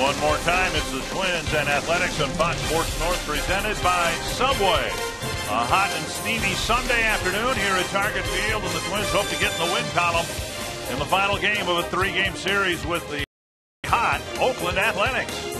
One more time, it's the Twins and Athletics on Fox Sports North, presented by Subway. A hot and steamy Sunday afternoon here at Target Field, and the Twins hope to get in the win column in the final game of a three-game series with the hot Oakland Athletics.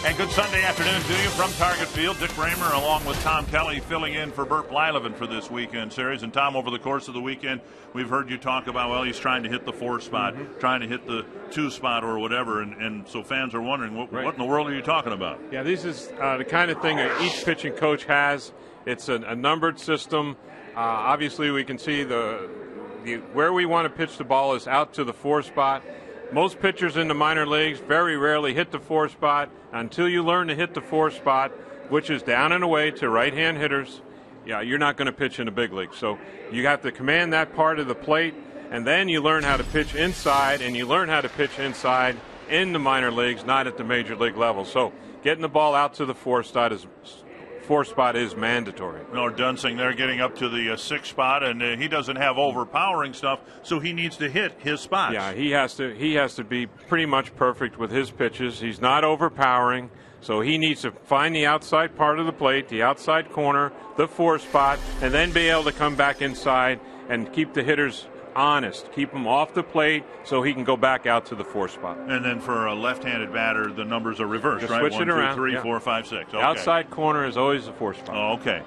And good Sunday afternoon to you from Target Field. Dick Raymer along with Tom Kelly filling in for Burt Blyleven for this weekend series. And Tom, over the course of the weekend, we've heard you talk about, well, he's trying to hit the 4 spot, trying to hit the 2 spot or whatever. And so fans are wondering, what in the world are you talking about? Yeah, this is the kind of thing that each pitching coach has. It's a numbered system. Obviously, we can see where we want to pitch the ball is out to the 4 spot. Most pitchers in the minor leagues very rarely hit the 4 spot. Until you learn to hit the 4 spot, which is down and away to right-hand hitters, you're not going to pitch in the big league. So you have to command that part of the plate, and then you learn how to pitch inside, and you learn how to pitch inside in the minor leagues, not at the major league level. So getting the ball out to the 4 spot is mandatory. No, Dunsing, they're getting up to the 6 spot, and he doesn't have overpowering stuff, so he needs to hit his spots. Yeah, he has to be pretty much perfect with his pitches. He's not overpowering, so he needs to find the outside part of the plate, the outside corner, the 4 spot, and then be able to come back inside and keep the hitters honest, keep him off the plate so he can go back out to the 4 spot. And then for a left-handed batter, the numbers are reversed, just right? Switch 1, it around. 2, 3, 4, 5, 6. Okay. Outside corner is always the 4 spot. Oh, okay.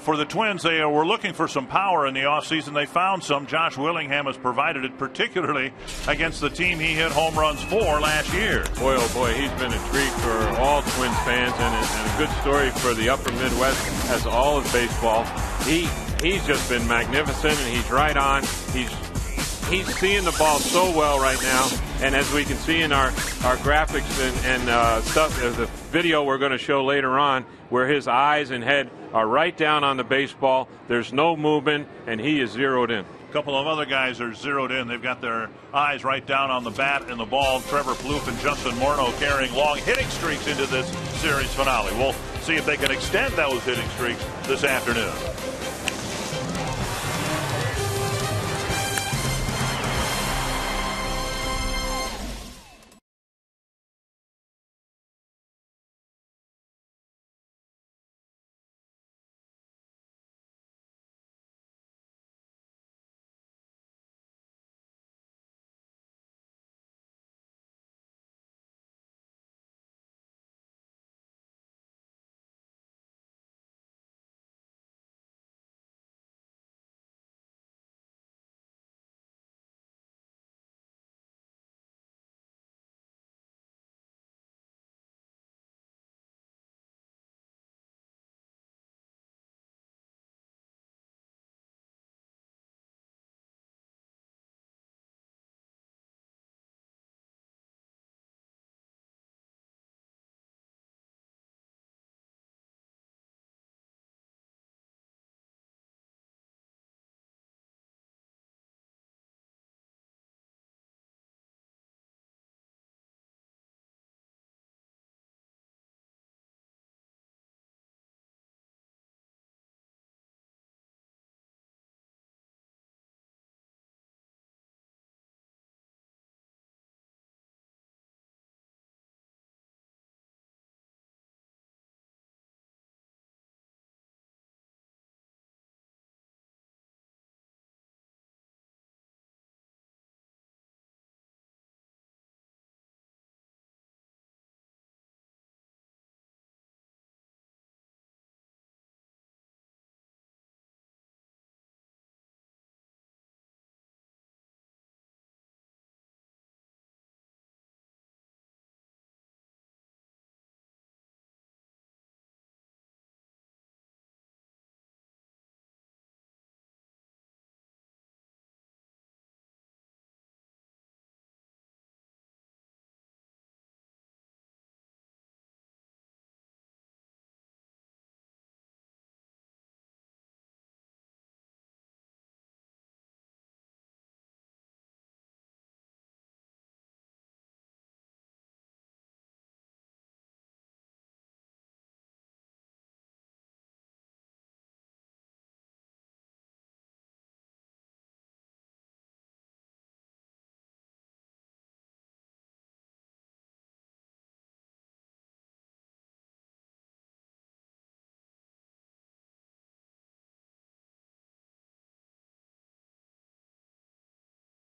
For the Twins, they were looking for some power in the offseason. They found some. Josh Willingham has provided it, particularly against the team he hit home runs for last year. Boy, oh boy, he's been a treat for all Twins fans, and a good story for the upper Midwest as all of baseball. He's just been magnificent, and he's right on. He's seeing the ball so well right now, and as we can see in our graphics and stuff, the video we're going to show later on, where his eyes and head are right down on the baseball. There's no movement, and he is zeroed in. A couple of other guys are zeroed in. They've got their eyes right down on the bat and the ball. Trevor Plouffe and Justin Morneau carrying long hitting streaks into this series finale. We'll see if they can extend those hitting streaks this afternoon.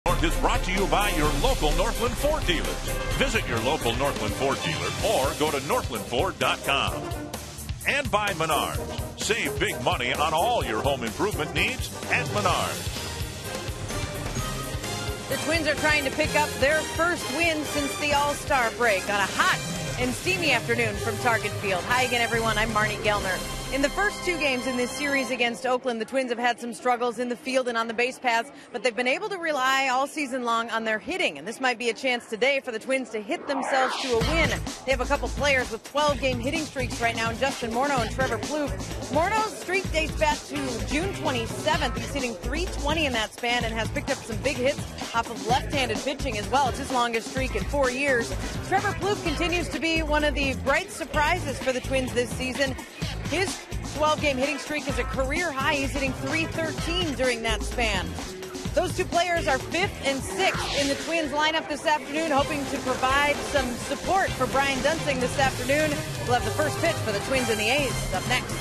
North is brought to you by your local Northland Ford dealers. Visit your local Northland Ford dealer or go to northlandford.com. And by Menards. Save big money on all your home improvement needs at Menards. The Twins are trying to pick up their first win since the All-Star break on a hot and steamy afternoon from Target Field. Hi again, everyone. I'm Marnie Gellner. In the first two games in this series against Oakland, the Twins have had some struggles in the field and on the base paths, but they've been able to rely all season long on their hitting, and this might be a chance today for the Twins to hit themselves to a win. They have a couple players with 12-game hitting streaks right now, Justin Morneau and Trevor Plouffe. Morneau's streak dates back to June 27th. He's hitting .320 in that span and has picked up some big hits off of left-handed pitching as well. It's his longest streak in 4 years. Trevor Plouffe continues to be one of the bright surprises for the Twins this season. His 12-game hitting streak is a career high. He's hitting .313 during that span. Those two players are 5th and 6th in the Twins lineup this afternoon, hoping to provide some support for Brian Duensing this afternoon. We'll have the first pitch for the Twins and the A's up next.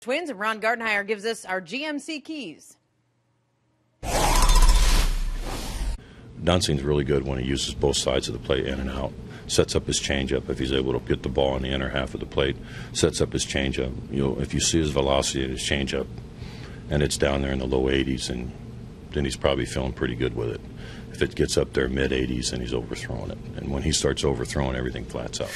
Twins, and Ron Gardenhire gives us our GMC keys. Duensing's really good when he uses both sides of the plate in and out. Sets up his changeup if he's able to get the ball in the inner half of the plate. Sets up his changeup. If you see his velocity in his changeup, and it's down there in the low 80s, and then he's probably feeling pretty good with it. If it gets up there mid 80s, and he's overthrowing it. And when he starts overthrowing, everything flats out.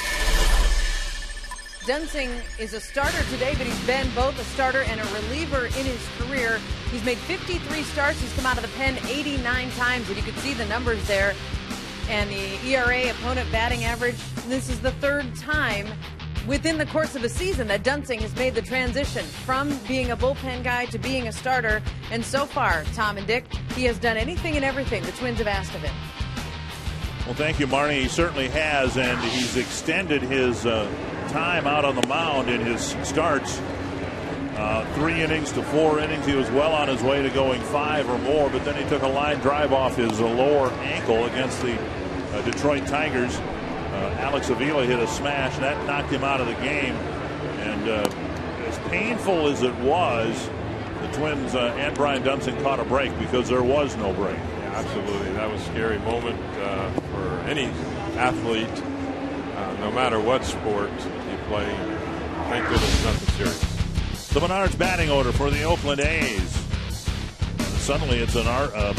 Duensing is a starter today, but he's been both a starter and a reliever in his career. He's made 53 starts. He's come out of the pen 89 times, and you can see the numbers there. And the ERA, opponent batting average, this is the third time within the course of a season that Duensing has made the transition from being a bullpen guy to being a starter. And so far, Tom and Dick, he has done anything and everything the Twins have asked of him. Well, thank you, Marnie. He certainly has, and he's extended his time out on the mound in his starts. 3 innings to 4 innings. He was well on his way to going 5 or more, but then he took a line drive off his lower ankle against the Detroit Tigers. Alex Avila hit a smash, and that knocked him out of the game. And as painful as it was, the Twins and Brian Duensing caught a break because there was no break. Yeah, absolutely. That was a scary moment for any athlete, no matter what sport you play. Thank goodness nothing serious. The Menards batting order for the Oakland A's. Suddenly it's a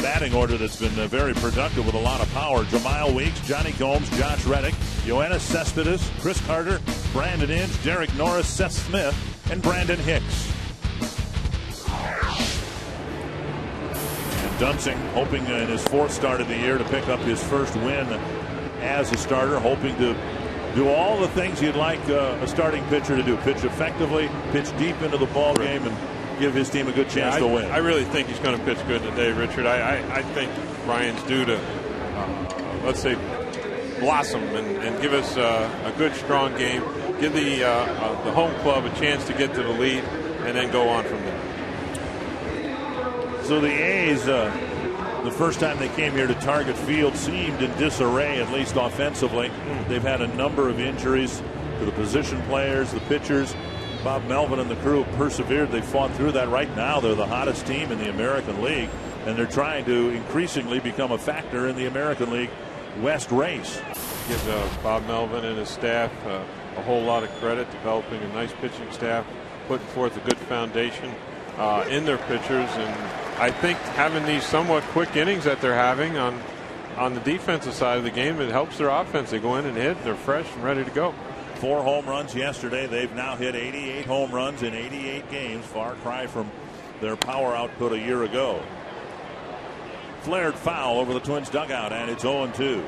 batting order that's been very productive with a lot of power. Jemile Weeks, Johnny Gomes, Josh Reddick, Yoenis Cespedes, Chris Carter, Brandon Inge, Derek Norris, Seth Smith, and Brandon Hicks. And Dunsing hoping in his 4th start of the year to pick up his first win as a starter, hoping to do all the things you'd like a starting pitcher to do. Pitch effectively, pitch deep into the ball game, and give his team a good chance to win. I really think he's going to pitch good today, Richard. I think Brian's due to, let's say, blossom and give us a good, strong game. Give the home club a chance to get to the lead, and then go on from there. So the A's, the first time they came here to Target Field, seemed in disarray, at least offensively. They've had a number of injuries to the position players, the pitchers. Bob Melvin and the crew persevered. They fought through that. Right now, they're the hottest team in the American League, and they're trying to increasingly become a factor in the American League West race. Give Bob Melvin and his staff a whole lot of credit, developing a nice pitching staff, putting forth a good foundation in their pitchers, and I think having these somewhat quick innings that they're having on the defensive side of the game, it helps their offense. They go in and hit, and they're fresh and ready to go. 4 home runs yesterday. They've now hit 88 home runs in 88 games. Far cry from their power output a year ago. Flared foul over the Twins dugout, and it's 0-2.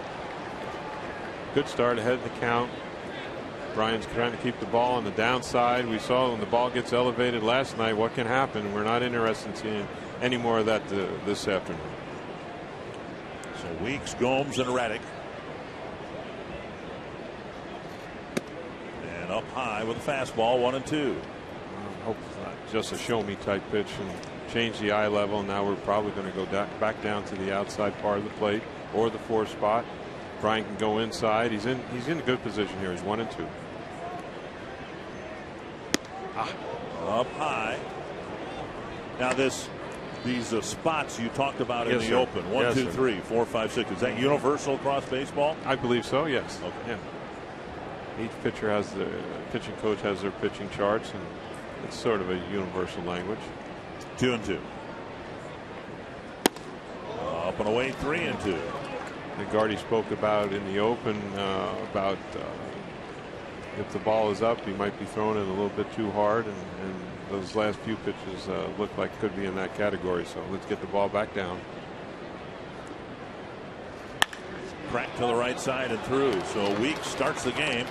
Good start ahead of the count. Brian's trying to keep the ball on the downside. We saw when the ball gets elevated last night what can happen. We're not interested in seeing any more of that this afternoon. So Weeks, Gomes, and Reddick. And up high with a fastball, 1-2. Hope it's not just a show-me type pitch and change the eye level. Now we're probably going to go back down to the outside part of the plate or the 4 spot. Brian can go inside. He's in a good position here. He's 1-2. Up high. Now these spots you talked about in the open, 1, 2, 3, 4, 5, 6. Is that universal across baseball? I believe so. Yes. Okay. Yeah. Each pitcher has pitching coach has their pitching charts, and it's sort of a universal language. 2-2. Up and away, 3-2. Gardy spoke about in the open about if the ball is up, he might be throwing it a little bit too hard, and those last few pitches look like could be in that category. So let's get the ball back down. Crack to the right side and through. So Weeks starts the game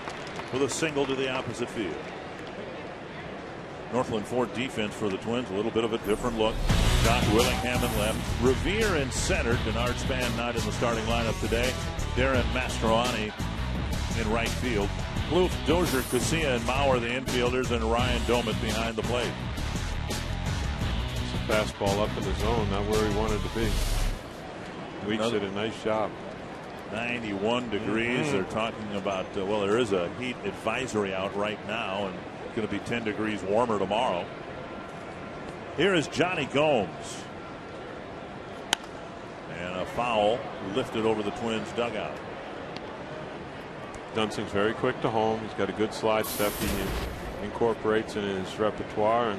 with a single to the opposite field. Northland Ford defense for the Twins, a little bit of a different look. Josh Willingham in left. Revere in center. Denard Span not in the starting lineup today. Darren Mastroianni in right field. Plouffe, Dozier, Casilla, and Mauer the infielders, and Ryan Doumit behind the plate. It's a fastball up in the zone, not where he wanted to be. Weeks did a nice job. 91 degrees. They're talking about, well, there is a heat advisory out right now, and it's going to be 10 degrees warmer tomorrow. Here is Johnny Gomes. And a foul lifted over the Twins dugout. Dunsing's very quick to home. He's got a good slide step he incorporates in his repertoire, and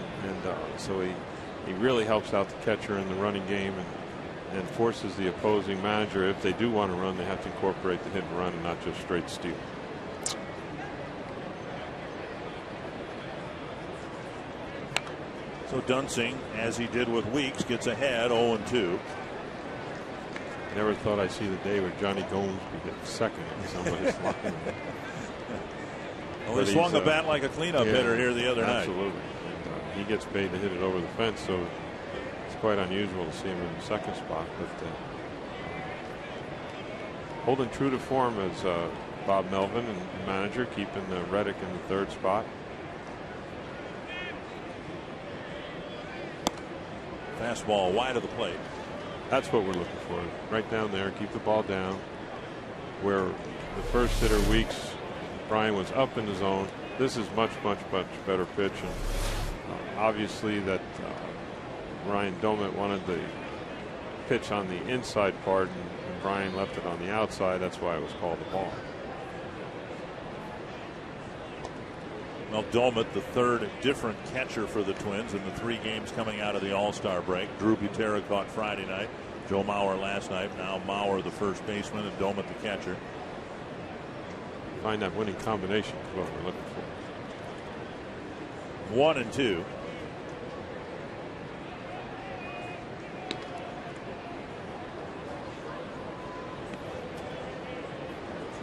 so he really helps out the catcher in the running game and forces the opposing manager, if they do want to run, they have to incorporate the hit and run and not just straight steal. So Dunsing, as he did with Weeks, gets ahead 0-2. Never thought I'd see the day where Johnny Gomes would get second in somebody's line. Well, he swung the bat like a cleanup hitter here the other night. Absolutely. And, he gets paid to hit it over the fence, so it's quite unusual to see him in the second spot. But holding true to form as Bob Melvin and manager, keeping Reddick in the 3rd spot. Fastball wide of the plate. That's what we're looking for. Right down there, keep the ball down. Where the first hitter, Weeks, Brian was up in the zone. This is much better pitch. And obviously that Ryan Doumit wanted the pitch on the inside part, and Brian left it on the outside. That's why it was called a ball. Well, Domit, the third different catcher for the Twins in the 3 games coming out of the All-Star break. Drew Butera caught Friday night. Joe Mauer last night. Now Mauer, the first baseman, and Domit, the catcher. Find that winning combination is what we're looking for. 1-2.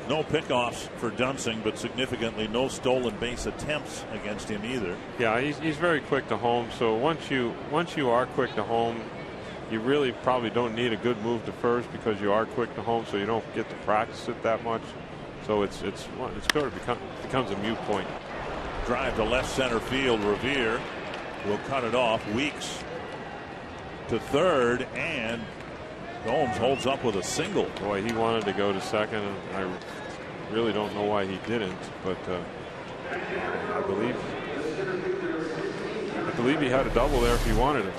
No pickoffs for Dunsing, but significantly no stolen base attempts against him either. Yeah, he's very quick to home. So once you are quick to home, you really probably don't need a good move to first because you are quick to home, so you don't get to practice it that much. So it's sort of becomes a moot point. Drive to left center field. Revere will cut it off. Weeks to third, and Gomes holds up with a single. Boy, he wanted to go to second, and I really don't know why he didn't, but I believe he had a double there if he wanted it.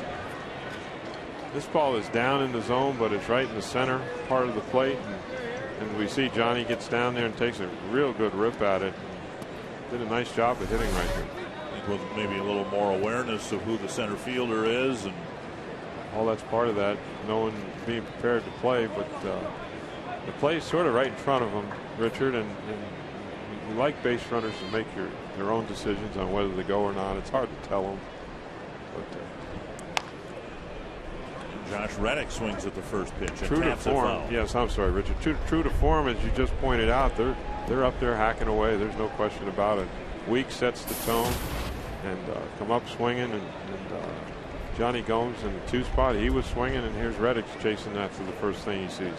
This ball is down in the zone, but it's right in the center part of the plate, and we see Johnny gets down there and takes a real good rip at it. Did a nice job of hitting right here. I think with maybe a little more awareness of who the center fielder is, and all that's part of that, knowing, being prepared to play, but the play is sort of right in front of them, Richard, and you like base runners to make their own decisions on whether they go or not. It's hard to tell them. But Josh Reddick swings at the first pitch. True to form. Yes, I'm sorry, Richard. True to form, as you just pointed out, they're up there hacking away. There's no question about it. Weeks sets the tone, and come up swinging, and Johnny Gomes in the 2 spot. He was swinging, and here's Reddick chasing that for the first thing he sees.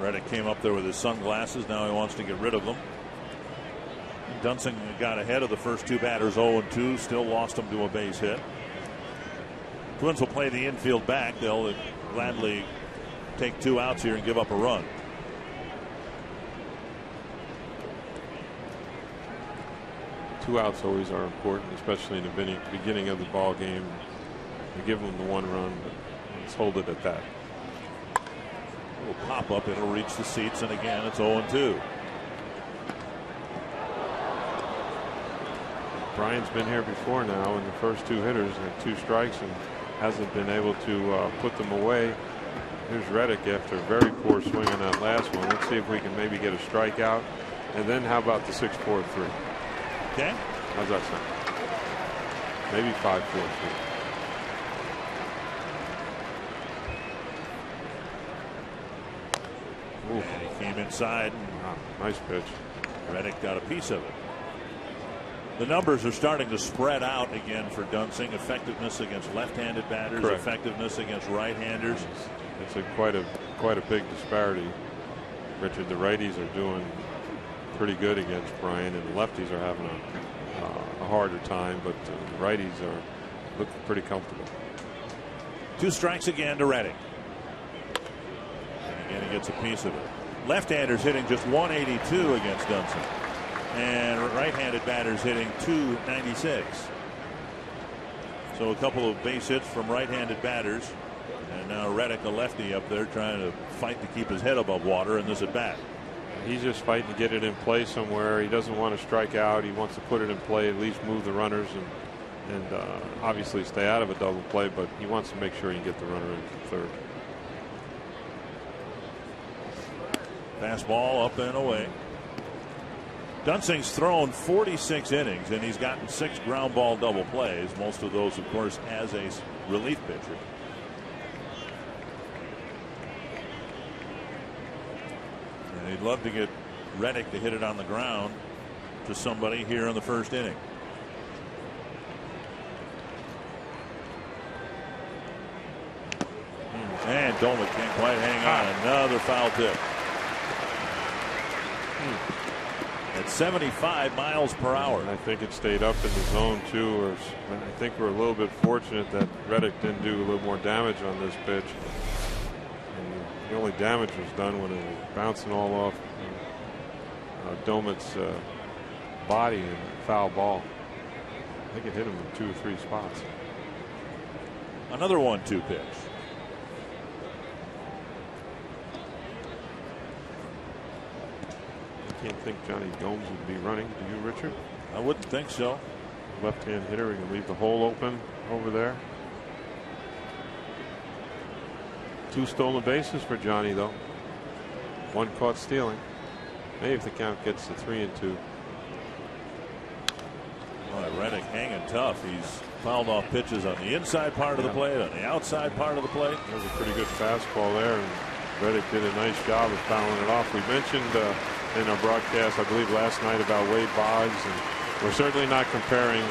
Reddick came up there with his sunglasses. Now he wants to get rid of them. Dunsing got ahead of the first 2 batters, 0-2. Still lost them to a base hit. Twins will play the infield back. They'll gladly take 2 outs here and give up a run. Two outs always are important, especially in the beginning of the ball game. You give them the 1 run, but let's hold it at that. A little pop up, it'll reach the seats, and again it's 0-2. Brian's been here before now, and the first 2 hitters had 2 strikes and hasn't been able to put them away. Here's Reddick after a very poor swing on that last one. Let's see if we can maybe get a strikeout. And then how about the 6-4-3? Okay. How's that sound? Maybe 5-4-3. Ooh, he came inside. Wow, nice pitch. Reddick got a piece of it. The numbers are starting to spread out again for Dunsing. Effectiveness against left-handed batters, correct. Effectiveness against right-handers. It's quite a big disparity, Richard. The righties are doing pretty good against Brian, and the lefties are having a harder time, but the righties are looking pretty comfortable. 2 strikes again to Reddick. And again, he gets a piece of it. Left-handers hitting just 182 against Dunsing, and right-handed batters hitting 296. So a couple of base hits from right-handed batters, and now Reddick, a lefty, up there trying to fight to keep his head above water in this at bat. He's just fighting to get it in play somewhere. He doesn't want to strike out. He wants to put it in play, at least move the runners, and obviously stay out of a double play, but he wants to make sure he can get the runner in for third. Fastball up and away. Dunsing's thrown 46 innings, and he's gotten 6 ground ball double plays, most of those, of course, as a relief pitcher. And he'd love to get Reddick to hit it on the ground to somebody here in the first inning. And Domit can't quite hang on. Another foul tip. At 75 miles per hour. And I think it stayed up in the zone too. And I think we're a little bit fortunate that Reddick didn't do a little more damage on this pitch. And the only damage was done when it was bouncing all off Domit's body and foul ball. I think it hit him in 2 or 3 spots. Another 1-2 pitch. I can't think Johnny Gomes would be running. Do you, Richard? I wouldn't think so. left-hand hitter. We can leave the hole open over there. 2 stolen bases for Johnny, though. 1 caught stealing. Maybe if the count gets to 3-2. Reddick hanging tough. He's fouled off pitches on the inside part of the plate, on the outside part of the plate. That was a pretty good fastball there, and Reddick did a nice job of fouling it off. We mentioned in our broadcast, I believe last night, about Wade Boggs, and we're certainly not comparing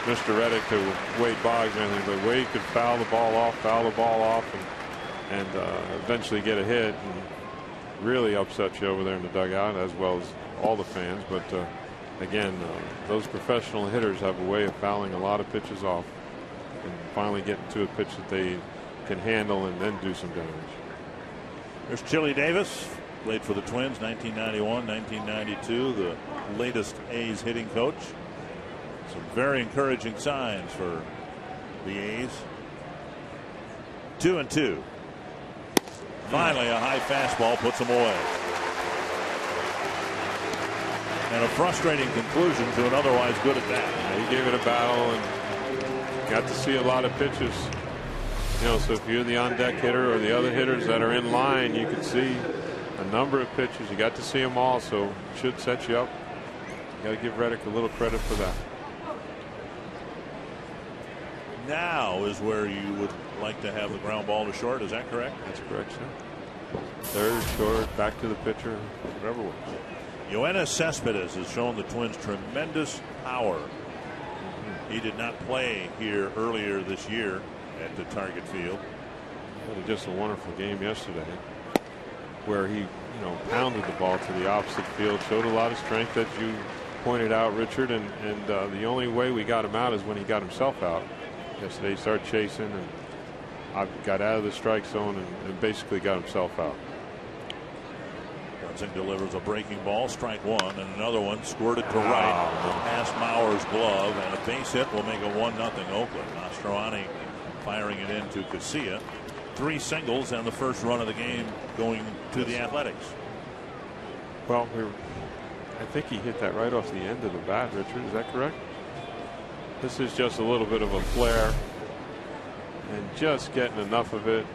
Mr. Reddick to Wade Boggs or anything, but Wade could foul the ball off, and eventually get a hit and really upset you over there in the dugout, as well as all the fans. But again, those professional hitters have a way of fouling a lot of pitches off and finally getting to a pitch that they can handle and then do some damage. There's Chili Davis, played for the Twins 1991, 1992, the latest A's hitting coach. Some very encouraging signs for the A's. 2-2. Finally, a high fastball puts him away. And a frustrating conclusion to an otherwise good at bat. He gave it a battle and got to see a lot of pitches. You know, so if you're the on-deck hitter or the other hitters that are in line, you can see a number of pitches. You got to see them all, so it should set you up. You got to give Reddick a little credit for that. Now is where you would like to have the ground ball to short. Is that correct? That's correct, sir. Third, short, back to the pitcher, whatever works. Yoenis Cespedes has shown the Twins tremendous power. He did not play here earlier this year at the Target Field. Had just a wonderful game yesterday, where he, pounded the ball to the opposite field, showed a lot of strength, as you pointed out, Richard, and the only way we got him out is when he got himself out. Yesterday he started chasing and got out of the strike zone and basically got himself out. Dunsing delivers a breaking ball, strike 1, and another one squirted to right past Mauer's glove, and a base hit will make it 1-0 Oakland. Mastroianni firing it into Casilla. 3 singles and the first run of the game going to the Athletics. Well, I think he hit that right off the end of the bat, Richard. Is that correct? This is just a little bit of a flare and just getting enough of it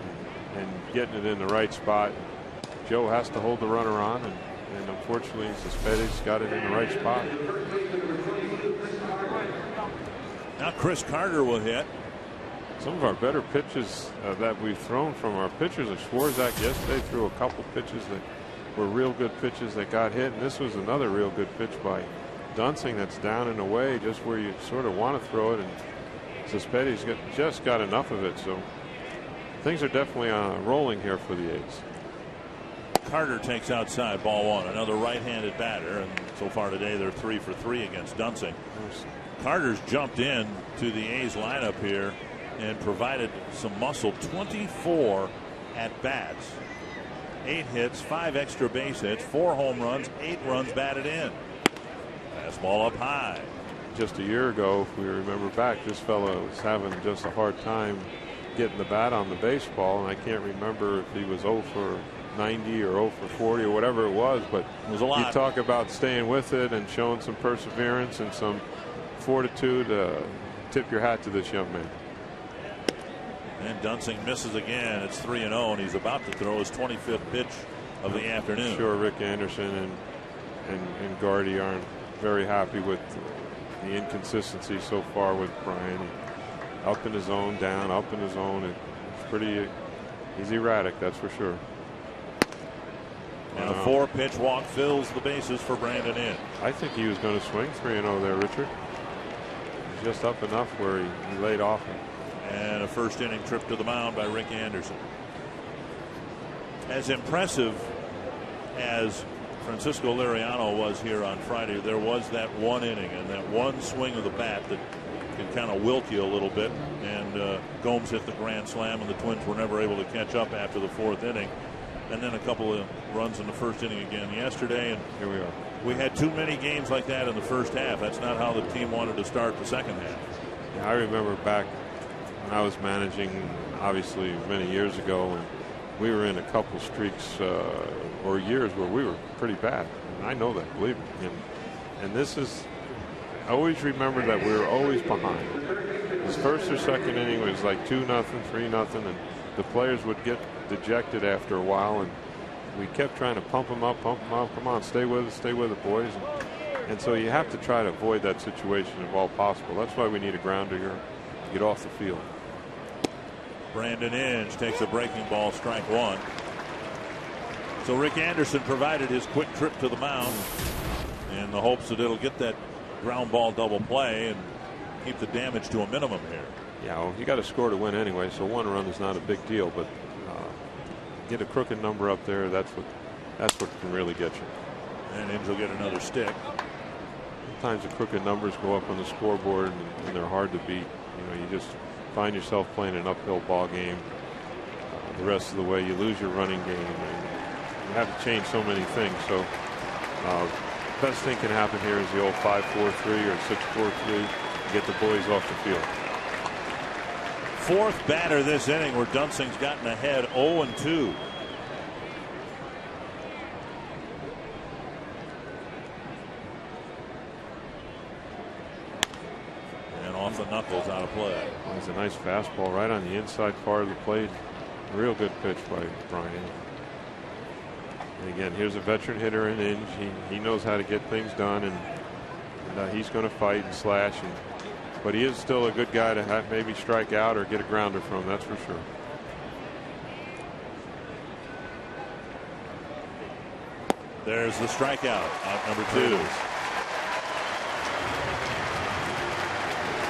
and getting it in the right spot. Joe has to hold the runner on, and unfortunately Cespedes got it in the right spot. Now Chris Carter will hit. Some of our better pitches that we've thrown from our pitchers. Swarzak yesterday threw a couple pitches that were real good pitches that got hit, and this was another real good pitch by Dunsing that's down and away, just where you sort of want to throw it, and Cespedes just got enough of it. So things are definitely rolling here for the A's. Carter takes outside, ball 1. Another right-handed batter, and so far today they're 3 for 3 against Dunsing. Carter's jumped in to the A's lineup here and provided some muscle. 24 at bats, 8 hits, 5 extra base hits, 4 home runs, 8 runs batted in. Fastball up high. Just a year ago, if we remember back, this fellow was having just a hard time getting the bat on the baseball, and I can't remember if he was 0 for 90 or 0 for 40 or whatever it was, but it was a lot. You talk about staying with it and showing some perseverance and some fortitude. Tip your hat to this young man. And Dunsing misses again. It's 3-0, and he's about to throw his 25th pitch of the afternoon. I'm sure Rick Anderson and Gardy aren't very happy with the inconsistency so far with Brian. Up in his zone, down, up in his zone. He's erratic, that's for sure. And a 4-pitch walk fills the bases for Brandon In. I think he was going to swing 3-0 there, Richard. He's just up enough where he laid off him. And a first inning trip to the mound by Rick Anderson. As impressive as Francisco Liriano was here on Friday, there was that one inning and that one swing of the bat that can kind of wilt you a little bit. And Gomes hit the grand slam, and the Twins were never able to catch up after the 4th inning. And then a couple of runs in the first inning again yesterday, and here we are. We had too many games like that in the first half. That's not how the team wanted to start the second half. Yeah, I remember back when I was managing, obviously many years ago, and we were in a couple streaks or years where we were pretty bad. And I know that, believe me. And this is, always remember that we were always behind. His first or second inning was like 2-0, 3-0, and the players would get dejected after a while, and we kept trying to pump them up. Come on, stay with it, boys. And so you have to try to avoid that situation if all possible. That's why we need a grounder here to get off the field. Brandon Inge takes a breaking ball, strike one. So Rick Anderson provided his quick trip to the mound in the hopes that it'll get that ground ball double play and keep the damage to a minimum here. Yeah, well, you got to score to win anyway, so 1 run is not a big deal, but get a crooked number up there. That's what can really get you. And Inge will get another stick. Sometimes the crooked numbers go up on the scoreboard and they're hard to beat. You just find yourself playing an uphill ball game the rest of the way. You lose your running game, and you have to change so many things. So best thing can happen here is the old 5-4-3 or 6-4-3. Get the boys off the field. Fourth batter this inning where Dunsing's gotten ahead 0-2. And off the knuckles, out of play. Well, it's a nice fastball right on the inside part of the plate. Real good pitch by Brian. And again, here's a veteran hitter in Inge. He knows how to get things done, and he's going to fight and slash. But he is still a good guy to maybe strike out or get a grounder from, that's for sure. There's the strikeout, out number 2.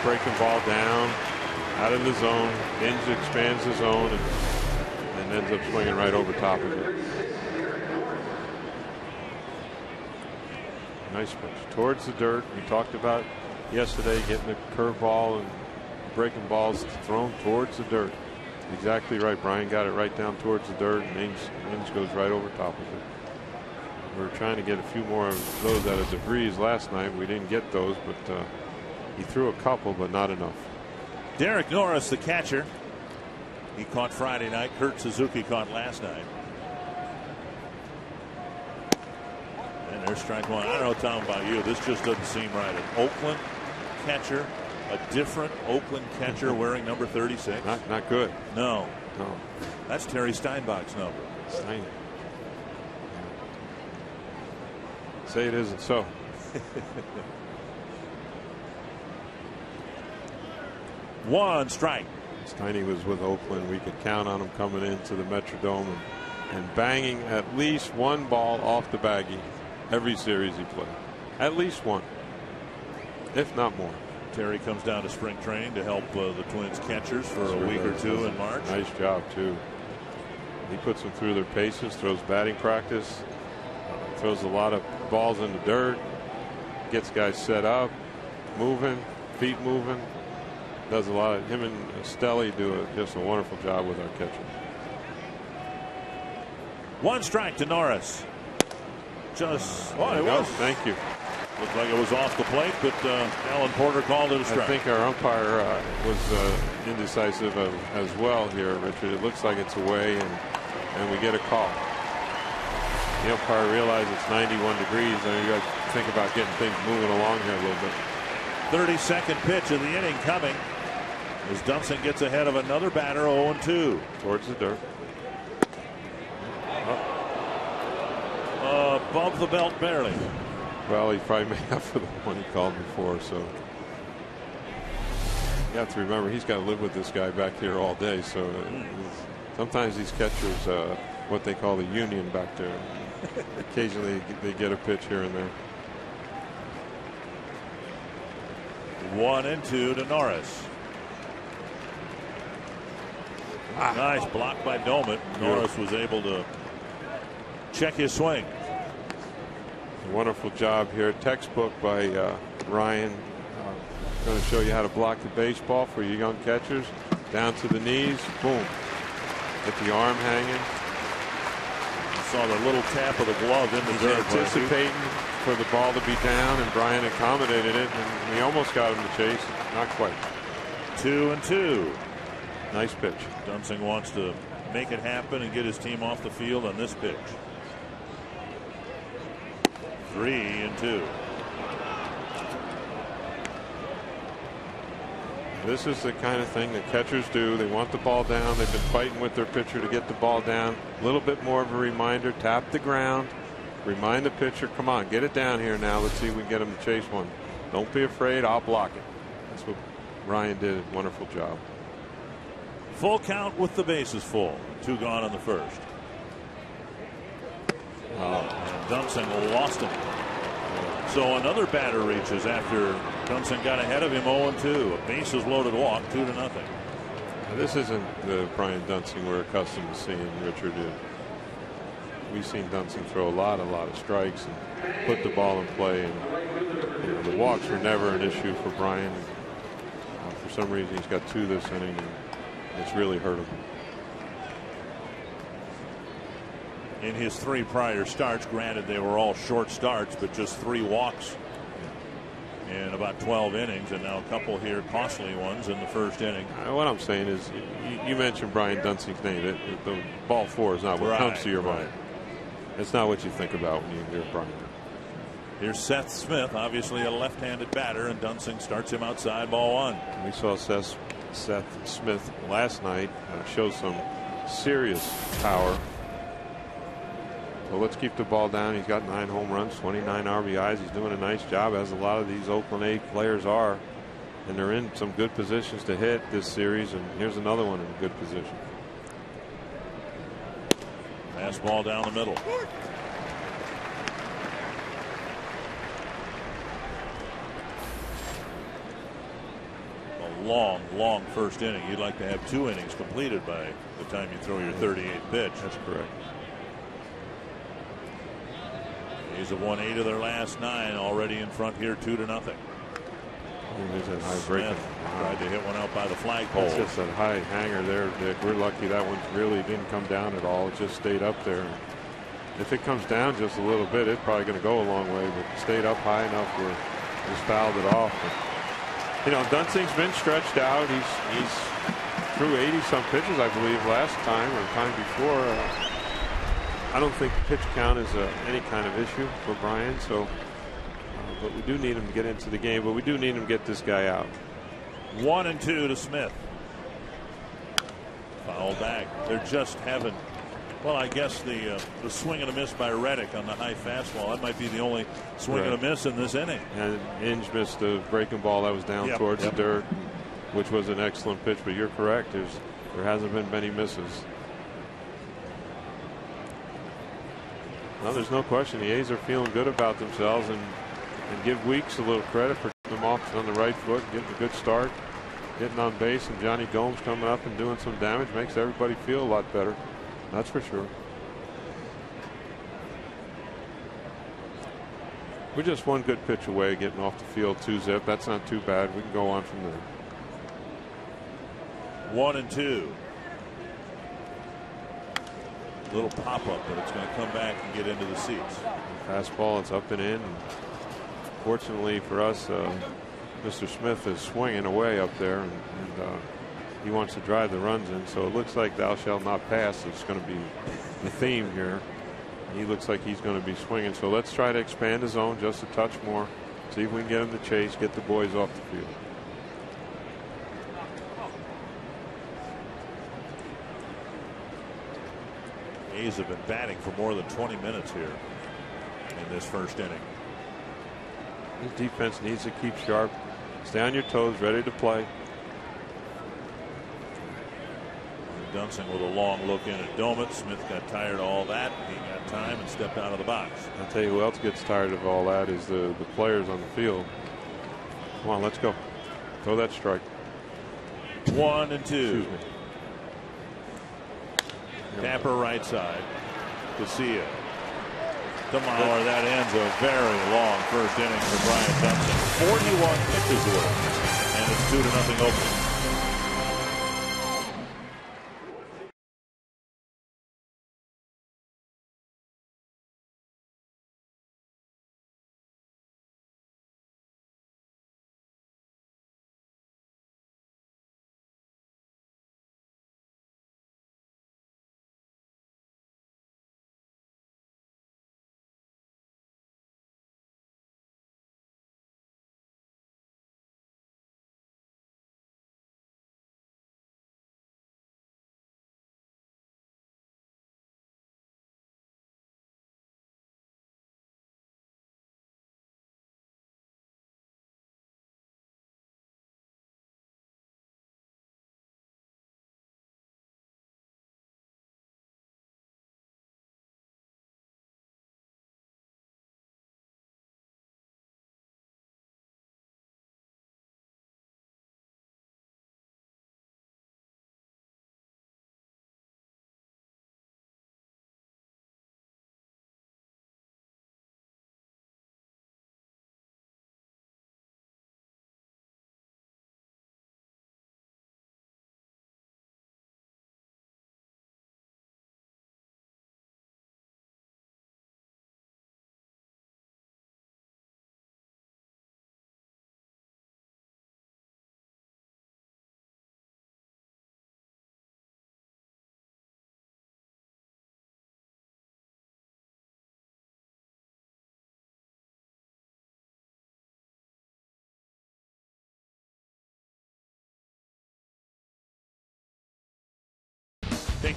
Breaking ball down, out of the zone. Inge expands the zone and ends up swinging right over top of it. Nice pitch towards the dirt. We talked about yesterday getting the curveball and breaking balls thrown towards the dirt. Exactly right. Brian got it right down towards the dirt, and Inge goes right over top of it. We were trying to get a few more of those out of DeVries last night. We didn't get those, but he threw a couple, but not enough. Derek Norris, the catcher. He caught Friday night. Kurt Suzuki caught last night. And there's strike one. I don't know, Tom, about you. This just doesn't seem right. An Oakland catcher, a different Oakland catcher wearing number 36. Not good. No. No. That's Terry Steinbach's number. Stein. Say it isn't so. One strike. Steiny was with Oakland. We could count on him coming into the Metrodome and banging at least one ball off the baggie every series he played. At least one, if not more. Terry comes down to spring training to help the Twins catchers for a week or two in March. Nice job, too. He puts them through their paces, throws batting practice, throws a lot of balls in the dirt, gets guys set up, moving, feet moving. Does a lot of him and Stelly do just a wonderful job with our catcher. One strike to Norris. Just it was. Thank you. Looked like it was off the plate, but Alan Porter called it a strike. I think our umpire was indecisive as well here, Richard. It looks like it's away, and we get a call. The umpire realizes it's 91 degrees, and you got to think about getting things moving along here a little bit. 32nd pitch of the inning coming as Dunsing gets ahead of another batter, 0-2. Towards the dirt. Above the belt barely. Well, he probably made up for the one he called before, so you have to remember he's got to live with this guy back here all day. So sometimes these catchers, what they call the union back there, occasionally they get a pitch here and there. 1-2 to Norris. Nice block by Domet. Norris was able to check his swing. Wonderful job here. Textbook by Ryan. Going to show you how to block the baseball for your young catchers. Down to the knees. Boom. Get the arm hanging. You saw the little tap of the glove in the dirt. Anticipating for the ball to be down, and Brian accommodated it, and we almost got him to chase. Not quite. 2-2. Nice pitch. Dunsing wants to make it happen and get his team off the field on this pitch. 3-2. This is the kind of thing that catchers do. They want the ball down. They've been fighting with their pitcher to get the ball down. A little bit more of a reminder. Tap the ground. Remind the pitcher, come on, get it down here now. Let's see if we can get him to chase one. Don't be afraid. I'll block it. That's what Ryan did. Wonderful job. Full count with the bases full. 2 gone in the first. And Dunston lost him. So another batter reaches after Dunston got ahead of him 0-2. A bases loaded walk, 2-0. Now, this isn't the Brian Dunston we're accustomed to seeing, Richard. We've seen Dunston throw a lot of strikes and put the ball in play. And the walks were never an issue for Brian. For some reason, he's got 2 this inning, and it's really hurt him. In his 3 prior starts, granted they were all short starts, but just 3 walks in about 12 innings, and now a couple here costly ones in the first inning. What I'm saying is, you mentioned Brian Dunston's name. The ball 4 is not what comes to your mind. It's not what you think about when you hear Brian. Here's Seth Smith, obviously a left-handed batter, and Dunston starts him outside, ball 1. We saw Seth Smith last night show some serious power. So let's keep the ball down. He's got 9 home runs, 29 RBIs. He's doing a nice job, as a lot of these Oakland A players are. And they're in some good positions to hit this series. And here's another one in a good position. Fastball down the middle. A long first inning. You'd like to have 2 innings completed by the time you throw your 38th pitch. That's correct. A's have won 8 of their last 9, already in front here, 2-0. There's that high breaking. Tried to hit one out by the flagpole. It's just that high hanger there, Dick. We're lucky that one really didn't come down at all. It just stayed up there. If it comes down just a little bit, it's probably going to go a long way, but it stayed up high enough where it just fouled it off. But, you know, Dunston's been stretched out. He's threw 80-some pitches, I believe, last time or the time before. I don't think pitch count is any kind of issue for Brian. So, but we do need him to get into the game. But we do need him to get this guy out. 1-2 to Smith. Foul back. They're just having. Well, I guess the swing and a miss by Reddick on the high fastball. That might be the only swing and a miss in this inning. And Inge missed the breaking ball that was down towards the dirt, which was an excellent pitch. But you're correct. There hasn't been many misses. Well, there's no question the A's are feeling good about themselves, and give Weeks a little credit for getting them off on the right foot, getting a good start, getting on base, and Johnny Gomes coming up and doing some damage makes everybody feel a lot better. That's for sure. We're just one good pitch away getting off the field 2-zip. That's not too bad. We can go on from there. 1-2. Little pop up, but it's going to come back and get into the seats. Fastball, it's up and in. Fortunately for us, Mr. Smith is swinging away up there, and he wants to drive the runs in. So it looks like thou shalt not pass. It's going to be the theme here. He looks like he's going to be swinging. So let's try to expand the zone just a touch more. See if we can get him to chase, get the boys off the field. A's have been batting for more than 20 minutes here in this first inning. His defense needs to keep sharp. Stay on your toes, ready to play. Dunston with a long look in at Domet. Smith got tired of all that. He got time and stepped out of the box. I'll tell you who else gets tired of all that is the players on the field. Come on, let's go. Throw that strike. 1-2. Excuse me. Tapper right side. Casilla. Tomorrow, that ends a very long first inning for Brian Dunston. 41 pitches worth, and it's 2-0 Oakland.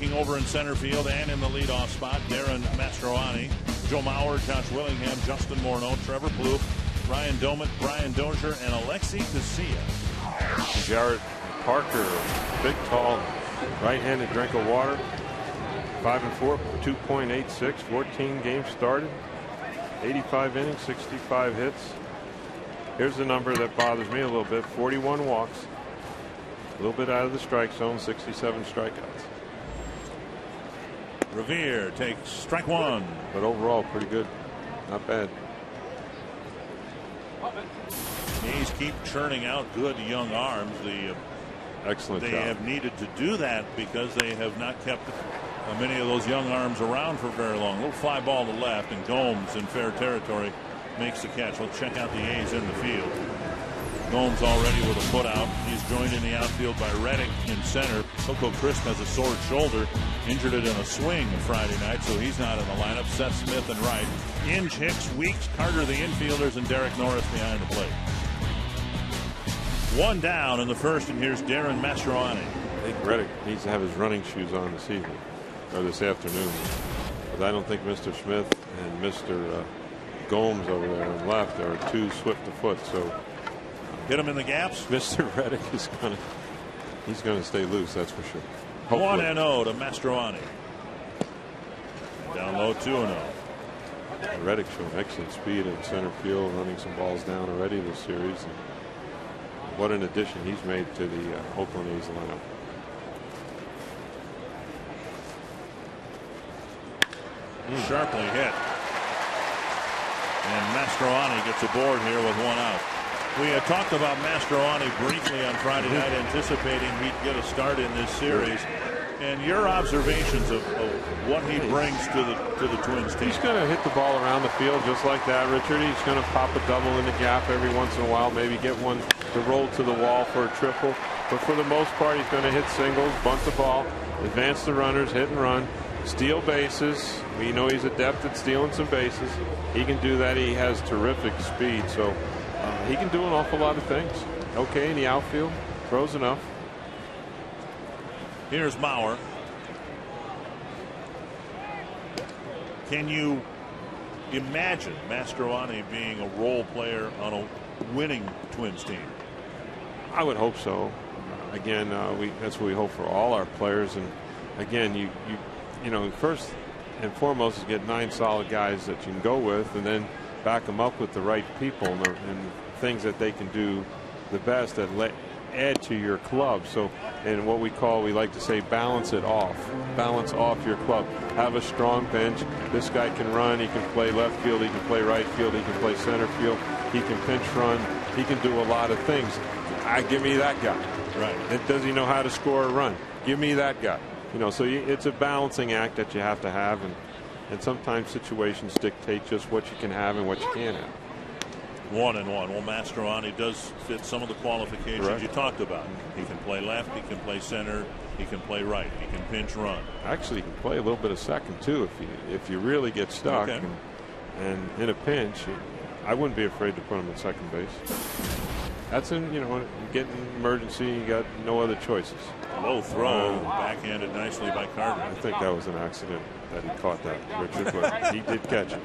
taking over in center field and in the leadoff spot, Darren Mastroianni, Joe Mauer, Josh Willingham, Justin Morneau, Trevor Plouffe, Ryan Doumit, Brian Dozier, and Alexi Casilla. Jared Parker, big, tall, right-handed drink of water. 5-4, 2.86, 14 games started, 85 innings, 65 hits. Here's the number that bothers me a little bit: 41 walks, a little bit out of the strike zone, 67 strikeouts. Revere takes strike one. But overall, pretty good. Not bad. A's keep churning out good young arms. Excellent They job. have needed to do that because they have not kept many of those young arms around for very long. Little fly ball to left, and Gomes in fair territory makes the catch. We'll check out the A's in the field. Gomes already with a foot out. He's joined in the outfield by Reddick in center. Coco Crisp has a sore shoulder, injured it in a swing Friday night, so he's not in the lineup. Seth Smith in right. Inge, Hicks, Weeks, Carter the infielders, and Derek Norris behind the plate. One down in the first, and here's Darren Mastroianni. I think Reddick needs to have his running shoes on this evening, or this afternoon. But I don't think Mr. Smith and Mr. Gomes over there on the left are too swift of foot. So hit him in the gaps. Mr. Reddick is he's gonna stay loose, that's for sure. 1-0 to Mastroianni. Down low 2-0. Reddick showing excellent speed in center field, running some balls down already this series. And what an addition he's made to the Oakland A's lineup. Sharply hit. And Mastroianni gets aboard here with one out. We had talked about Mastroianni briefly on Friday night, anticipating he'd get a start in this series. And your observations of what he brings to the Twins team. He's going to hit the ball around the field just like that, Richard. He's going to pop a double in the gap every once in a while, maybe get one to roll to the wall for a triple. But for the most part, he's going to hit singles, bunt the ball, advance the runners, hit and run, steal bases. We know he's adept at stealing some bases. He can do that. He has terrific speed, so he can do an awful lot of things. Okay in the outfield, throws enough. Here's Mauer. Can you imagine Mastroianni being a role player on a winning Twins team? I would hope so. Again, that's what we hope for all our players. And again, you know, first and foremost is get 9 solid guys that you can go with, and then back them up with the right people and things that they can do the best that add to your club. So, and what we like to say, balance it off. Balance off your club. Have a strong bench. This guy can run. He can play left field. He can play right field. He can play center field. He can pinch run. He can do a lot of things. Give me that guy. Right. Does he know how to score a run? Give me that guy. You know, so it's a balancing act that you have to have, and sometimes situations dictate just what you can have and what you can't have. 1-1. Well, Mastroianni does fit some of the qualifications Correct. you talked about. He can play left, he can play center, he can play right, he can pinch run. Actually, he can play a little bit of second too if you really get stuck. Okay. And in a pinch, I wouldn't be afraid to put him at second base. That's you get an emergency, you got no other choices. Low throw, backhanded nicely by Carter. I think that was an accident that he caught that, Richard, but he did catch it.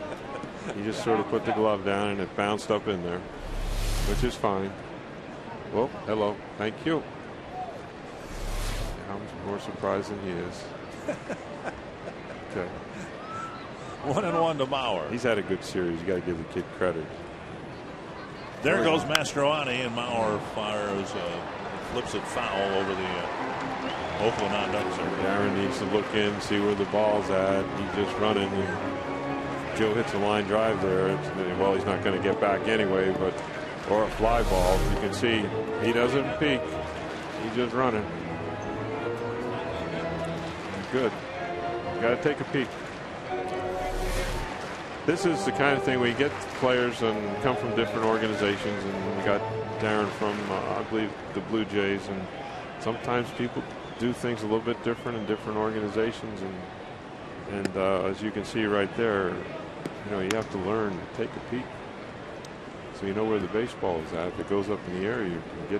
He just sort of put the glove down and it bounced up in there, which is fine. Well, hello. Thank you. I'm more surprised than he is. Okay. 1-1 to Mauer. He's had a good series. You got to give the kid credit. There goes Mastroianni, and Mauer fires, flips it foul over the Oakland on-deck. Darren needs to look in, see where the ball's at. He's just running. And Joe hits a line drive there. Well, he's not going to get back anyway, or a fly ball. You can see he doesn't peek. He's just running. Good. You got to take a peek. This is the kind of thing we get players and come from different organizations, and we got Darren from I believe the Blue Jays, and sometimes people do things a little bit different in different organizations, and as you can see right there, you have to learn to take a peek so you know where the baseball is at. If it goes up in the air, you can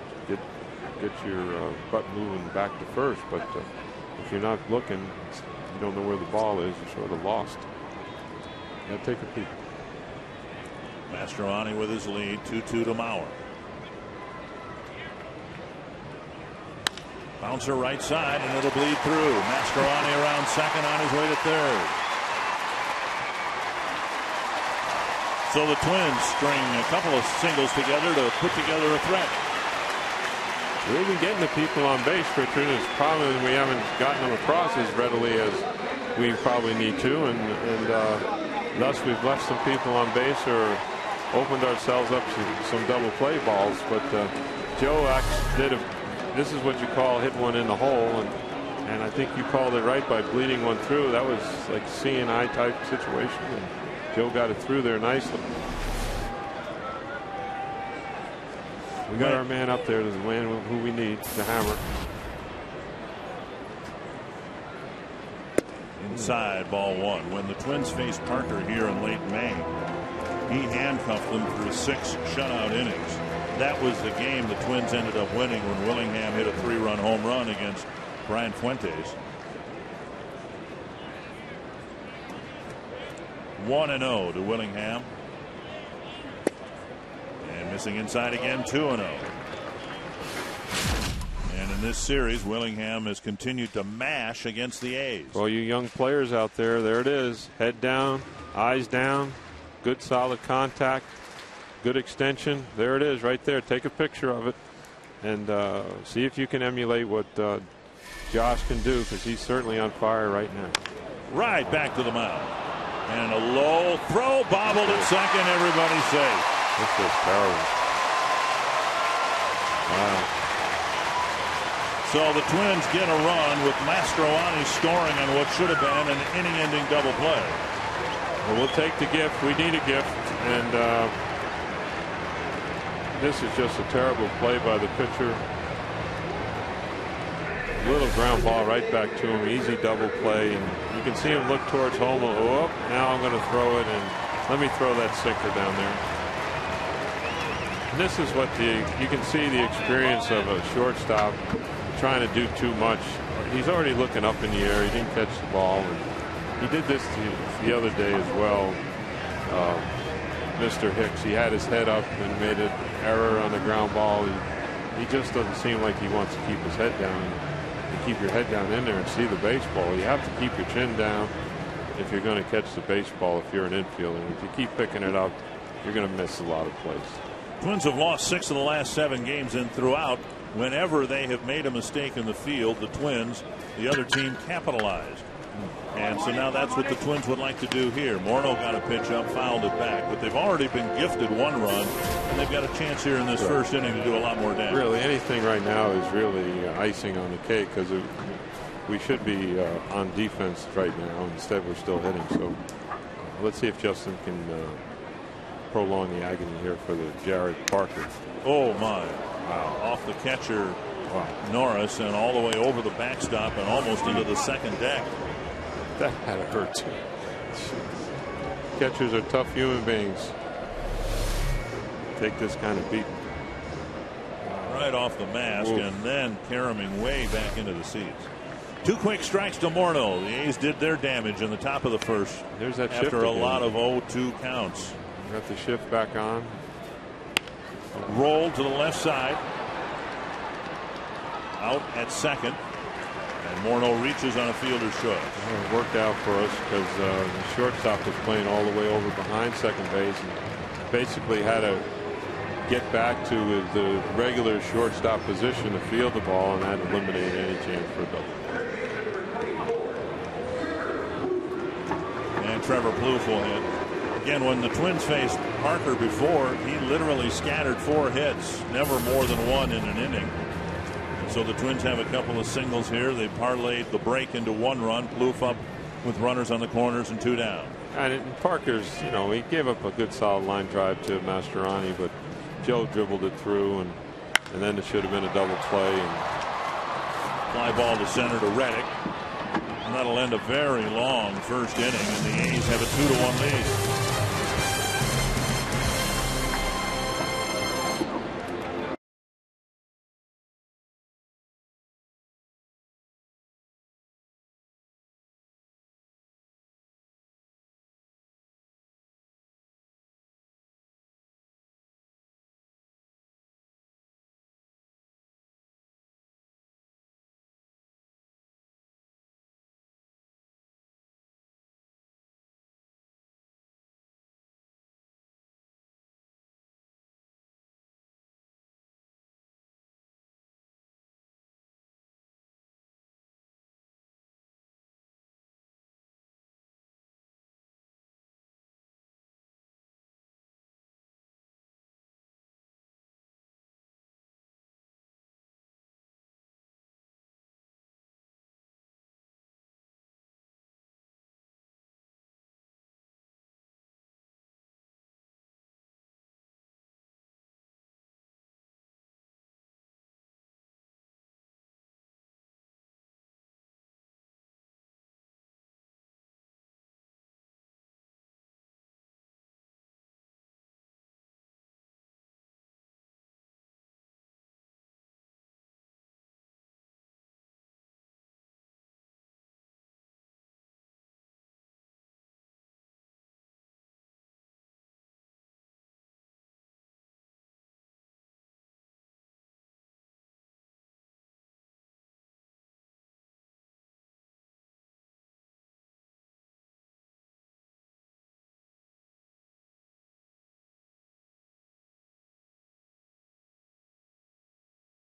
get your butt moving back to first, but if you're not looking, you don't know where the ball is, you're sort of lost. You got to take a peek. Mastroianni with his lead, 2-2 to Mauer. Bouncer right side, and it'll bleed through. Mastroianni around second on his way to third. So the Twins string a couple of singles together to put together a threat. We've been getting the people on base, Richard. The problem is we haven't gotten them across as readily as we probably need to, and thus we've left some people on base or opened ourselves up to some double play balls. But Joe actually did this is what you call hit one in the hole, and I think you called it right by bleeding one through. That was like C&I type situation, and Joe got it through there nicely. We got our man up there, the man who we need, the hammer. Inside, ball one. When the Twins faced Parker here in late May, he handcuffed them through 6 shutout innings. That was the game the Twins ended up winning when Willingham hit a 3-run home run against Brian Fuentes. 1-0 to Willingham. And missing inside again, 2-0. And in this series, Willingham has continued to mash against the A's. Well, you young players out there, there it is. Head down, eyes down, good solid contact, good extension. There it is right there. Take a picture of it and see if you can emulate what Josh can do, because he's certainly on fire right now. Right back to the mound. And a low throw, bobbled at second. Everybody safe. This is terrible. Wow. So the Twins get a run with Mastroianni scoring on what should have been an inning-ending double play. Well, we'll take the gift. We need a gift. And this is just a terrible play by the pitcher. Little ground ball right back to him. Easy double play. And you can see him look towards home. Oh, now I'm going to throw it. And let me throw that sinker down there. And this is what you can see the experience of a shortstop trying to do too much. He's already looking up in the air. He didn't catch the ball. And he did this the other day as well. Mr. Hicks, he had his head up and made an error on the ground ball. He just doesn't seem like he wants to keep his head down. You keep your head down in there and see the baseball. You have to keep your chin down if you're going to catch the baseball if you're an infielder. If you keep picking it up, you're going to miss a lot of plays. Twins have lost 6 of the last 7 games, and throughout, whenever they have made a mistake in the field, the Twins, the other team, capitalized. And so now that's what the Twins would like to do here. Morneau got a pitch up, fouled it back, but they've already been gifted 1 run, and they've got a chance here in this first inning to do a lot more damage. Really, anything right now is really icing on the cake, because we should be on defense right now. Instead, we're still hitting. So let's see if Justin can prolong the agony here for the Jared Parker. Oh, my. Wow. Off the catcher, Norris, and all the way over the backstop and almost into the second deck. That had to hurt too. Catchers are tough human beings. Take this kind of beat. Right off the mask. Oof. And then caroming way back into the seats. 2 quick strikes to Morneau. The A's did their damage in the top of the first. There's that shift after a again. lot of 0-2 counts. Got the shift back on. Roll to the left side. Out at second. And Morneau reaches on a fielder's choice. Well, it worked out for us because the shortstop was playing all the way over behind second base and basically had to get back to the regular shortstop position to field the ball, and that eliminated any chance for a double. And Trevor Plouffe will hit. Again, when the Twins faced Parker before, he literally scattered 4 hits, never more than 1 in an inning. So the Twins have a couple of singles here. They parlayed the break into 1 run. Plouffe up with runners on the corners and 2 down. And Parker's, he gave up a good solid line drive to Mastroianni, but Joe dribbled it through, and then it should have been a double play. And fly ball to center to Reddick. And that'll end a very long first inning, and the A's have a 2-1 lead.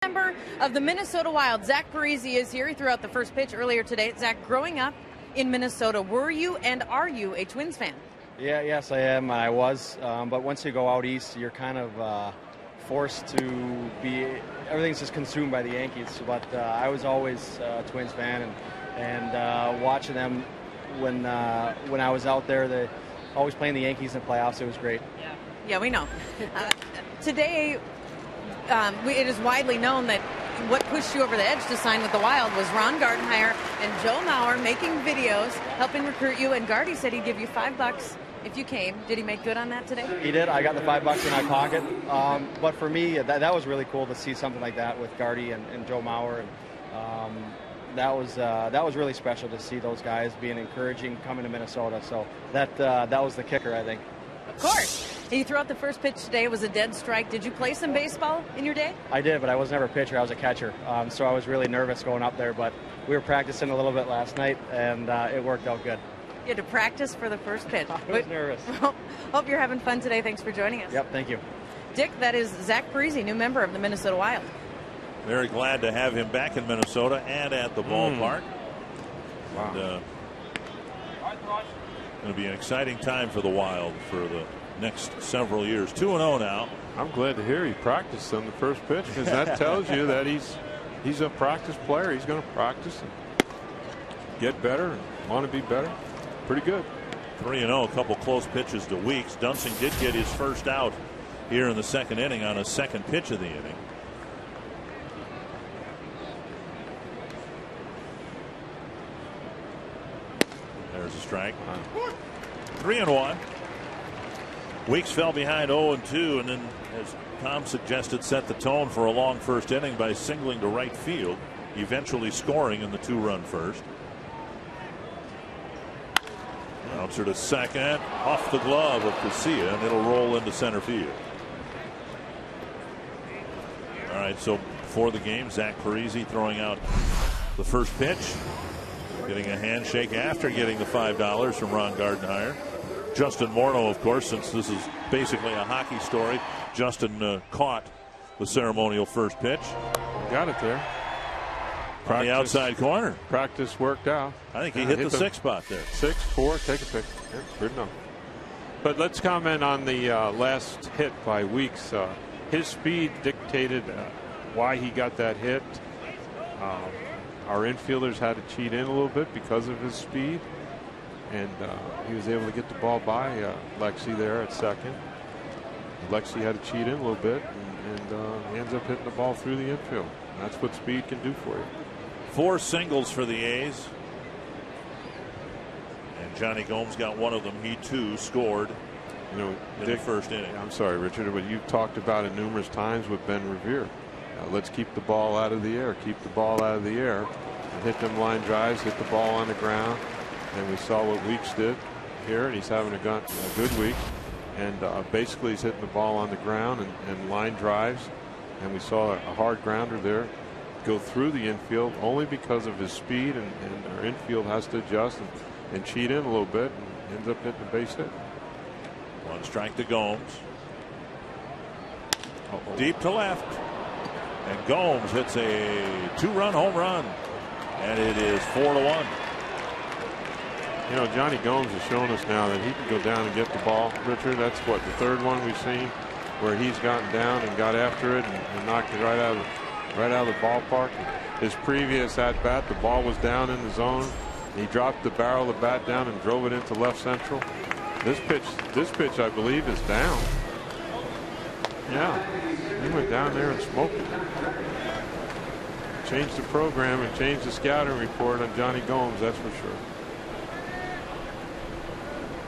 Member of the Minnesota Wild, Zach Parise is here. He threw out the first pitch earlier today. Zach, growing up in Minnesota, were you and are you a Twins fan? Yes, I am. I was. But once you go out east, you're kind of forced to be. Everything's just consumed by the Yankees. But I was always a Twins fan, and watching them when I was out there, they always playing the Yankees in the playoffs. It was great. Yeah, we know. Today, it is widely known that what pushed you over the edge to sign with the Wild was Ron Gardenhire and Joe Mauer making videos, helping recruit you. And Gardy said he'd give you $5 if you came. Did he make good on that today? He did. I got the $5 in my pocket. But for me, that was really cool to see something like that with Gardy and Joe Mauer. And that was really special to see those guys being encouraging coming to Minnesota. So that was the kicker, I think. Of course. And you threw out the first pitch today. It was a dead strike. Did you play some baseball in your day? I did, but I was never a pitcher. I was a catcher. So I was really nervous going up there. But we were practicing a little bit last night, and it worked out good. You had to practice for the first pitch. I was nervous. Hope you're having fun today. Thanks for joining us. Yep, thank you. Dick, that is Zach Parise, new member of the Minnesota Wild. Very glad to have him back in Minnesota and at the ballpark. Wow. And, going to be an exciting time for the Wild for the next several years. 2-0 now. I'm glad to hear he practiced on the first pitch, because that tells you that he's a practice player. He's going to practice and get better and want to be better. Pretty good. 3-0, a couple close pitches to Weeks. Dunsing did get his first out here in the second inning on a second pitch of the inning. There's a strike. 3-1. Weeks fell behind 0-2, and then, as Tom suggested, set the tone for a long first inning by singling to right field, eventually scoring in the 2-run first. Bouncer to second, off the glove of Casilla, and it'll roll into center field. All right, so before the game, Zach Parise throwing out the first pitch, getting a handshake after getting the $5 from Ron Gardenhire. Justin Morneau, of course, since this is basically a hockey story, Justin caught the ceremonial first pitch. Got it there. On the outside corner. Practice worked out. I think he hit the 6 spot there. 6-4, take a pick. Yeah, good enough. But let's comment on the last hit by Weeks. His speed dictated why he got that hit. Our infielders had to cheat in a little bit because of his speed. And he was able to get the ball by Lexi there at second. Lexi had to cheat in a little bit, and he ends up hitting the ball through the infield. And that's what speed can do for you. 4 singles for the A's. And Johnny Gomes got one of them. He, too, scored in the first inning. I'm sorry, Richard, but you've talked about it numerous times with Ben Revere. Let's keep the ball out of the air. Keep the ball out of the air. And hit them line drives, hit the ball on the ground. And we saw what Weeks did here, and he's having a good week. And basically he's hitting the ball on the ground and line drives. And we saw a hard grounder there go through the infield only because of his speed, and our infield has to adjust and cheat in a little bit, and ends up hitting the base hit. 1 strike to Gomes. Deep to left. And Gomes hits a 2-run home run. And it is 4-1. You know, Johnny Gomes has shown us now that he can go down and get the ball. Richard, that's what, the third one we've seen where he's gotten down and got after it and knocked it right out of the ballpark. His previous at bat, the ball was down in the zone. He dropped the barrel of the bat down and drove it into left central. This pitch, I believe, is down. Yeah, he went down there and smoked it. Changed the program and changed the scouting report on Johnny Gomes, that's for sure.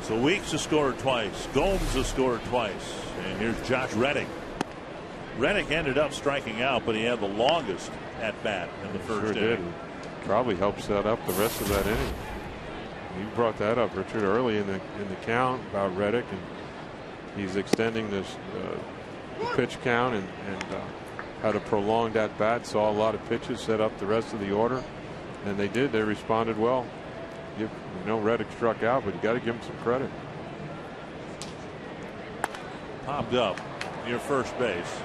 So Weeks has scored twice. Gomes has scored twice. And here's Josh Reddick. Reddick ended up striking out, but he had the longest at bat in the first inning. Did. Probably helped set up the rest of that inning. You brought that up, Richard, early in the count about Reddick, and he's extending this the pitch count and had a prolonged at bat. Saw a lot of pitches, set up the rest of the order, and they did. They responded well. Reddick struck out, but you got to give him some credit. Popped up near first base.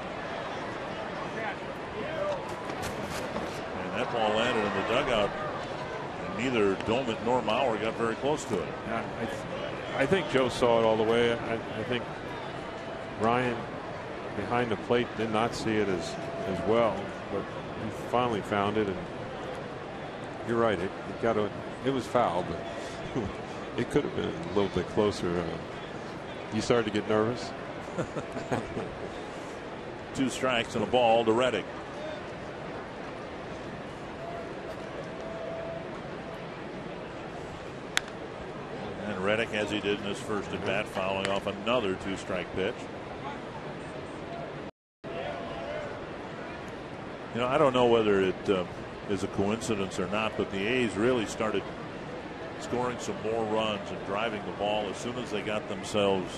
that ball landed in the dugout. And neither Doman nor Maurer got very close to it. I think Joe saw it all the way. I think Ryan behind the plate did not see it as well, but he finally found it. And you're right, it was foul, but it could have been a little bit closer. You started to get nervous. 2 strikes and a ball to Reddick. And Reddick, as he did in his first at bat, fouling off another 2-strike pitch. You know, I don't know whether it is a coincidence or not, but the A's really started scoring some more runs and driving the ball as soon as they got themselves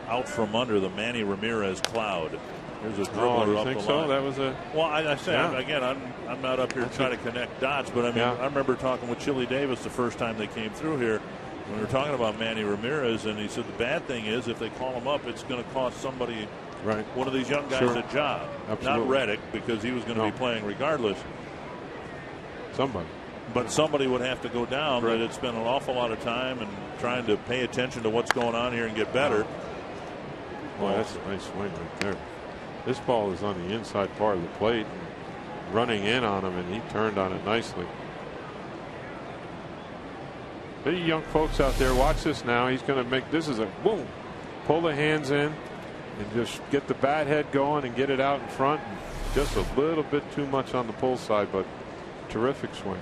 out from under the Manny Ramirez cloud. There's a dribbler you up think the so? line. That was a. Well, I say again, I'm not up here trying to connect dots, but I mean, I remember talking with Chili Davis the first time they came through here. We were talking about Manny Ramirez, and he said the bad thing is if they call him up, it's going to cost somebody, one of these young guys, a job. Absolutely. Not Reddick, because he was going to be playing regardless. Somebody. But somebody would have to go down that had spent an awful lot of time and trying to pay attention to what's going on here and get better. Boy, that's a nice swing right there. This ball is on the inside part of the plate, running in on him, and he turned on it nicely. Any young folks out there, watch this now. He's going to make this is a boom, pull the hands in, and just get the bat head going and get it out in front. Just a little bit too much on the pull side, but terrific swing.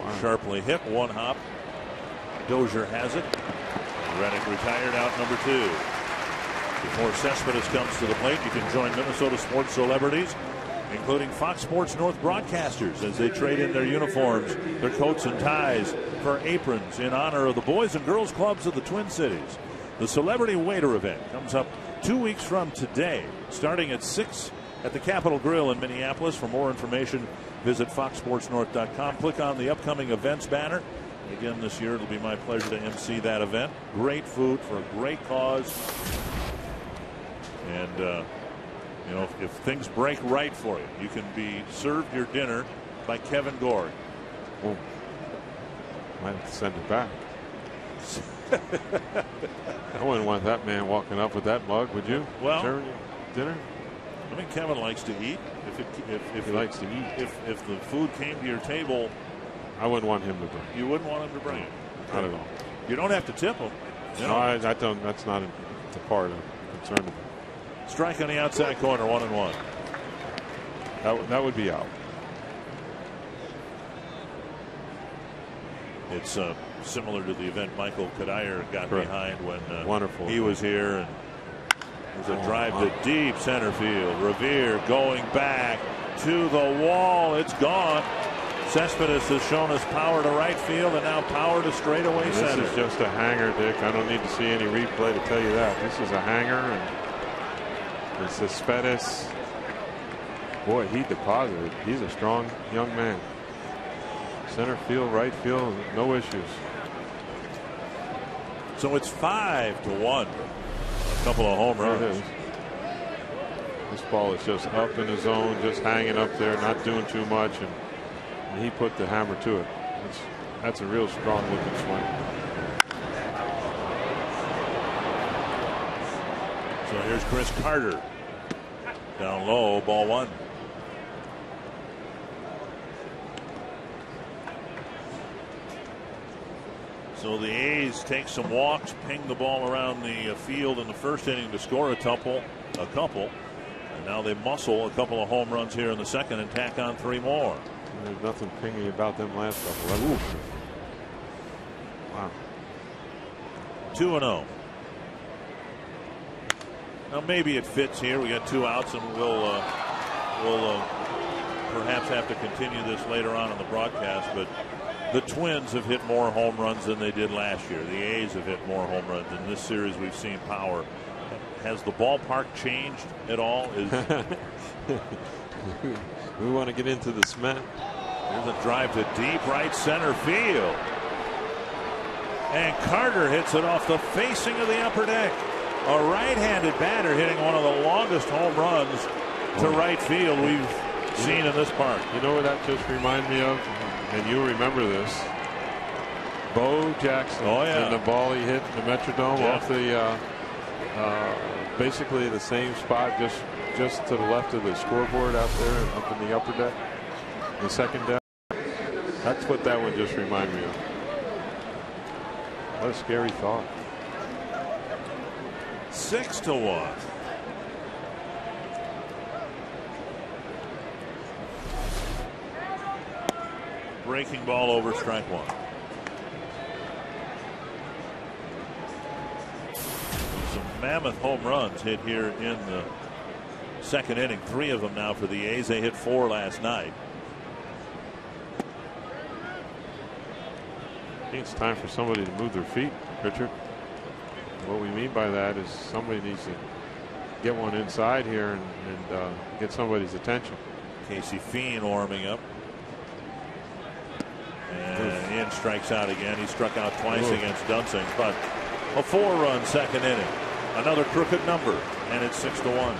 Wow. Sharply hit, 1 hop. Dozier has it. Reddick retired out number 2. Before Cespedes comes to the plate, you can join Minnesota sports celebrities, including Fox Sports North broadcasters, as they trade in their uniforms, their coats and ties for aprons in honor of the boys and girls clubs of the Twin Cities. The Celebrity Waiter event comes up 2 weeks from today, starting at 6 at the Capitol Grill in Minneapolis. For more information, visit foxsportsnorth.com. Click on the upcoming events banner. Again, this year it'll be my pleasure to MC that event. Great food for a great cause. And, you know, if things break right for you, you can be served your dinner by Kevin Gord. Oh, might have to send it back. I wouldn't want that man walking up with that mug, would you? Well, dinner. I mean, Kevin likes to eat. If he likes to eat, if the food came to your table, I wouldn't want him to bring it. You wouldn't want him to bring it. Not at all. You don't have to tip him. No, I don't. That's not the part I'm concerned about. Strike on the outside corner, 1-1. That would be out. It's similar to the event Michael Kadire got behind when he was here. And there's a drive to deep center field. Revere going back to the wall. It's gone. Cespedes has shown us power to right field and now power to straightaway center. This is just a hanger, Dick. I don't need to see any replay to tell you that. This is a hanger, and it's Cespedes. Boy, he deposited. He's a strong young man. Center field, right field, no issues. So it's 5-1. A couple of home runs. This ball is just up in the zone, just hanging up there, not doing too much, and he put the hammer to it. That's a real strong looking swing. So here's Chris Carter. Down low, ball 1. So the A's take some walks, ping the ball around the field in the first inning to score a couple. And now they muscle a couple of home runs here in the second and tack on 3 more. There's nothing pingy about them last couple. Ooh. Wow. 2-0. Now maybe it fits here. We got 2 outs, and we'll perhaps have to continue this later on in the broadcast. But the Twins have hit more home runs than they did last year. The A's have hit more home runs. In this series, we've seen power. Has the ballpark changed at all? We want to get into the cement. There's a drive to deep right center field. And Carter hits it off the facing of the upper deck. A right-handed batter hitting one of the longest home runs to right field we've seen in this park. You know what that just reminded me of? And you'll remember this. Bo Jackson. Oh, yeah. And the ball he hit in the Metrodome off the basically the same spot, just to the left of the scoreboard out there, up in the upper deck, the second deck. That's what that one just reminded me of. What a scary thought. 6-1. Breaking ball over, strike one. Some mammoth home runs hit here in the second inning. 3 of them now for the A's. They hit 4 last night. I think it's time for somebody to move their feet, Richard. What we mean by that is somebody needs to get one inside here and get somebody's attention. Casey Fien warming up. And Ian strikes out again. He struck out twice against Dunsing, but a 4-run second inning. Another crooked number, and it's 6-1.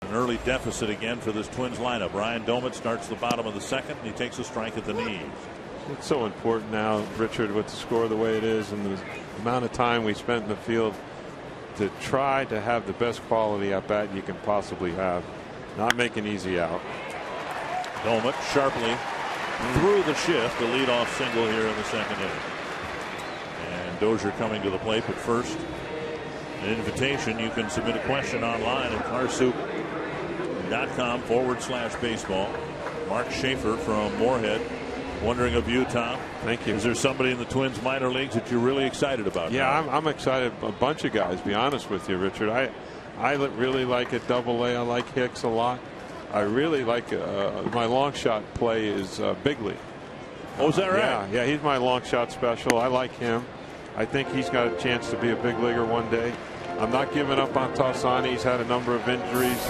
An early deficit again for this Twins lineup. Ryan Doumit starts the bottom of the second, and he takes a strike at the knees. It's so important now, Richard, with the score the way it is and the amount of time we spent in the field to try to have the best quality at bat you can possibly have. Not make an easy out. Doumit sharply through the shift, the leadoff single here in the second inning. And Dozier coming to the plate, but first, an invitation. You can submit a question online at carsoup.com/baseball. Mark Schaefer from Moorhead wondering of you, Tom. Thank you. Is there somebody in the Twins minor leagues that you're really excited about? Yeah, I'm excited. A bunch of guys, be honest with you, Richard. I really like at Double-A. I like Hicks a lot. I really like my long shot play is Bigley. Oh, is that right? Yeah, he's my long shot special. I like him. I think he's got a chance to be a big leaguer one day. I'm not giving up on Tassani. He's had a number of injuries,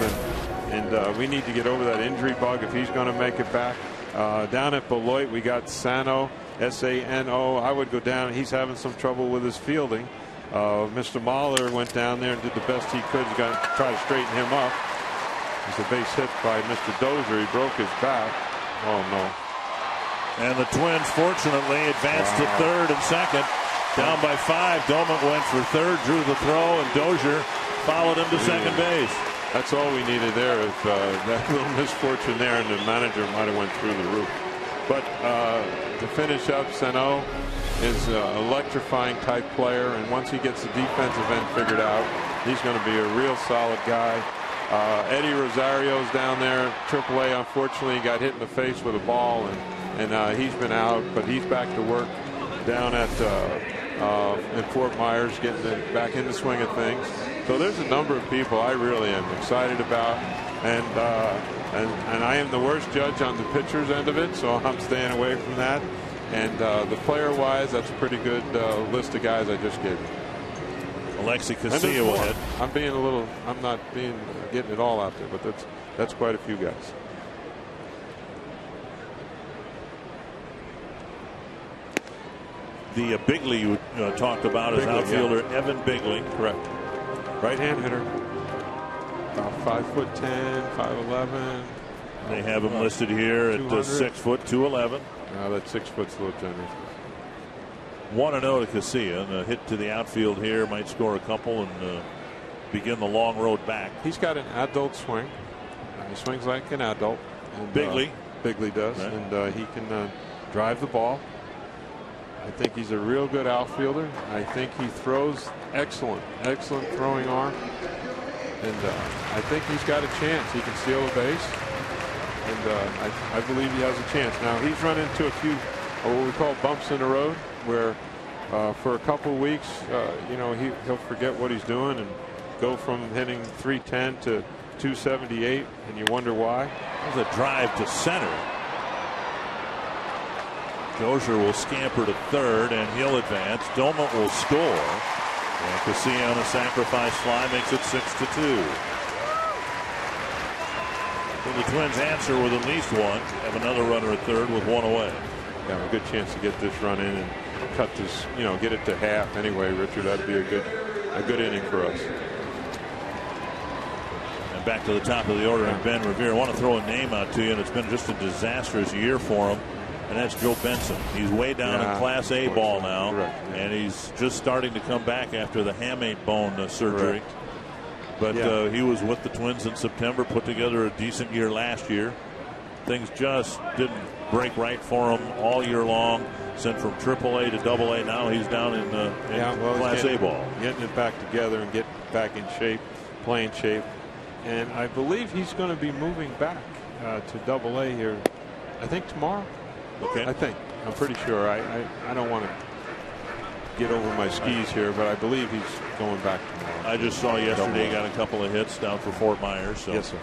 and we need to get over that injury bug if he's going to make it back. Down at Beloit, we got Sano, S-A-N-O. I would go down. He's having some trouble with his fielding. Mr. Mahler went down there and did the best he could to try to straighten him up. There's a base hit by Mr. Dozier. He broke his back. Oh, no. And the Twins, fortunately, advanced to third and second. Down by 5. Doumit went for third, drew the throw, and Dozier followed him to second base. That's all we needed there. Is that little misfortune there, and the manager might have went through the roof. But to finish up, Sano is an electrifying type player, and once he gets the defensive end figured out, he's going to be a real solid guy. Eddie Rosario's down there, AAA. Unfortunately, he got hit in the face with a ball, and he's been out, but he's back to work down at in Fort Myers, getting back in the swing of things. So there's a number of people I really am excited about, and I am the worst judge on the pitcher's end of it, so I'm staying away from that. And the player-wise, that's a pretty good list of guys I just gave you. Alexi Casilla will hit. I'm not getting it all out there, but that's quite a few guys. The Bigley you talked about is outfielder Evan Bigley. Correct. Right-hand hitter. About 5'10", 5'11". They have him listed here at 6 foot 211. That 6 foot's a little generous. 1-0 to Casilla, and a hit to the outfield here might score a couple and begin the long road back. He's got an adult swing. He swings like an adult. And, Bigley does, right. And he can drive the ball. I think he's a real good outfielder. I think he throws excellent throwing arm, and I think he's got a chance. He can steal a base, and I believe he has a chance. Now he's run into a few what we call bumps in the road, where for a couple of weeks, he'll forget what he's doing and go from hitting 310 to 278, and you wonder why. There's a drive to center. Dozier will scamper to third, and he'll advance. Doumit will score, and Casilla on a sacrifice fly makes it 6-2. So the Twins answer with at least one. Have another runner at third with one away. Got a good chance to get this run in and cut this, get it to half anyway, Richard. That'd be a good inning for us. And back to the top of the order, and Ben Revere. I want to throw a name out to you, and it's been just a disastrous year for him. And that's Joe Benson. He's way down in Class A ball now, and he's just starting to come back after the hamate bone surgery. But he was with the Twins in September, put together a decent year last year. Things just didn't break right for him all year long. Sent from AAA to AA. Now he's down in Class A ball. Getting it back together and getting back in shape, playing shape. And I believe he's going to be moving back to AA here, I think tomorrow. Okay. I'm pretty sure. I don't want to get over my skis here, but I believe he's going back tomorrow. I just saw yesterday he got a couple of hits down for Fort Myers. So. Yes, sir.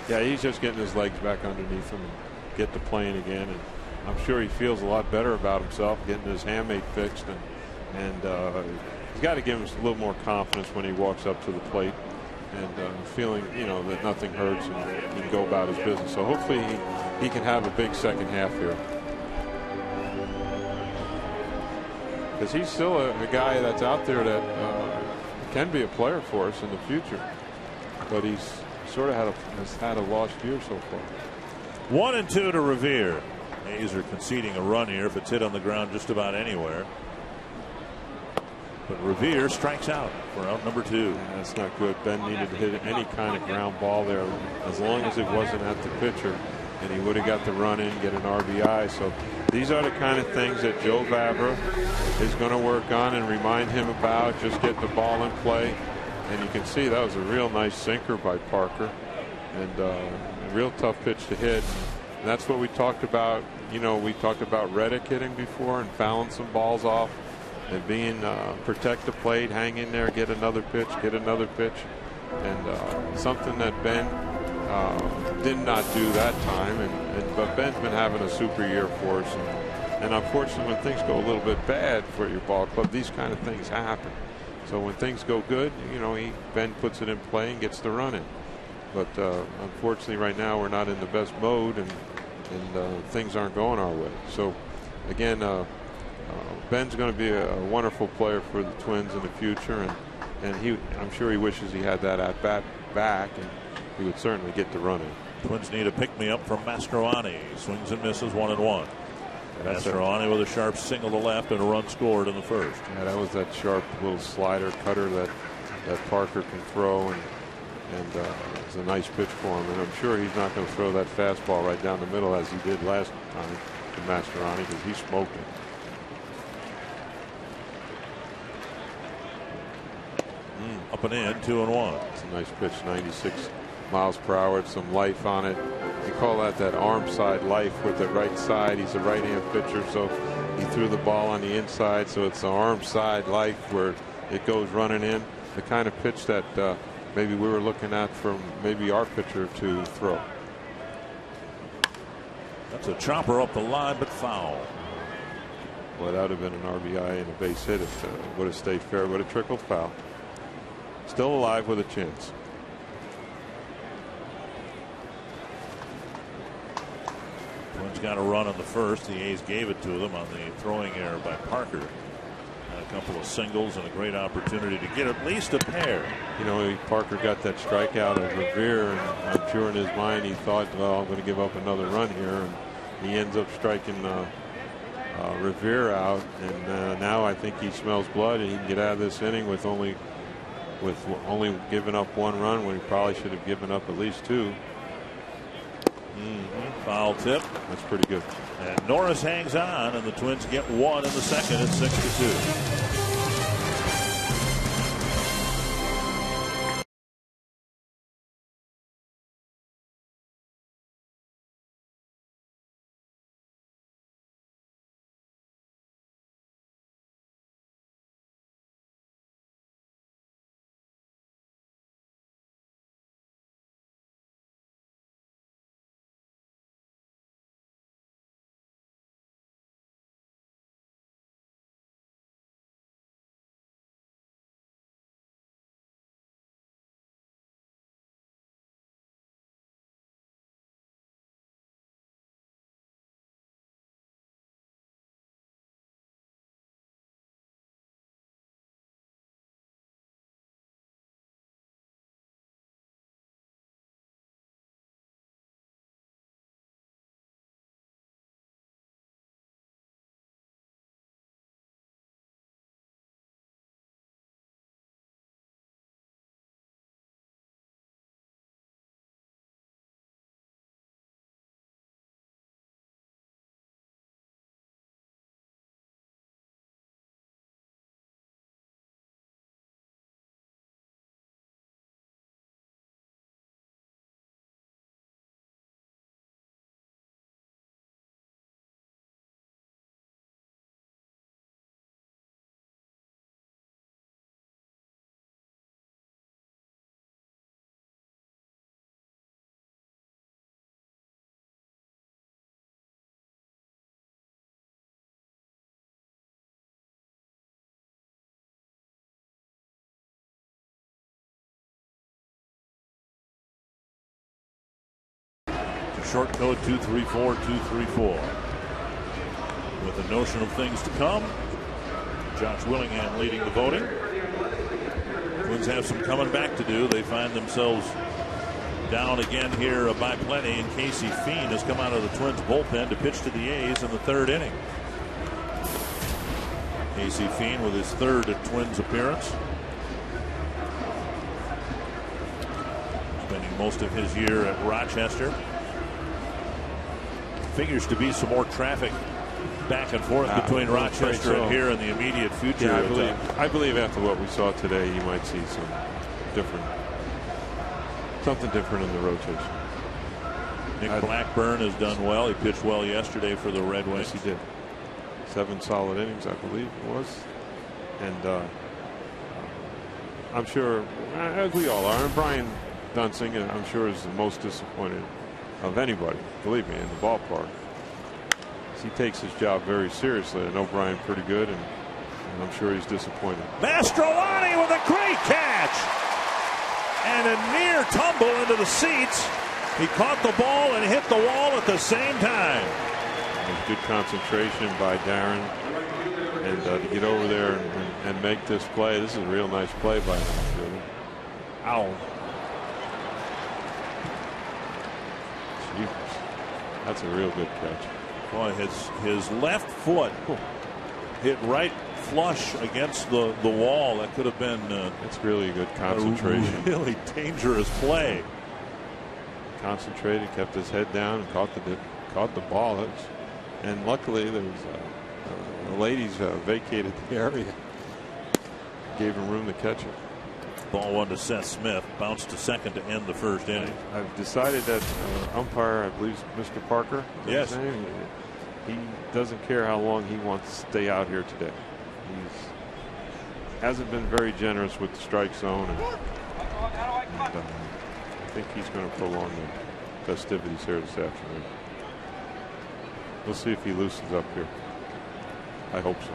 Yeah, he's just getting his legs back underneath him and get to playing again. And I'm sure he feels a lot better about himself, getting his hamate fixed, and he's got to give him a little more confidence when he walks up to the plate, and feeling that nothing hurts and he can go about his business. So hopefully he can have a big second half here. Because he's still a guy that's out there that can be a player for us in the future, but he's sort of has had a lost year so far. 1-2 to Revere. A's are conceding a run here if it's hit on the ground just about anywhere. But Revere strikes out for out number 2. Yeah, that's not good. Ben needed to hit any kind of ground ball there, as long as it wasn't at the pitcher, and he would have got the run in, get an RBI. So these are the kind of things that Joe Vavra is going to work on and remind him about. Just get the ball in play. And you can see that was a real nice sinker by Parker, and a real tough pitch to hit. And that's what we talked about. We talked about Reddick hitting before and fouling some balls off and being protect the plate, hang in there, get another pitch, and something that Ben did not do that time. But Ben's been having a super year for us, and unfortunately, when things go a little bit bad for your ball club, these kind of things happen. So when things go good, Ben puts it in play and gets the run in. But unfortunately, right now we're not in the best mode, and things aren't going our way. So again, Ben's going to be a wonderful player for the Twins in the future, and I'm sure he wishes he had that at bat back, and he would certainly get the run in. Twins need a pick-me-up from Mastroianni. Swings and misses 1-1. Mastroianni with a sharp single to left and a run scored in the first. Yeah, that was that sharp little slider cutter that Parker can throw, and it's a nice pitch for him. And I'm sure he's not going to throw that fastball right down the middle as he did last time. to Mastroeni because he smoked it. Up and in, 2-1. It's a nice pitch, 96 miles per hour. It's some life on it. You call that arm side life with the right side. He's a right-hand pitcher, so he threw the ball on the inside, so it's the arm side life where it goes running in. The kind of pitch that maybe we were looking at from maybe our pitcher to throw. That's a chopper up the line, but foul. Well, that would have been an RBI and a base hit if it would have stayed fair, but it trickled foul. Still alive with a chance. Twins got a run on the first. The A's gave it to them on the throwing error by Parker. And a couple of singles and a great opportunity to get at least a pair. You know, Parker got that strikeout of Revere, and I'm sure in his mind he thought, well, I'm going to give up another run here, and he ends up striking Revere out, and now I think he smells blood, and he can get out of this inning with only giving up one run when he probably should have given up at least two. Foul tip. That's pretty good. And Norris hangs on, and the Twins get one in the second. It's 6-2. Short code 234-234. With the notion of things to come, Josh Willingham leading the voting. Twins have some coming back to do. They find themselves down again here by plenty, and Casey Fien has come out of the Twins bullpen to pitch to the A's in the third inning. Casey Fien with his third Twins appearance. Spending most of his year at Rochester. Figures to be some more traffic back and forth between Rochester and here in the immediate future. Yeah, I believe after what we saw today, you might see something different in the rotation. Nick Blackburn has done well. He pitched well yesterday for the Red Wings. Yes, he did. 7 solid innings, I believe it was. And I'm sure, as we all are, and Brian Dunsing, I'm sure, is the most disappointed of anybody, believe me, in the ballpark. He takes his job very seriously. I know Brian pretty good, and I'm sure he's disappointed. Mastroeni with a great catch and a near tumble into the seats. He caught the ball and hit the wall at the same time. Good concentration by Darren, and to get over there and make this play. This is a real nice play by him. Ow. That's a real good catch. Boy, his left foot hit right flush against the wall. That could have been it's really good concentration. A really dangerous play. Concentrated, kept his head down, and caught the ball. And luckily, there was the ladies vacated the area, gave him room to catch it. Ball one to Seth Smith, bounced to second to end the first inning. I've decided that umpire, I believe, Mr. Parker. Yes. He doesn't care how long he wants to stay out here today. Hasn't been very generous with the strike zone, and I think he's going to prolong the festivities here this afternoon. We'll see if he loosens up here. I hope so.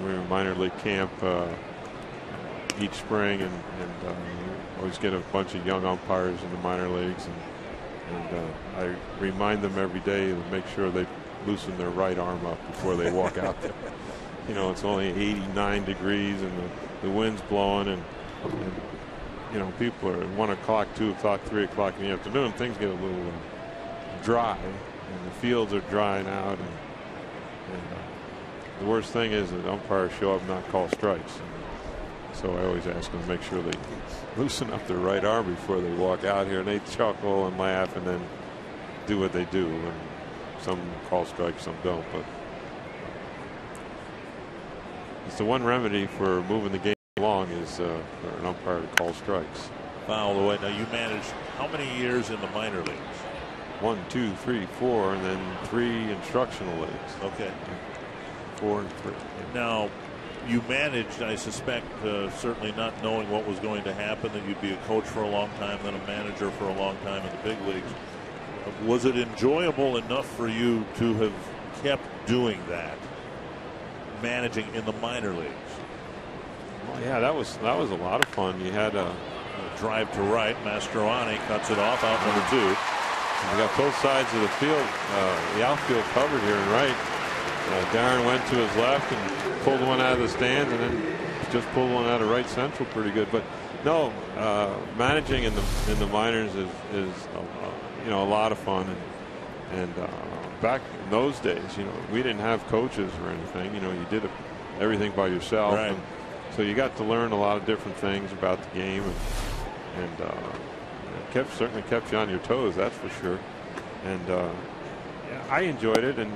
We're in minor league camp each spring, and always get a bunch of young umpires in the minor leagues, and I remind them every day to make sure they loosen their right arm up before they walk out there. You know, it's only 89 degrees, and the wind's blowing, and you know, people are at 1 o'clock, 2 o'clock, 3 o'clock in the afternoon. Things get a little dry, and the fields are drying out, and the worst thing is that umpires show up and not call strikes. So I always ask them to make sure they loosen up their right arm before they walk out here, and they chuckle and laugh and then do what they do. And some call strikes, some don't. But it's the one remedy for moving the game along is for an umpire to call strikes. Foul away. Now you managed how many years in the minor leagues? 1, 2, 3, 4, and then 3 instructional leagues. Okay. 4 and 3. Now, you managed, I suspect, certainly not knowing what was going to happen, that you'd be a coach for a long time, then a manager for a long time in the big leagues. Was it enjoyable enough for you to have kept doing that, managing in the minor leagues? Well, yeah, that was a lot of fun. You had a drive to right. Mastroianni cuts it off, out number 2. We got both sides of the field, the outfield covered here and right. Darren went to his left and pulled one out of the stands, and then just pulled one out of right central pretty good. But no, managing in the minors is you know, a lot of fun, and back in those days, you know, we didn't have coaches or anything. You know, you did everything by yourself, right. And so you got to learn a lot of different things about the game, and it certainly kept you on your toes, that's for sure. And yeah, I enjoyed it, and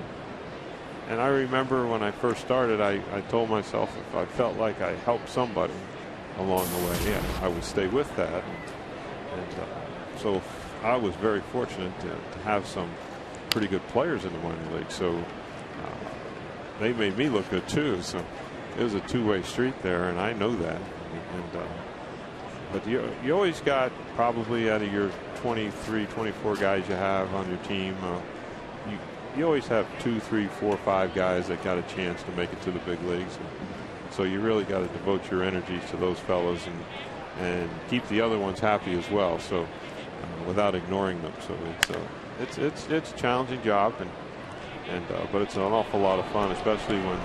I remember when I first started, I told myself if I felt like I helped somebody along the way, yeah, I would stay with that. And so I was very fortunate to have some pretty good players in the minor league. So they made me look good too. So it was a two-way street there, and I know that. But you always got, probably out of your 23, 24 guys you have on your team, you always have 2, 3, 4, 5 guys that got a chance to make it to the big leagues. And so you really got to devote your energies to those fellows and keep the other ones happy as well. So without ignoring them. So it's a challenging job, but it's an awful lot of fun, especially when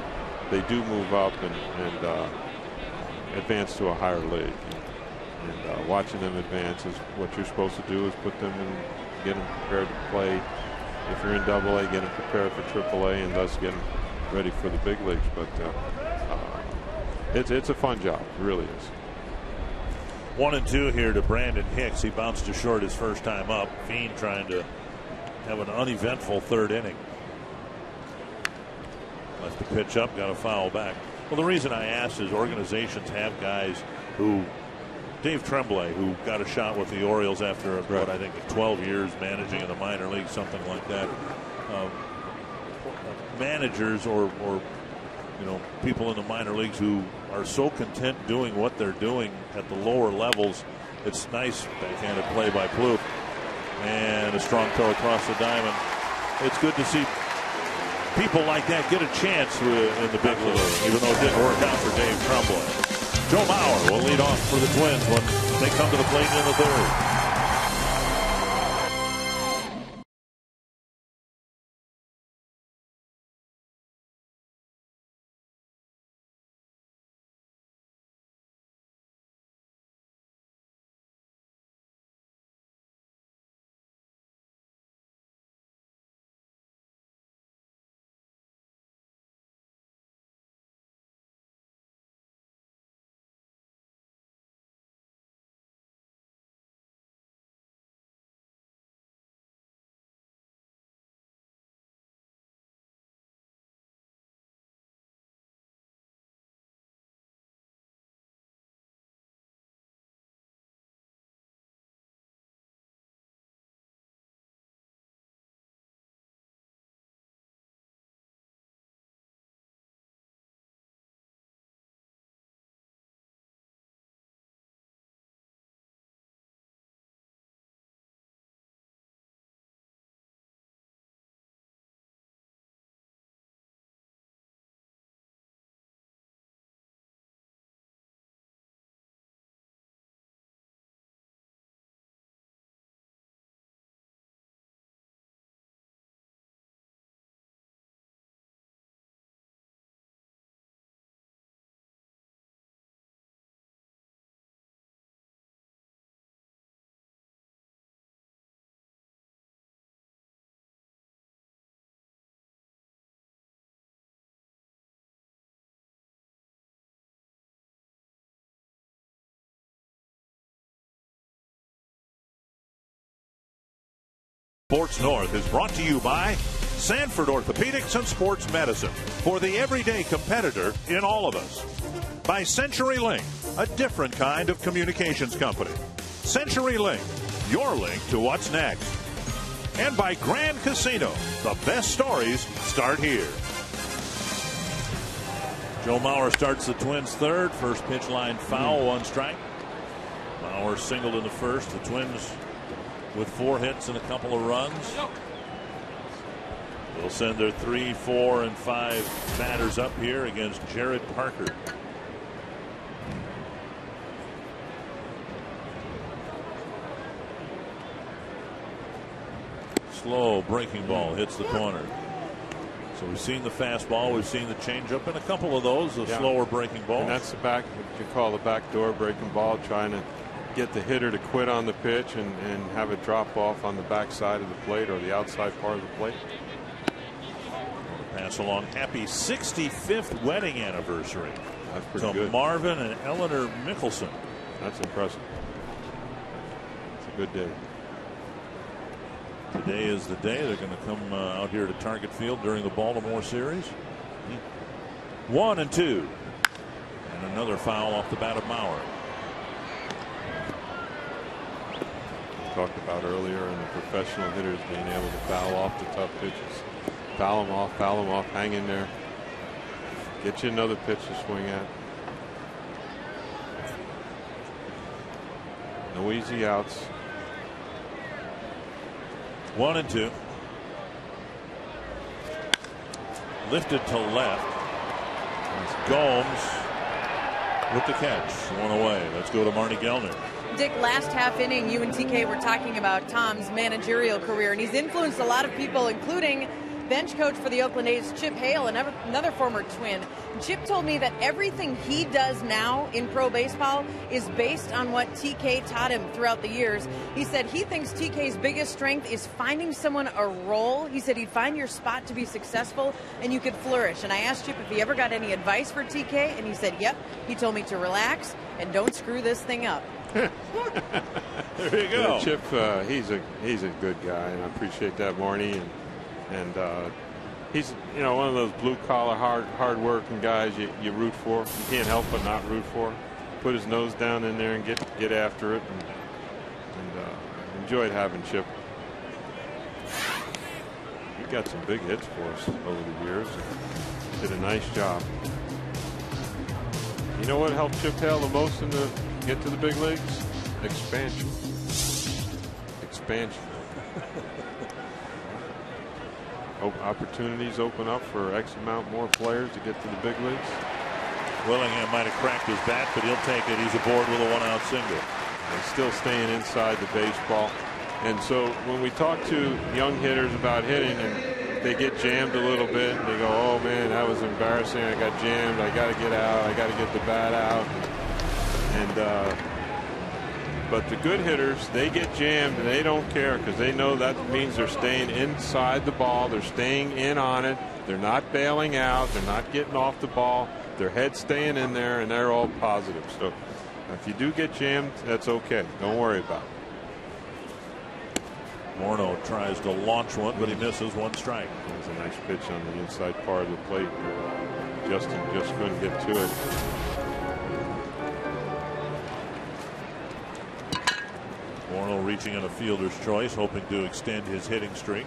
they do move up and advance to a higher league. And watching them advance is what you're supposed to do, is put them in, get them prepared to play. If you're in AA, get them prepared for AAA, and thus get them ready for the big leagues. But it's a fun job. It really is. 1-2 here to Brandon Hicks. He bounced to short his first time up. Fiend trying to have an uneventful third inning. Left the pitch up, got a foul back. Well, the reason I asked is organizations have guys who, Dave Tremblay, who got a shot with the Orioles after what I think 12 years managing in the minor league, something like that. Managers or you know, people in the minor leagues who are so content doing what they're doing at the lower levels. It's nice backhanded play by Plouffe, and a strong toe across the diamond. It's good to see people like that get a chance in the big league, even though it didn't work out for Dave Tremblay. Joe Mauer will lead off for the Twins when they come to the plate in the third. Sports North is brought to you by Sanford Orthopedics and Sports Medicine, for the everyday competitor in all of us. By CenturyLink, a different kind of communications company. CenturyLink, your link to what's next. And by Grand Casino, the best stories start here. Joe Mauer starts the Twins third. First pitch line foul, 1 strike. Mauer singled in the first. The Twins with 4 hits and a couple of runs. They'll send their 3, 4, and 5 batters up here against Jared Parker. Slow breaking ball hits the corner. So we've seen the fastball, we've seen the changeup, and a couple of those, slower breaking balls. And that's the back, what you call the backdoor breaking ball, trying to get the hitter to quit on the pitch and have it drop off on the backside of the plate or the outside part of the plate. Pass along. Happy 65th wedding anniversary. That's pretty good. Marvin and Eleanor Mickelson. That's impressive. It's a good day. Today is the day. They're going to come out here to Target Field during the Baltimore series. 1-2. And another foul off the bat of Mauer. We talked about earlier in the professional hitters being able to foul off the tough pitches. Foul them off, hang in there. Get you another pitch to swing at. No easy outs. 1-2. Lifted to left. That's Gomes with the catch. 1 away. Let's go to Marnie Gellner. Dick, last half inning, you and TK were talking about Tom's managerial career, and he's influenced a lot of people, including bench coach for the Oakland A's, Chip Hale, another former Twin. Chip told me that everything he does now in pro baseball is based on what TK taught him throughout the years. He said he thinks TK's biggest strength is finding someone a role. He said he'd find your spot to be successful and you could flourish. And I asked Chip if he ever got any advice for TK, and he said, yep. He told me to relax and don't screw this thing up. There you go. Chip, he's a good guy, and I appreciate that, Marnie. And he's one of those blue collar hard working guys you root for. You can't help but not root for. Put his nose down in there and get after it, and enjoyed having Chip. He got some big hits for us over the years. Did a nice job. You know what helped Chip Hale the most get to the big leagues? Expansion. Opportunities open up for X amount more players to get to the big leagues. Willingham might have cracked his bat, but he'll take it. He's aboard with a 1-out single. And still staying inside the baseball. And so when we talk to young hitters about hitting and they get jammed a little bit and they go, oh man, that was embarrassing. I got jammed. I got to get out. I got to get the bat out. But the good hitters, they get jammed and they don't care because they know that means they're staying inside the ball. They're staying in on it. They're not bailing out. They're not getting off the ball. Their head's staying in there, and they're all positive. So if you do get jammed, that's okay. Don't worry about it. Morneau tries to launch one, but he misses. 1 strike. There's a nice pitch on the inside part of the plate. Justin just couldn't get to it. Morneau reaching on a fielder's choice, hoping to extend his hitting streak.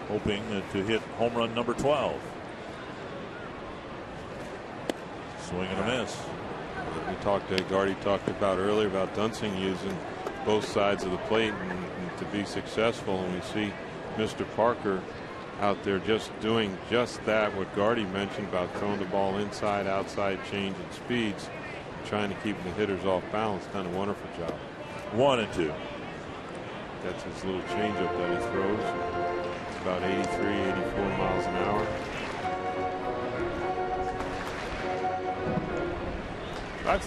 Hoping to hit home run number 12. Swing and a miss. Gardy talked about earlier about Dunsing using both sides of the plate and to be successful. And we see Mr. Parker out there just doing just that. What Gardy mentioned about throwing the ball inside, outside, changing speeds, trying to keep the hitters off balance. Done a wonderful job. 1-2. That's his little changeup that he throws. It's about 83, 84 miles an hour.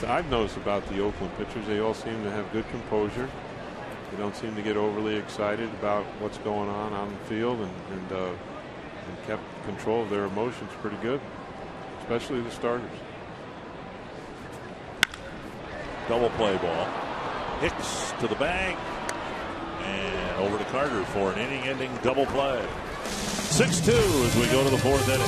I've noticed about the Oakland pitchers, they all seem to have good composure. They don't seem to get overly excited about what's going on the field, and kept control of their emotions pretty good, especially the starters. Double play ball. Hicks to the bag, And over to Carter for an inning-ending double play. 6-2 as we go to the fourth inning.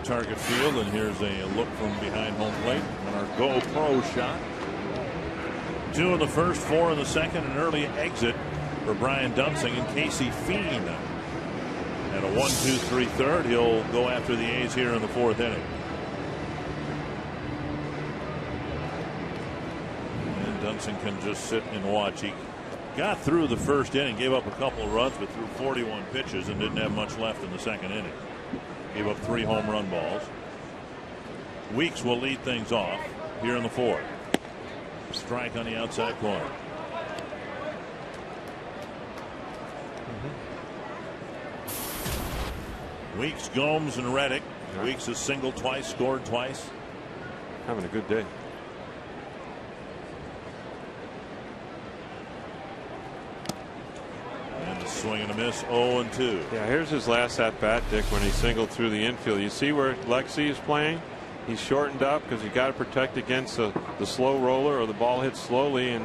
Target field, and here's a look from behind home plate on our GoPro shot. 2 in the first, 4 in the second, an early exit for Brian Dunsing and Casey Fien. At a 1-2-3 third, he'll go after the A's here in the fourth inning. And Dunsing can just sit and watch. He got through the first inning, gave up a couple of runs, but threw 41 pitches and didn't have much left in the second inning. Gave up 3 home run balls. Weeks will lead things off here in the fourth. Strike on the outside corner. Weeks, Gomes, and Reddick. Weeks has singled twice, scored twice. Having a good day. Swing and a miss, 0-2. Yeah, here's his last at bat, Dick, when he singled through the infield. You see where Lexi is playing? He's shortened up because you got to protect against the slow roller, or the ball hits slowly,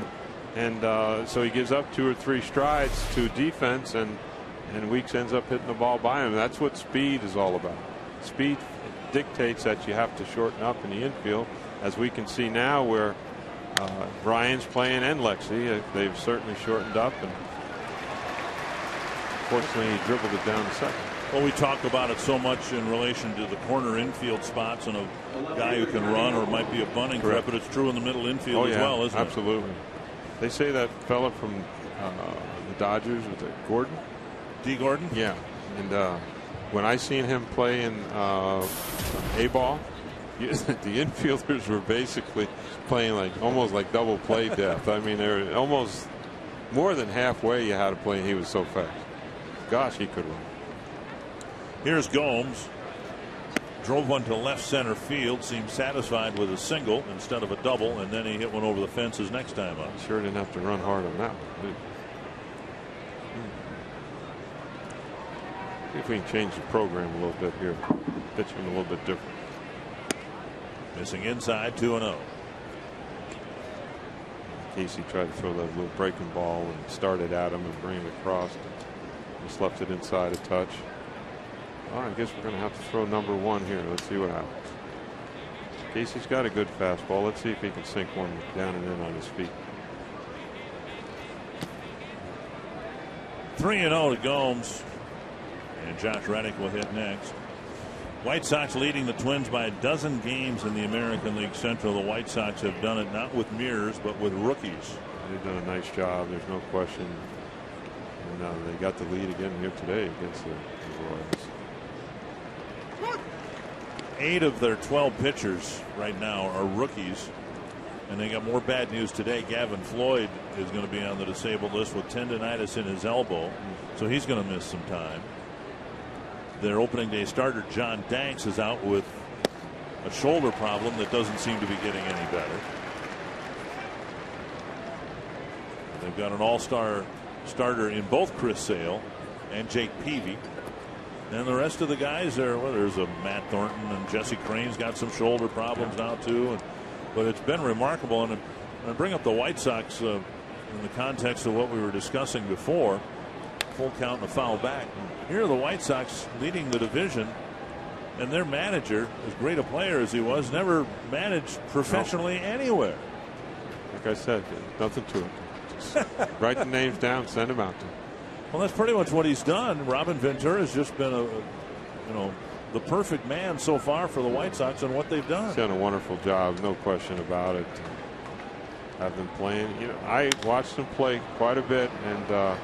and so he gives up 2 or 3 strides to defense, and Weeks ends up hitting the ball by him. That's what speed is all about. Speed dictates that you have to shorten up in the infield, as we can see now where Brian's playing and Lexi. They've certainly shortened up, and fortunately, he dribbled it down to second. Well, we talk about it so much in relation to the corner infield spots and a guy who can run, or might be a bunting threat, but it's true in the middle infield as well, isn't it? Absolutely. They say that fella from the Dodgers, was it Gordon? D. Gordon? Yeah. And when I seen him play in A-ball, the infielders were basically playing almost like double play depth. I mean, they're almost more than halfway you had to play, and he was so fast. Gosh, he could run. Here's Gomes. Drove one to left center field. Seemed satisfied with a single instead of a double, and then he hit one over the fence his next time up. Sure didn't have to run hard on that one. See if we can change the program a little bit here. Pitch him a little bit different. Missing inside, 2-0. Casey tried to throw that little breaking ball and started at him and bring him across. Just left it inside a touch. All right, I guess we're going to have to throw number 1 here. Let's see what happens. Casey's got a good fastball. Let's see if he can sink one down and in on his feet. 3-0 to Gomes. And Josh Reddick will hit next. White Sox leading the Twins by a dozen games in the American League Central. The White Sox have done it not with mirrors, but with rookies. They've done a nice job. There's no question. And they got the lead again here today against the Royals. 8 of their 12 pitchers right now are rookies. And they got more bad news today. Gavin Floyd is going to be on the disabled list with tendonitis in his elbow, so he's going to miss some time. Their opening day starter, John Danks, is out with a shoulder problem that doesn't seem to be getting any better. They've got an all-star starter in both Chris Sale and Jake Peavy. And the rest of the guys there, well, there's a Matt Thornton, and Jesse Crane's got some shoulder problems now too. But it's been remarkable. And I bring up the White Sox in the context of what we were discussing before. Full count and a foul back. Here are the White Sox leading the division, and their manager, as great a player as he was, never managed professionally anywhere. Like I said, nothing to it. Just write the names down, send them out to him. Well, that's pretty much what he's done. Robin Ventura has just been the perfect man so far for the White Sox and what they've done. He's done a wonderful job, no question about it. I've been playing. I watched them play quite a bit, and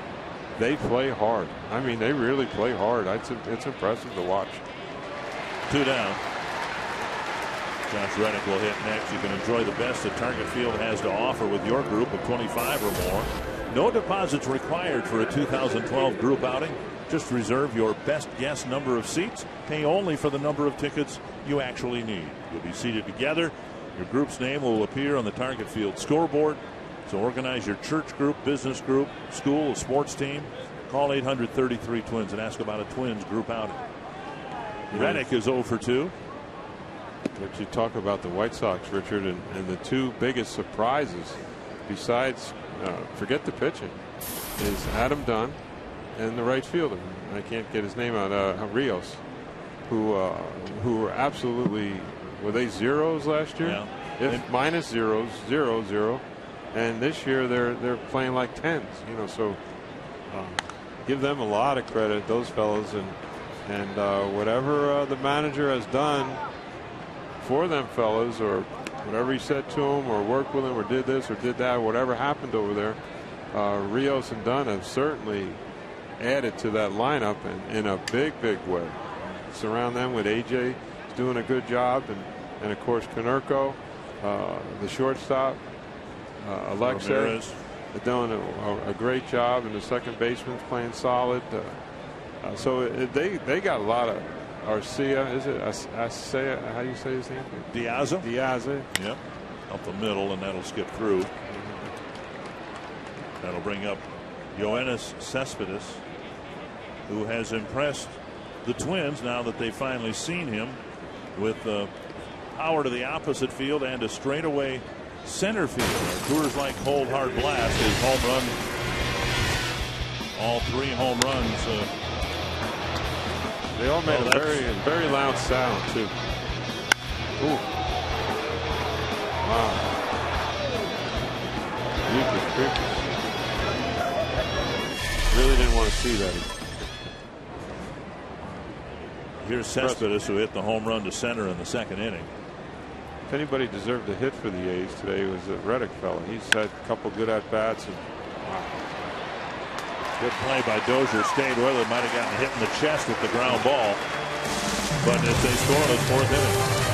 they play hard. I mean, they really play hard. It's impressive to watch. 2 down. Josh Reddick will hit next. You can enjoy the best that Target Field has to offer with your group of 25 or more. No deposits required for a 2012 group outing. Just reserve your best guess number of seats. Pay only for the number of tickets you actually need. You'll be seated together. Your group's name will appear on the Target Field scoreboard. So organize your church group, business group, school, sports team. Call 800-33-TWINS and ask about a Twins group outing. Reddick is 0 for 2. But you talk about the White Sox, Richard, and the two biggest surprises, besides forget the pitching, is Adam Dunn and the right fielder. I can't get his name out. Rios, who were absolutely, were they zeros last year? Yeah. If minus zeros, 0-0, and this year they're playing like tens. So give them a lot of credit, those fellows, and whatever the manager has done for them fellas, or whatever he said to them, or worked with them, or did this or did that, whatever happened over there, Rios and Dunn have certainly added to that lineup in a big way. Surround them with AJ, is doing a good job, and of course Konerko, the shortstop, Alexei, doing a great job, and the second baseman's playing solid. So they got a lot of Arcia, is it? Arcia, how do you say his name? Diaza. Yep. Up the middle, and that'll skip through. That'll bring up Yoenis Cespedes, who has impressed the Twins now that they've finally seen him with power to the opposite field and a straightaway center field. Coors Light Cold Hard Blast, his home run. All 3 home runs. They all made a very loud sound too. Ooh. Wow. Really didn't want to see that. Here's Cespedes, who hit the home run to center in the second inning. If anybody deserved a hit for the A's today, it was the Reddick fella. He's had a couple good at bats, and good play by Dozier. Stayed with it. Might have gotten hit in the chest with the ground ball. But it's a scoreless 4th inning.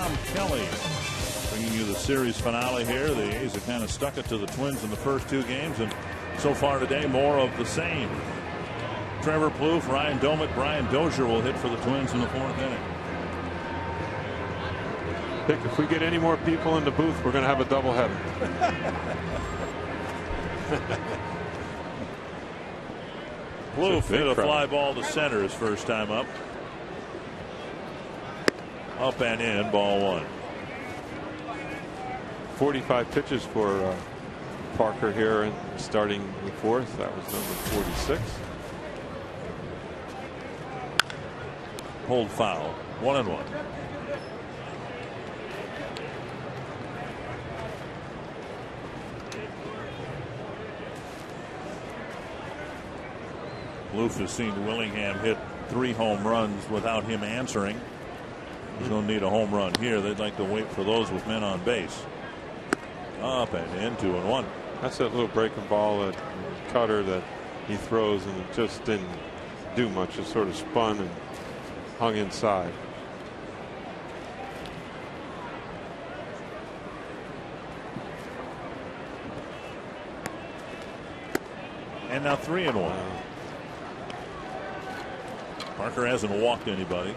Tom Kelly bringing you the series finale here. The A's have kind of stuck it to the Twins in the first 2 games, and so far today, more of the same. Trevor Plouffe, Ryan Doumit, Brian Dozier will hit for the Twins in the 4th inning. If we get any more people in the booth, we're going to have a doubleheader. Plouffe hit a fly ball to center his first time up. Up and in, ball 1. 45 pitches for Parker here and starting the 4th. That was number 46. Hold foul. 1-1. Plouffe has seen Willingham hit 3 home runs without him answering. He's going to need a home run here. They'd like to wait for those with men on base. Up and in, 2-1. That's that little breaking ball, that cutter that he throws, and it just didn't do much. It sort of spun and hung inside. And now 3-1. Parker hasn't walked anybody.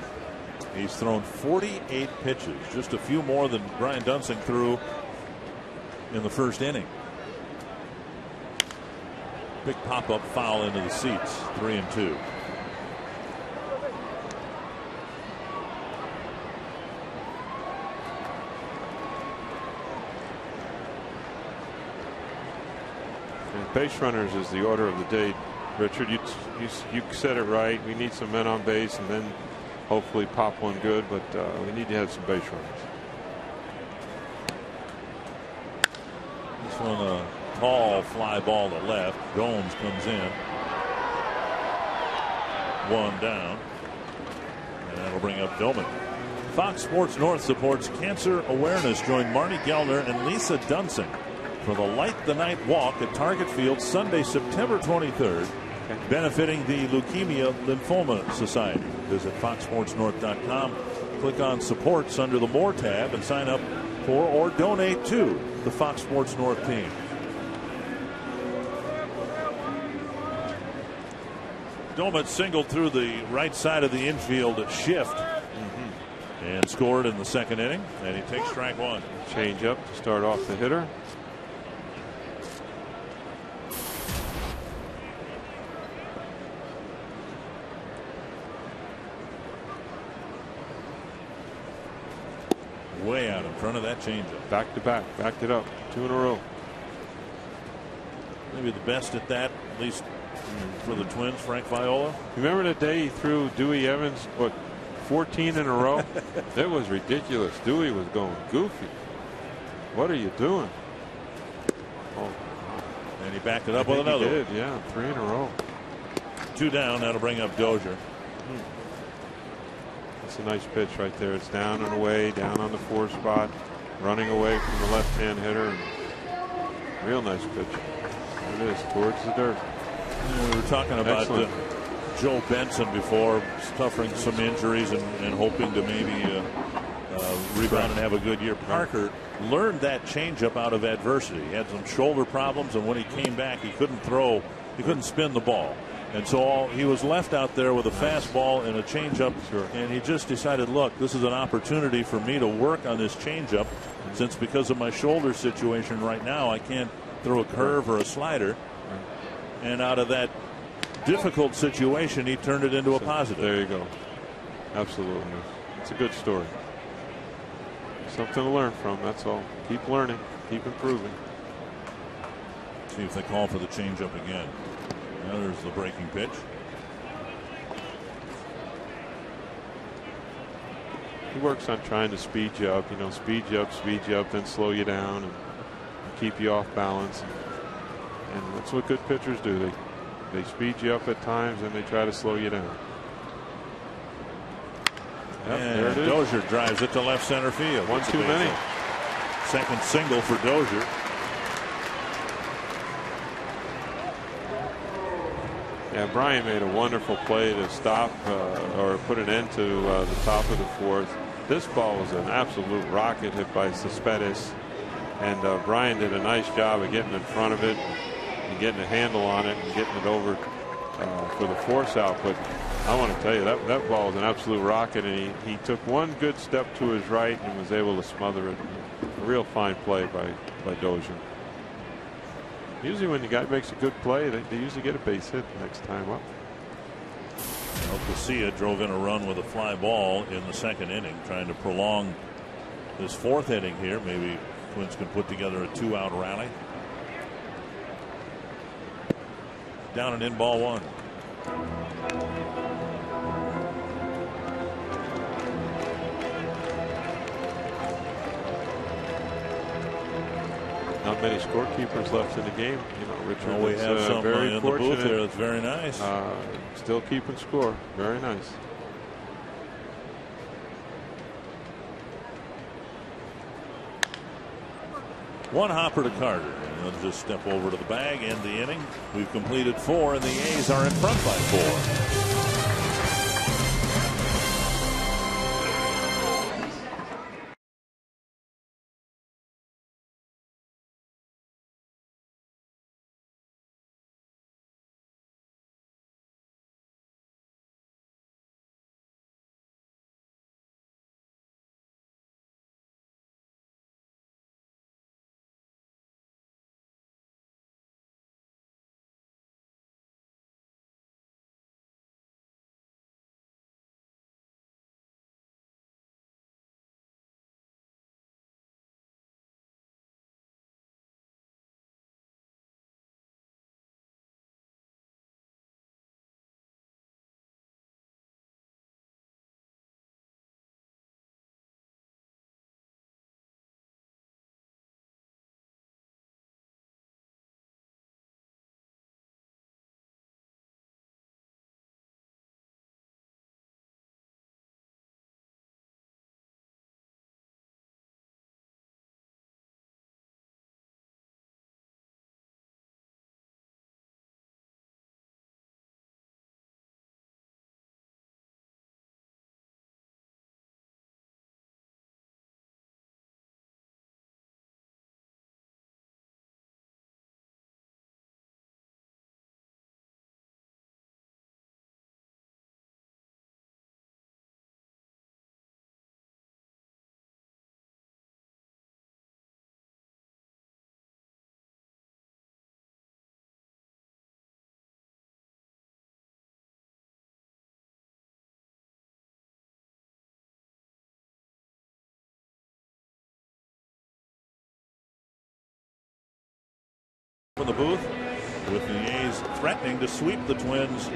He's thrown 48 pitches, just a few more than Brian Dunsing threw in the first inning. Big pop-up foul into the seats. 3-2. And base runners is the order of the day. Richard, you said it right. We need some men on base and then hopefully pop one good, but we need to have some base runners. This one a tall fly ball to left. Gomes comes in. 1 down. And that'll bring up Doumit. Fox Sports North supports cancer awareness. Join Marnie Gellner and Lisa Dunsing for the Light the Night Walk at Target Field Sunday, September 23rd. Benefiting the Leukemia Lymphoma Society. Visit foxsportsnorth.com, click on supports under the More tab, and sign up for or donate to the Fox Sports North team. Doumit singled through the right side of the infield at shift and scored in the 2nd inning, and he takes strike 1. Change up to start off the hitter. Way out in front of that changeup. Back to back, backed it up, 2 in a row. Maybe the best at that, at least for the Twins, Frank Viola. Remember the day he threw Dewey Evans, 14 in a row? That was ridiculous. Dewey was going goofy. What are you doing? Oh. And he backed it up with another. He did, yeah, 3 in a row. 2 down. That'll bring up Dozier. That's a nice pitch right there. It's down and away, down on the 4 spot, running away from the left-hand hitter. And real nice pitch. There it is, towards the dirt. We were talking about Joe Benson before, suffering some injuries and hoping to maybe rebound and have a good year. Parker learned that changeup out of adversity. He had some shoulder problems, and when he came back, he couldn't throw, he couldn't spin the ball. And so he was left out there with a fastball and a changeup, and he just decided, look, this is an opportunity for me to work on this changeup, since because of my shoulder situation right now, I can't throw a curve or a slider. And out of that difficult situation, he turned it into a positive. There you go. Absolutely. It's a good story. Something to learn from, that's all. Keep learning, keep improving. See if they call for the changeup again. Now there's the breaking pitch. He works on trying to speed you up, speed you up, then slow you down and keep you off balance. And that's what good pitchers do. They speed you up at times and they try to slow you down. Yep, and there it is. Dozier drives it to left center field. One too many. Second single for Dozier. Yeah, Brian made a wonderful play to stop or put an end to the top of the 4th. This ball was an absolute rocket hit by Cespedes, and Brian did a nice job of getting in front of it and getting a handle on it and getting it over for the force out. But I want to tell you, that ball was an absolute rocket, and he took one good step to his right and was able to smother it. A real fine play by Dozier. Usually when the guy makes a good play, they usually get a base hit the next time up. Well, Casilla drove in a run with a fly ball in the second inning, trying to prolong this fourth inning here. Maybe Twins can put together a 2-out rally. Down and in, ball one. Not many scorekeepers left in the game, you know, Richard. Well, we have some very in the booth there. That's very nice. Still keeping score. Very nice. One hopper to Carter, and they'll just step over to the bag, end the inning. We've completed 4, and the A's are in front by 4. From the booth, with the A's threatening to sweep the Twins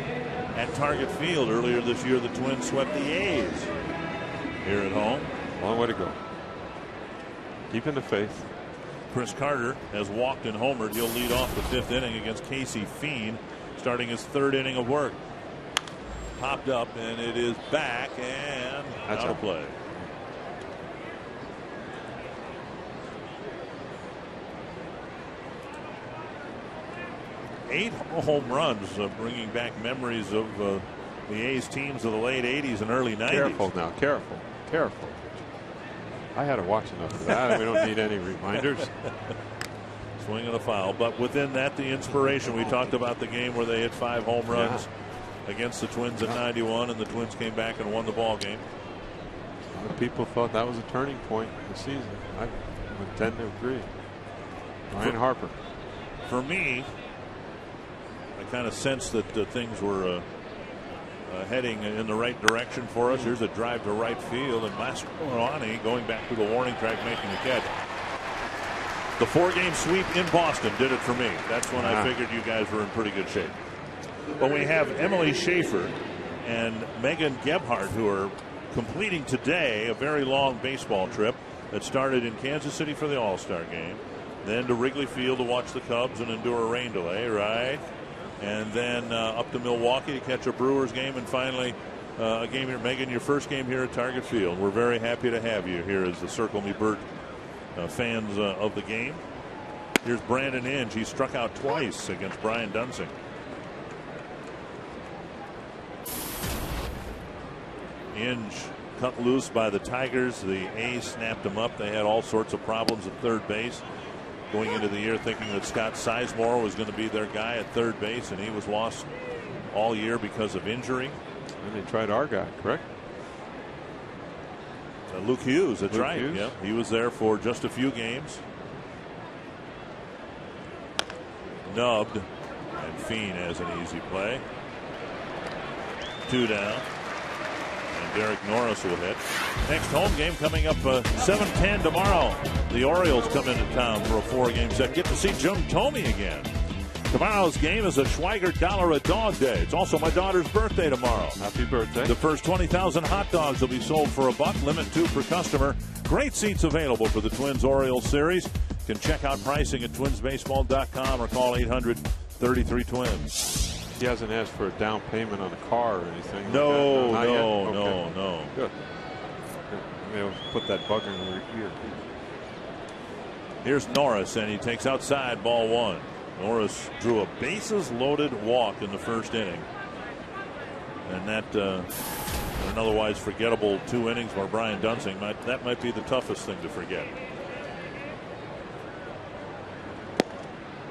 at Target Field. Earlier this year, the Twins swept the A's here at home. Long way to go. Keeping the faith. Chris Carter has walked and homered. He'll lead off the 5th inning against Casey Fiend, starting his 3rd inning of work. Popped up, and it is back and out of play. Eight home runs, bringing back memories of the A's teams of the late 80s and early 90s. Careful now, careful. I had to watch enough of that. We don't need any reminders. Swing and a foul, but within that, the inspiration. We talked about the game where they hit 5 home runs against the Twins in '91, and the Twins came back and won the ball game. A lot of people thought that was a turning point in the season. I would tend to agree. Ryan Harper. For me, I kind of sensed that things were heading in the right direction for us. Here's a drive to right field, and Mastroianni going back to the warning track, making the catch. The 4-game sweep in Boston did it for me. That's when I figured you guys were in pretty good shape. But we have Emily Schaefer and Megan Gebhardt, who are completing today a very long baseball trip that started in Kansas City for the All-Star game, then to Wrigley Field to watch the Cubs and endure a rain delay, right? And then up to Milwaukee to catch a Brewers game, and finally a game here. Megan, your first game here at Target Field. We're very happy to have you here as the Circle Me Bert fans of the game. Here's Brandon Inge. He struck out twice against Brian Dunsing. Inge cut loose by the Tigers. The A's snapped them up. They had all sorts of problems at third base going into the year, thinking that Scott Sizemore was going to be their guy at third base, and he was lost all year because of injury. And they tried our guy, correct? Luke Hughes, that's Luke right. Hughes. Yeah, he was there for just a few games. Nubbed, and Fien has an easy play. 2 down. And Derek Norris will hit. Next home game coming up 7:10 tomorrow. The Orioles come into town for a 4-game set. Get to see Jim Thome again. Tomorrow's game is a Schweiger $1 a dog day. It's also my daughter's birthday tomorrow. Happy birthday. The first 20,000 hot dogs will be sold for $1. Limit 2 per customer. Great seats available for the Twins-Orioles series. You can check out pricing at twinsbaseball.com or call 800-33-TWINS. He hasn't asked for a down payment on a car or anything. No, like that. no, Okay. no. Good. Maybe I'll put that bugger in your ear. Here's Norris, and he takes outside, ball 1. Norris drew a bases-loaded walk in the first inning. And that, an otherwise forgettable 2 innings for Brian Dunsing, that might be the toughest thing to forget.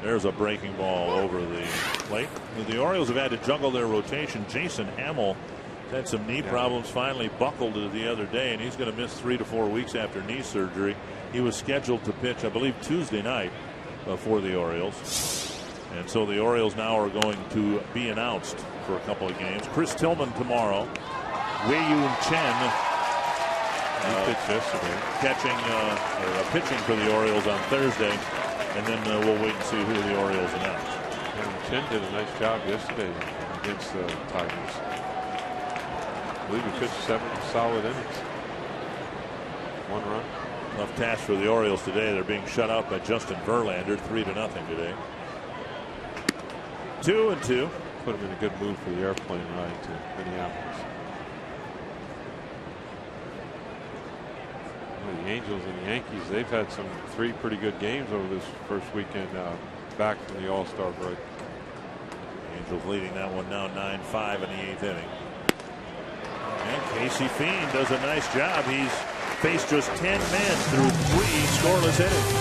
There's a breaking ball over the plate. The Orioles have had to juggle their rotation. Jason Hamill had some knee problems, finally buckled the other day, and he's going to miss 3 to 4 weeks after knee surgery. He was scheduled to pitch, I believe, Tuesday night for the Orioles. And so the Orioles now are going to be announced for a couple of games. Chris Tillman tomorrow. Wei-Yun Chen pitched yesterday. pitching for the Orioles on Thursday. And then we'll wait and see who the Orioles announce. And Chen did a nice job yesterday against the Tigers. I believe he pitched 7 solid innings. 1 run. Tough task for the Orioles today. They're being shut out by Justin Verlander, 3-0 today. 2-2. Put him in a good mood for the airplane ride to Minneapolis. Well, the Angels and the Yankees, they've had some 3 pretty good games over this first weekend back from the All-Star break. Angels leading that one now 9-5 in the 8th inning. And Casey Fien does a nice job. He's faced just 10 men through 3 scoreless innings.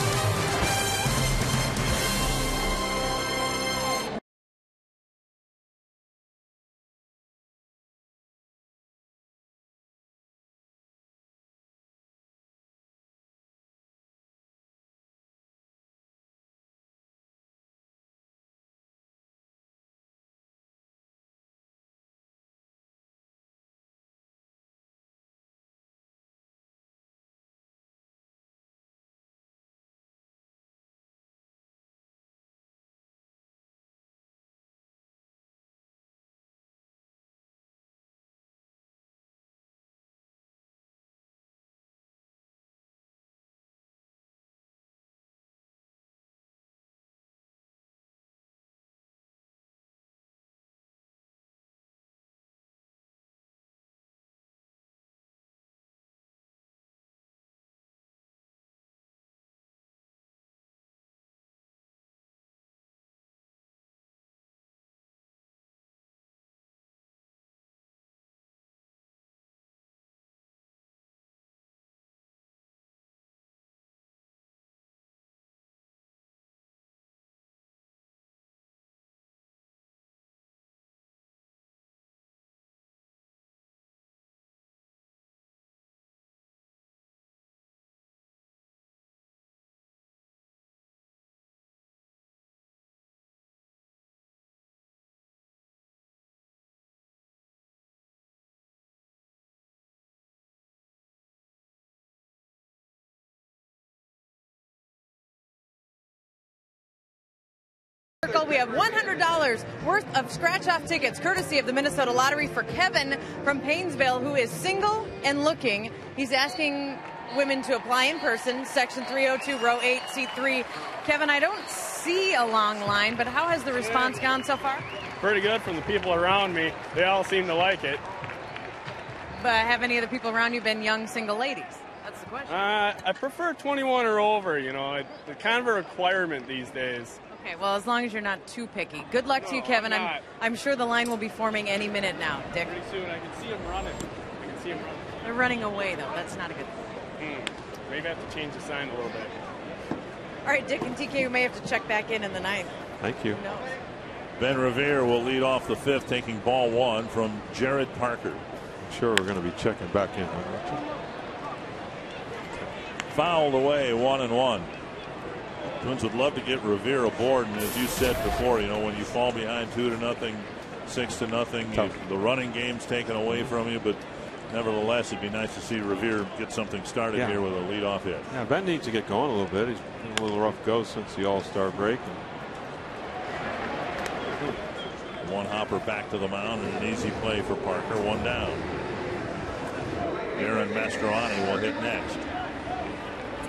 We have $100 worth of scratch-off tickets, courtesy of the Minnesota Lottery, for Kevin from Painesville, who is single and looking. He's asking women to apply in person, Section 302, Row 8, Seat 3. Kevin, I don't see a long line, but how has the response gone so far? Pretty good from the people around me. They all seem to like it. But have any of the people around you been young single ladies? That's the question. I prefer 21 or over, you know. It's kind of a requirement these days. Okay, well, as long as you're not too picky. Good luck to you, Kevin. I'm sure the line will be forming any minute now. Dick? Pretty soon. I can see him running. They're running away, though. That's not a good thing. Maybe have to change the sign a little bit. All right, Dick and TK, we may have to check back in the ninth. Thank you. Who knows? Ben Revere will lead off the fifth, taking ball one from Jared Parker. I'm sure we're going to be checking back in. Fouled away, 1-1. Twins would love to get Revere aboard, and as you said before, when you fall behind 2-0, 6-0, the running game's taken away from you, but nevertheless, it'd be nice to see Revere get something started here with a leadoff hit. Yeah, Ben needs to get going a little bit. He's been a little rough go since the All-Star break. One hopper back to the mound and an easy play for Parker. One down. Darren Mastroianni will hit next.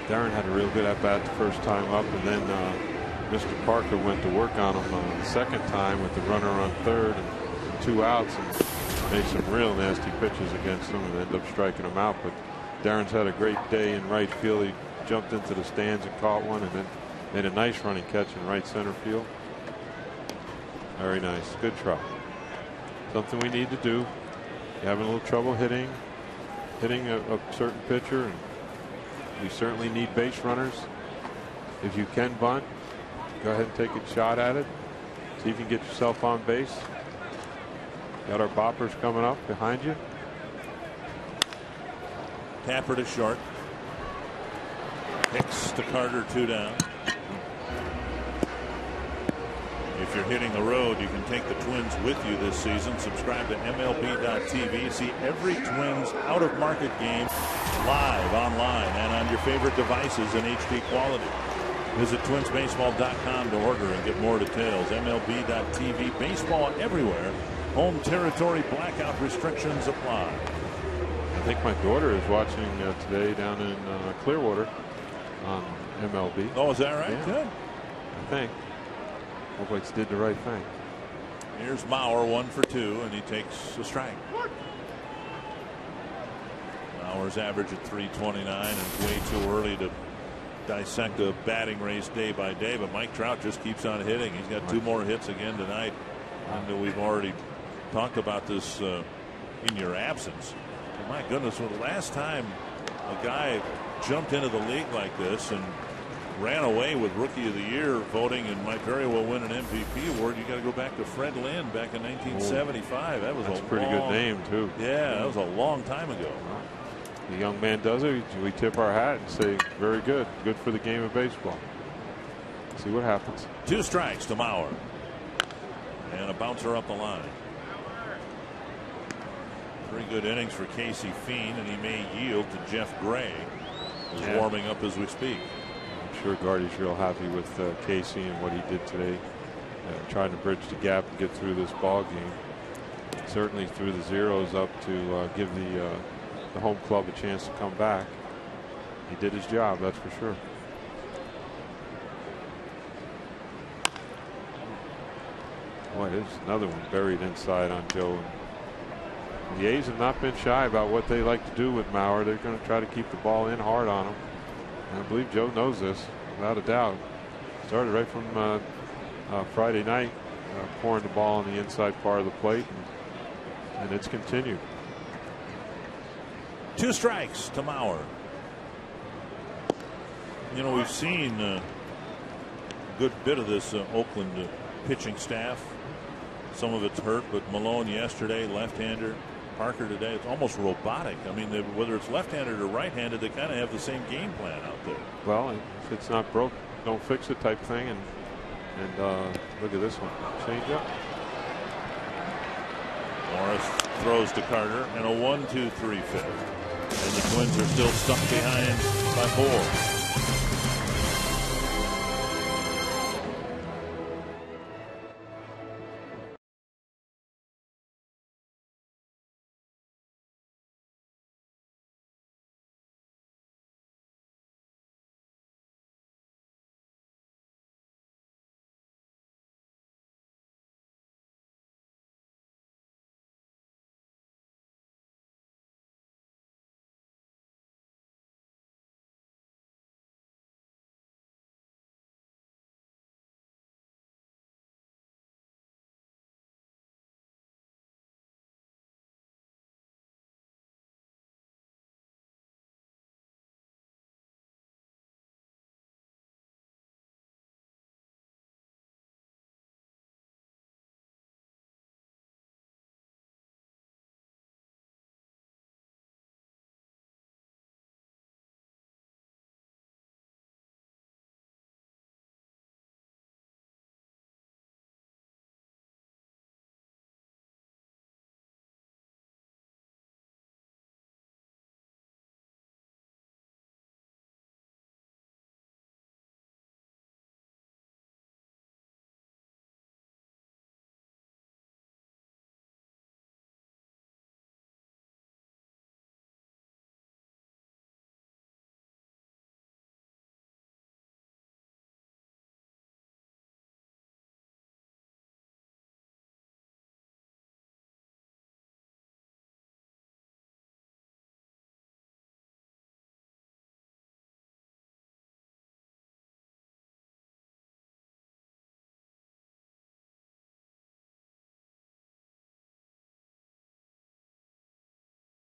Darren had a real good at bat the first time up, and then Mr. Parker went to work on him the second time with the runner on third and 2 outs, and made some real nasty pitches against him and ended up striking him out. But Darren's had a great day in right field. He jumped into the stands and caught one, and then made a nice running catch in right center field. Very nice. Good try. Something we need to do. You're having a little trouble hitting a certain pitcher, and we certainly need base runners. If you can bunt, go ahead and take a shot at it. See if you can get yourself on base. Got our boppers coming up behind you. Tapper to short. Hicks to Carter, 2 down. If you're hitting the road, you can take the Twins with you this season. Subscribe to MLB.tv. See every Twins out-of-market game live online and on your favorite devices in HD quality. Visit twinsbaseball.com to order and get more details. MLB.tv. Baseball everywhere. Home territory blackout restrictions apply. I think my daughter is watching today down in Clearwater on MLB. Oh, is that right? Yeah. Good. I think. Hopefully did the right thing. Here's Mauer, 1 for 2, and he takes a strike. Mauer's average at 329, and it's way too early to dissect a batting race day by day, but Mike Trout just keeps on hitting. He's got 2 more hits again tonight, and we've already talked about this in your absence. But my goodness, the last time a guy jumped into the league like this and ran away with Rookie of the Year voting and might very well win an MVP award, you got to go back to Fred Lynn back in 1975. That was a pretty good name too. Yeah, that was a long time ago. The young man does it. We tip our hat and say, very good. Good for the game of baseball. See what happens. 2 strikes to Mauer. And a bouncer up the line. 3 good innings for Casey Fiend, and he may yield to Jeff Gray, who's warming up as we speak. I'm sure Gardy's real happy with Casey and what he did today, trying to bridge the gap and get through this ball game. Certainly threw the zeros up to give the home club a chance to come back. He did his job, that's for sure. Boy, there's another one buried inside on Joe. The A's have not been shy about what they like to do with Mauer. They're going to try to keep the ball in hard on him. And I believe Joe knows this, without a doubt. Started right from Friday night, pouring the ball on the inside part of the plate, and it's continued. 2 strikes to Mauer. You know, we've seen a good bit of this Oakland pitching staff. Some of it's hurt, but Malone yesterday, left-hander. Parker today, it's almost robotic. I mean, whether it's left-handed or right-handed, they kind of have the same game plan out there. Well, if it's not broke, don't fix it type thing. And look at this one. Change up. Morris throws to Carter, and a 1-2-3 fifth. And the Twins are still stuck behind by 4.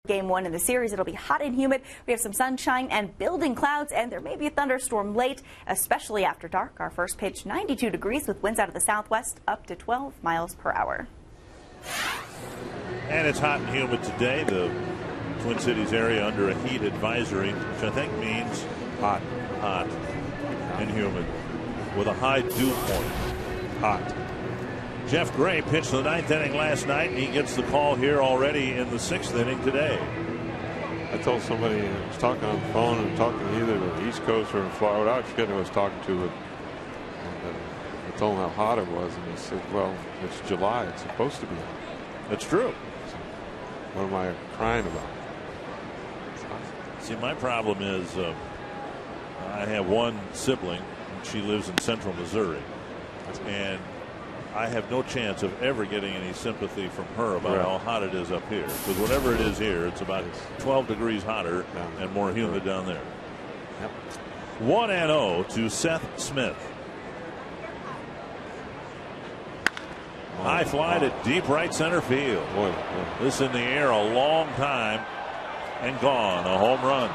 Game 1 in the series, it'll be hot and humid. We have some sunshine and building clouds, and there may be a thunderstorm late, especially after dark. Our first pitch, 92 degrees with winds out of the southwest up to 12 miles per hour. And it's hot and humid today. The Twin Cities area under a heat advisory, which I think means hot and humid with a high dew point. Hot. Jeff Gray pitched the 9th inning last night, and he gets the call here already in the 6th inning today. I told somebody, I was talking on the phone and talking to either the East Coast or in Florida. I forget who I was talking to, and I told him how hot it was, and he said, well, it's July. It's supposed to be hot. That's true. So what am I crying about? See, my problem is I have one sibling. She lives in central Missouri, and I have no chance of ever getting any sympathy from her about how hot it is up here. Because whatever it is here, it's about 12 degrees hotter and more humid down there. Yep. 1-0 to Seth Smith. High fly to deep right center field. This in the air a long time and gone. A home run.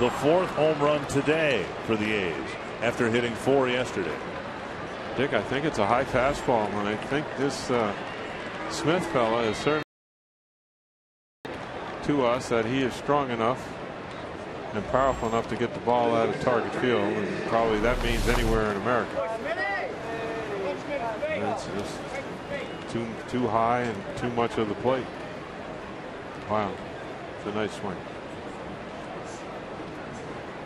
The 4th home run today for the A's after hitting 4 yesterday. Dick, I think it's a high fastball, and I think this Smith fella is certain to us that he is strong enough and powerful enough to get the ball out of target field, and probably that means anywhere in America. And it's just too high and too much of the plate. Wow, it's a nice swing.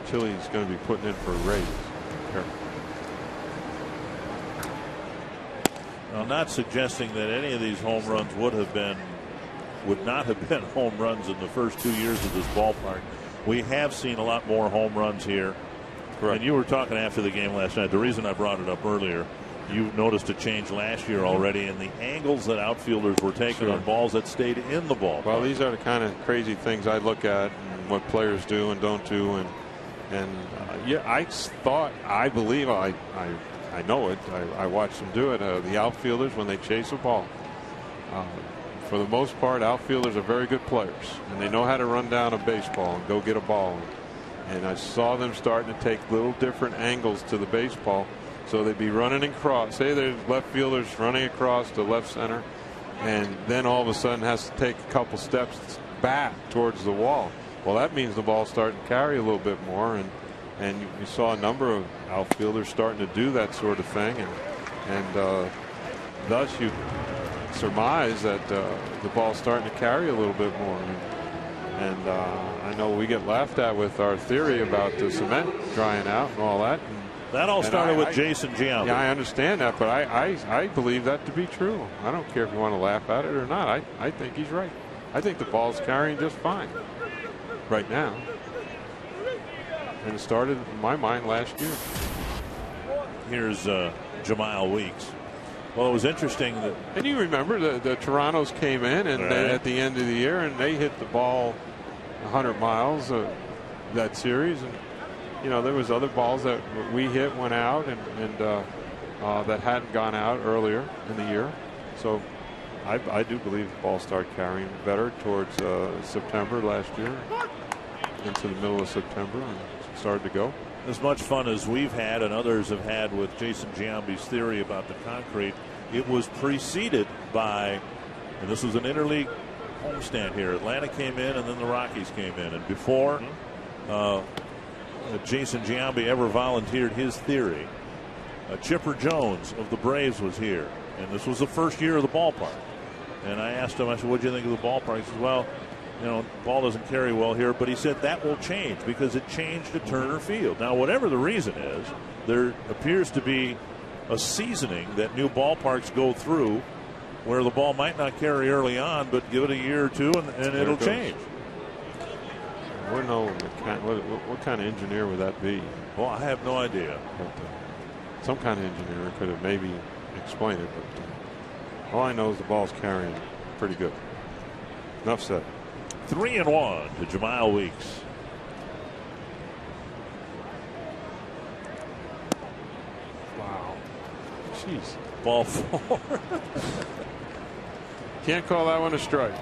Chile's going to be putting in for a raise. Careful. I'm not suggesting that any of these home runs would not have been home runs in the first 2 years of this ballpark. We have seen a lot more home runs here. Correct. And you were talking after the game last night. The reason I brought it up earlier, you noticed a change last year already in the angles that outfielders were taking on balls that stayed in the ballpark. Well, these are the kind of crazy things I look at and what players do and don't do. And yeah, I believe I know it. I watched them do it. The outfielders, when they chase a ball, for the most part, outfielders are very good players, and they know how to run down a baseball and go get a ball. And I saw them starting to take little different angles to the baseball, so they'd be running across. Say there's left fielders running across to left center, and then all of a sudden has to take a couple steps back towards the wall. Well, that means the ball's starting to carry a little bit more, and you saw a number of outfielders starting to do that sort of thing, and thus you surmise that the ball's starting to carry a little bit more. And I know we get laughed at with our theory about the cement drying out and all that. That all started with Jason Giambi. Yeah, I understand that, but I believe that to be true. I don't care if you want to laugh at it or not. I think he's right. I think the ball's carrying just fine right now. And it started, in my mind, last year. Here's Jemile Weeks. Well, it was interesting that. And you remember the Torontos came in and they, at the end of the year, and they hit the ball 100 miles that series. And, you know, there was other balls that we hit went out and that hadn't gone out earlier in the year. So I do believe the ball started carrying better towards September last year, into the middle of September, and started to go. As much fun as we've had and others have had with Jason Giambi's theory about the concrete, it was preceded by, and this was an interleague homestand here. Atlanta came in and then the Rockies came in. And before Jason Giambi ever volunteered his theory, Chipper Jones of the Braves was here. And this was the first year of the ballpark. And I asked him, I said, what do you think of the ballpark? He said, well, you know, ball doesn't carry well here, but he said that will change because it changed to Turner Field. Now, whatever the reason is, there appears to be a seasoning that new ballparks go through where the ball might not carry early on, but give it a year or two and it'll change. We know what kind of engineer would that be? Well, I have no idea. But, some kind of engineer could have maybe explained it, but all I know is the ball's carrying pretty good. Enough said. 3-1 to Jemile Weeks. Wow. Jeez. Ball 4. Can't call that one a strike.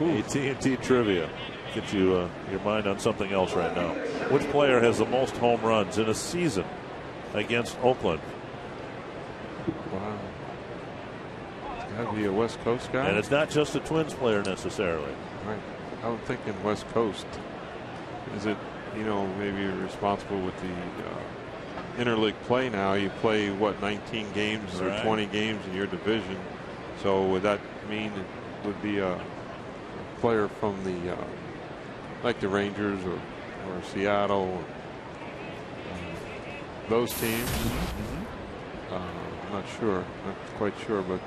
AT&T trivia. Get you your mind on something else right now. Which player has the most home runs in a season against Oakland? Wow. It's got to be a West Coast guy. And it's not just a Twins player necessarily. Right. I was thinking West Coast. Is it, maybe responsible with the interleague play now? You play, 19 games or 20 games in your division. So would that mean it would be a player from the, like the Rangers or Seattle, those teams? I'm not sure. Not quite sure, but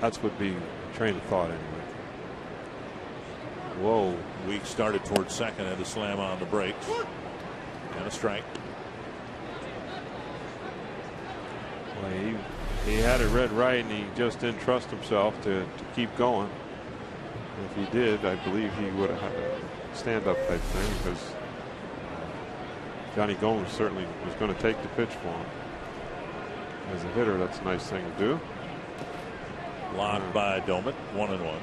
that's would be a train of thought anyway. Whoa. Week started towards second, had to slam on the brakes. And a strike. Well, he had it read right, and he just didn't trust himself to keep going. If he did, I believe he would have had a stand-up type thing, because Johnny Gomes certainly was going to take the pitch for him. As a hitter, that's a nice thing to do. Blocked by Domet, 1-1.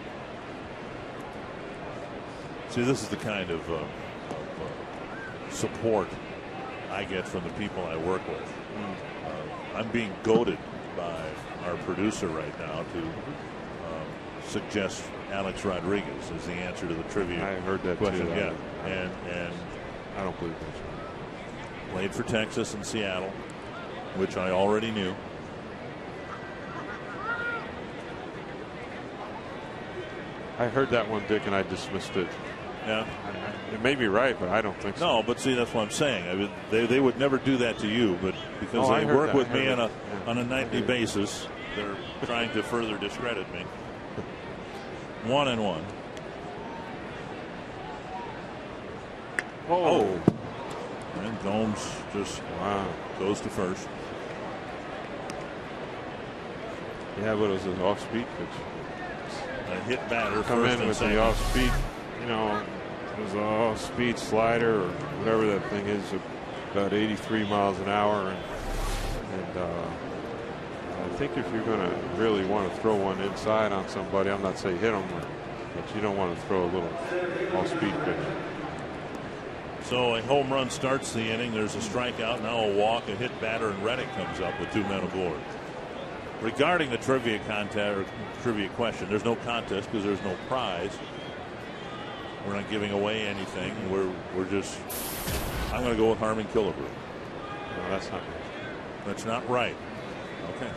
See, this is the kind of support I get from the people I work with. I'm being goaded by our producer right now to suggest Alex Rodriguez as the answer to the trivia. I heard that question. too. Yeah, and I don't believe that. Played for Texas and Seattle, which I already knew. I heard that one, Dick, and I dismissed it. Yeah, it may be right, but I don't think so. No, but see, that's what I'm saying. I mean, they would never do that to you, but because they work with me on a nightly basis, they're trying to further discredit me. 1-1. Oh. And Gomes just goes to first. Yeah, but it was an off-speed pitch. A hit batter come first in with the off-speed. It was an off-speed slider or whatever that thing is, about 83 miles an hour, and I think if you're going to really want to throw one inside on somebody, I'm not saying hit them, but you don't want to throw a little off-speed pitch. So a home run starts the inning. There's a strikeout, now a walk, a hit batter, and Reddick comes up with 2 men aboard. Regarding the trivia contest or trivia question, there's no contest because there's no prize. We're not giving away anything. We're just. I'm going to go with Harmon Killebrew. No, that's not right. That's not right. Okay.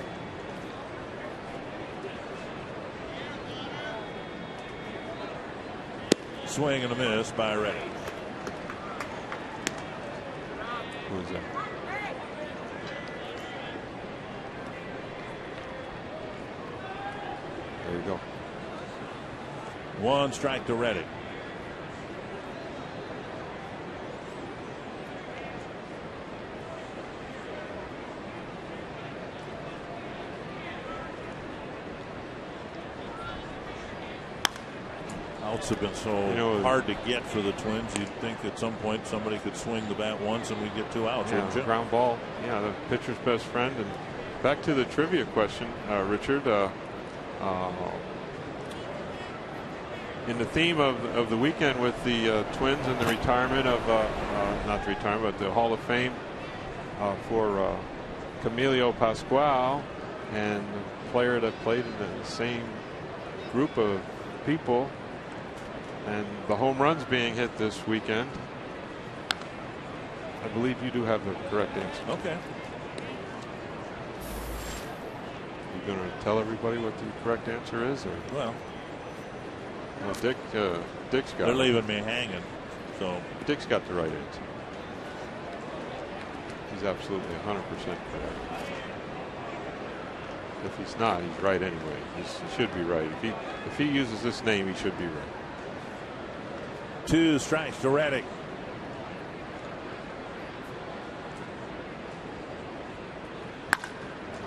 Swing and a miss by Reddick. Who is that? There you go. 1 strike to Reddick. Outs have been so hard to get for the Twins. You'd think at some point somebody could swing the bat once and we get 2 outs. Yeah, ground ball. Yeah, the pitcher's best friend. And back to the trivia question, Richard. In the theme of the weekend with the Twins and the retirement of not the retirement, but the Hall of Fame for Camilo Pascual, and the player that played in the same group of people, and the home runs being hit this weekend, I believe you do have the correct answer. Okay. You going to tell everybody what the correct answer is? Or? Well, Dick's got. They're leaving me hanging. So Dick's got the right answer. He's absolutely 100% correct. If he's not, he's right anyway. He should be right. If he uses this name, he should be right. 2 strikes to Reddick.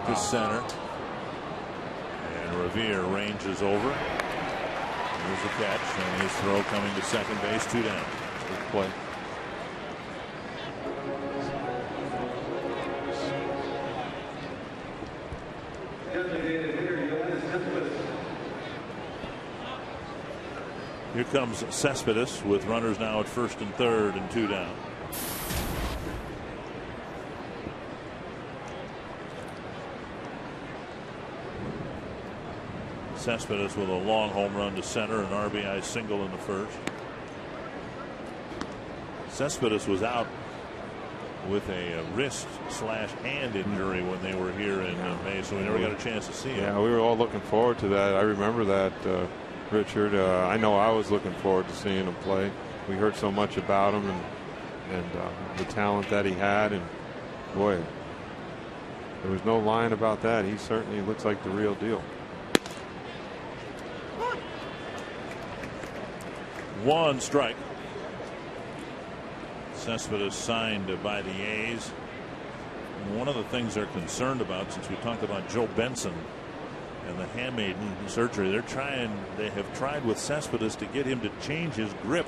To center. And Revere ranges over. There's the catch, and his throw coming to second base, 2 down. Good play. Here comes Cespedes with runners now at first and third and 2 down. Cespedes with a long home run to center, an RBI single in the first. Cespedes was out with a wrist/hand injury when they were here in May, so we never got a chance to see him. Yeah, we were all looking forward to that. I remember that, Richard. I know I was looking forward to seeing him play. We heard so much about him and the talent that he had, and boy, there was no lying about that. He certainly looks like the real deal. 1 strike. Cespedes signed by the A's. And one of the things they're concerned about, since we talked about Joe Benson and the hamate surgery, they have tried with Cespedes to get him to change his grip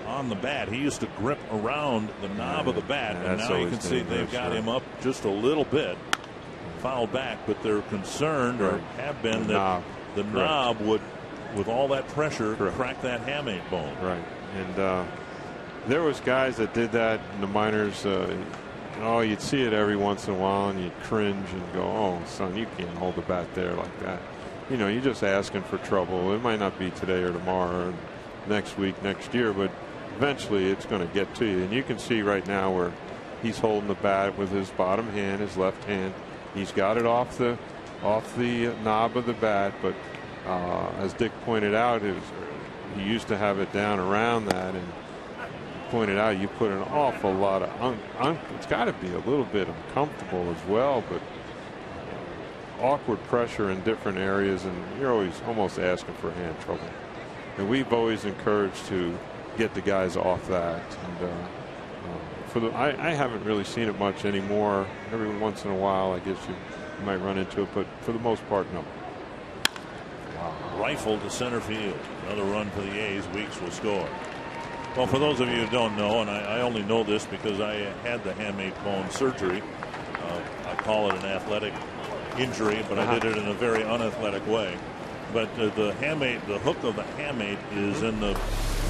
on the bat. He used to grip around the knob of the bat, and now you can see they've got him up just a little bit, fouled back, but they're concerned, or have been, that the knob would, with all that pressure, crack that hamate bone. Right. And there was guys that did that in the minors. You'd see it every once in a while, and you'd cringe and go, "Oh, son, you can't hold the bat there like that." You know, you're just asking for trouble. It might not be today or tomorrow, or next week, next year, but eventually it's going to get to you. And you can see right now where he's holding the bat with his bottom hand, his left hand. He's got it off the knob of the bat, but as Dick pointed out, he used to have it down around that, and pointed out, you put an awful lot of it's got to be a little bit uncomfortable as well, but awkward pressure in different areas, and you're always almost asking for hand trouble. And we've always encouraged to get the guys off that. And I haven't really seen it much anymore. Every once in a while, I guess you might run into it, but for the most part, no. Wow. Rifle to center field. Another run for the A's. Weeks will score. Well, for those of you who don't know, and I only know this because I had the hamate bone surgery. I call it an athletic injury, but I did it in a very unathletic way. But the hook of the hamate is in the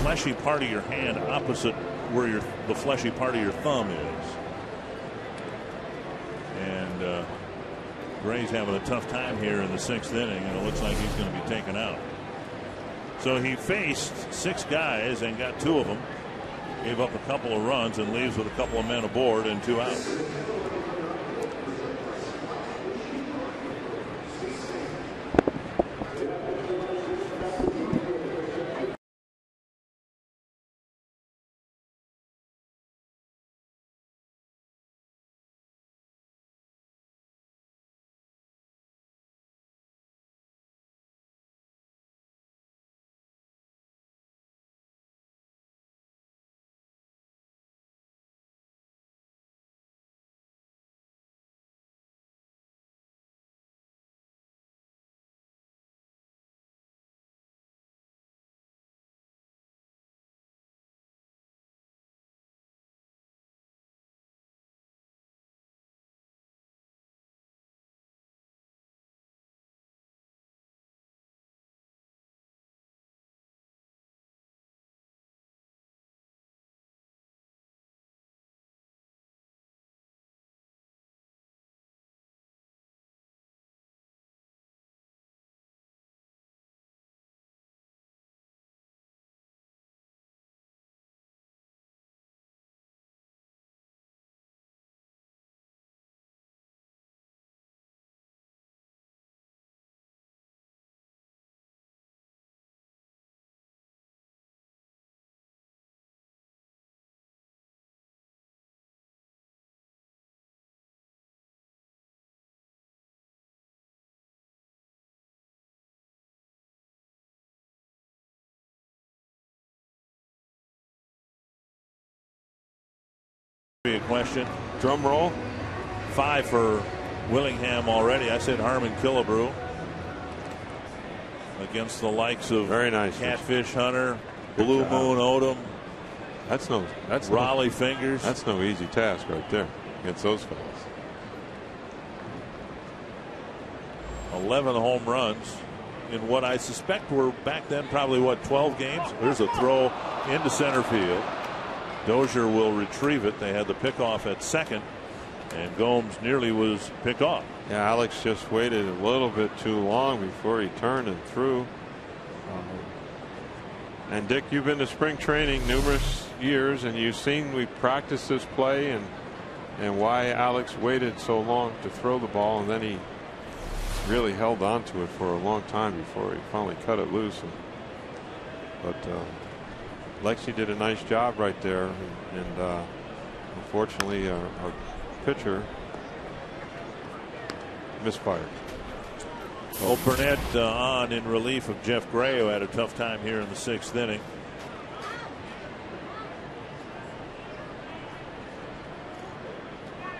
fleshy part of your hand, opposite where the fleshy part of your thumb is. And Gray's having a tough time here in the 6th inning, and it looks like he's going to be taken out. So he faced 6 guys and got 2 of them. Gave up a couple of runs and leaves with a couple of men aboard and 2 out. A question. Drum roll. 5 for Willingham already. I said Harmon Killebrew against the likes of very nice Catfish Hunter, Blue Moon Odom. That's Raleigh Fingers. That's no easy task right there against those fellas. 11 home runs in what I suspect were back then probably, 12 games? There's a throw into center field. Dozier will retrieve it. They had the pickoff at second, and Gomes nearly was picked off. Yeah, Alex just waited a little bit too long before he turned and threw. And Dick, you've been to spring training numerous years, and you've seen we practice this play and why Alex waited so long to throw the ball, and then he really held on to it for a long time before he finally cut it loose. But Lexi did a nice job right there, and unfortunately our pitcher misfired. Well, Burnett on in relief of Jeff Gray, who had a tough time here in the 6th inning.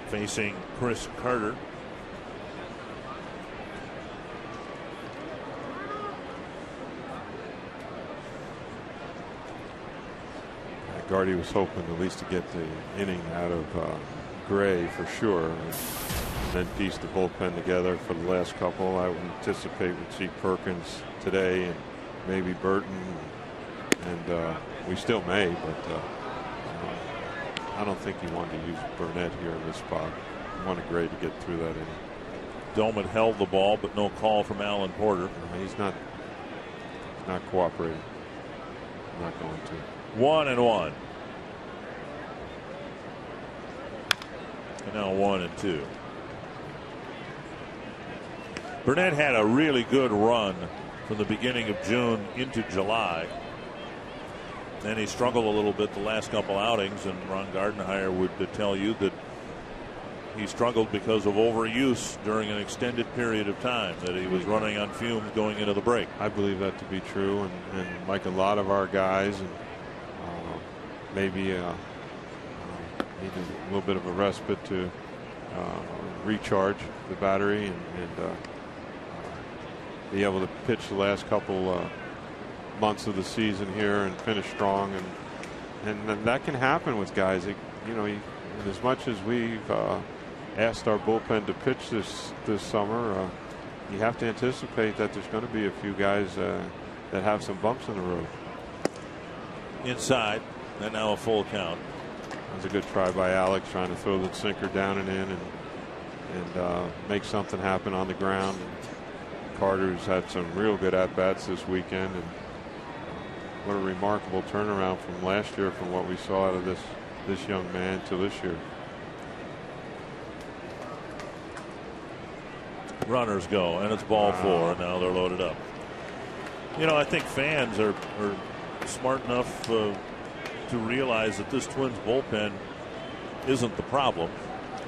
Facing Chris Carter. Gardy was hoping at least to get the inning out of Gray for sure, and then piece the bullpen together for the last couple. I would anticipate we'd see Perkins today and maybe Burton, and we still may, but I don't think he wanted to use Burnett here in this spot. He wanted Gray to get through that inning. Dolman held the ball, but no call from Alan Porter. He's not cooperating. Not going to. 1-1. And now 1-2. Burnett had a really good run from the beginning of June into July. Then he struggled a little bit the last couple outings, and Ron Gardenhire would tell you that he struggled because of overuse during an extended period of time, that he was running on fumes going into the break. I believe that to be true, and like a lot of our guys, and maybe need a little bit of a respite to recharge the battery and be able to pitch the last couple months of the season here and finish strong, and that can happen with guys. And as much as we've asked our bullpen to pitch this summer, you have to anticipate that there's going to be a few guys that have some bumps in the road. Inside, and now a full count. That was a good try by Alex, trying to throw the sinker down and in and make something happen on the ground. Carter's had some real good at-bats this weekend, and what a remarkable turnaround from last year, from what we saw out of this young man to this year. Runners go, and it's ball 4, and now they're loaded up. I think fans are smart enough to realize that this Twins bullpen isn't the problem,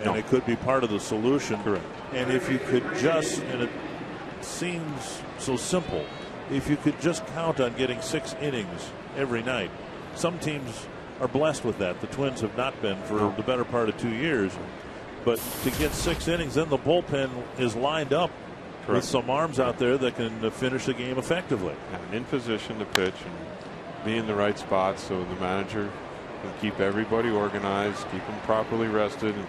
and it could be part of the solution. Correct. And if you could just, and it seems so simple, if you could just count on getting 6 innings every night. Some teams are blessed with that. The Twins have not been for the better part of 2 years. But to get 6 innings, then the bullpen is lined up with some arms out there that can finish the game effectively. And in position to pitch and be in the right spot, so the manager can keep everybody organized, keep them properly rested, and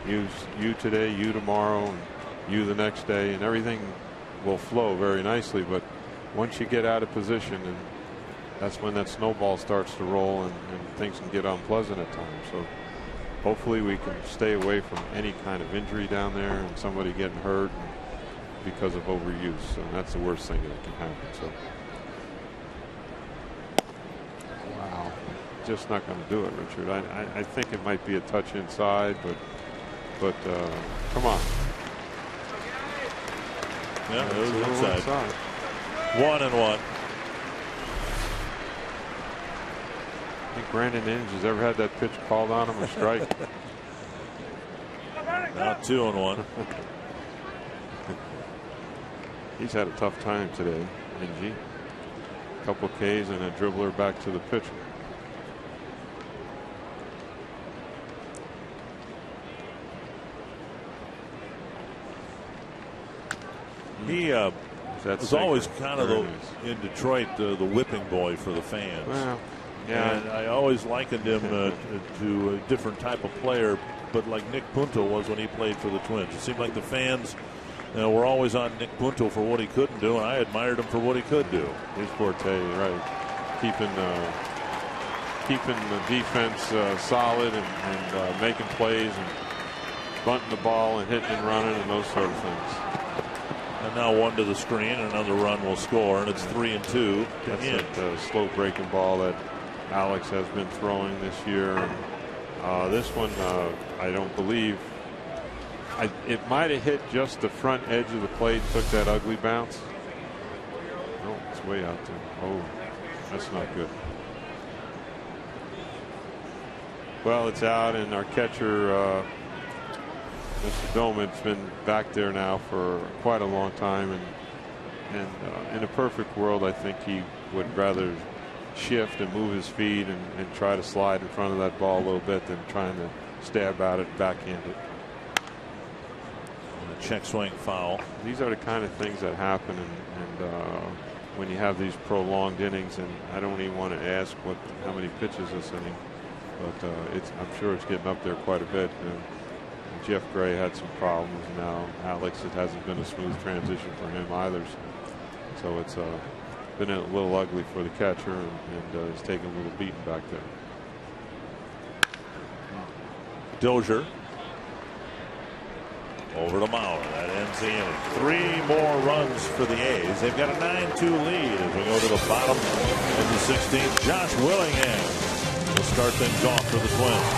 use you today, you tomorrow, and you the next day, and everything will flow very nicely. But once you get out of position, and that's when that snowball starts to roll, and things can get unpleasant at times. So hopefully we can stay away from any kind of injury down there and somebody getting hurt because of overuse. And that's the worst thing that can happen. So wow, just not going to do it, Richard. I think it might be a touch inside, but come on. Yeah, it was inside. 1-1. I think Brandon Inge has ever had that pitch called on him or strike. Now 2-1. He's had a tough time today, Inge. A couple Ks and a dribbler back to the pitcher. He was always kind of in Detroit the whipping boy for the fans. Well, yeah. And I always likened him to a different type of player, but like Nick Punto was when he played for the Twins. It seemed like the fans You know, we're always on Nick Punto for what he couldn't do, and I admired him for what he could do. His forte, right? Keeping the defense solid and making plays and bunting the ball and hitting and running and those sort of things. And now one to the screen, and another run will score, and it's 3-2. That's that slow breaking ball that Alex has been throwing this year. And, this one, I don't believe. It might have hit just the front edge of the plate, took that ugly bounce. No, it's way out there. Oh, that's not good. Well, it's out, and our catcher, Mr. Doman's been back there now for quite a long time, and in a perfect world, I think he would rather shift and move his feet and try to slide in front of that ball a little bit than trying to stab at it and backhand it. And a check swing foul. These are the kind of things that happen, and when you have these prolonged innings, and I don't even want to ask how many pitches this inning, but I'm sure it's getting up there quite a bit. Jeff Gray had some problems. Now Alex, it hasn't been a smooth transition for him either. So it's been a little ugly for the catcher, and he's taking a little beating back there. Dozier over to Mauer. That ends the inning. 3 more runs for the A's. They've got a 9-2 lead as we go to the bottom of the 16th. Josh Willingham will start things off for the Twins.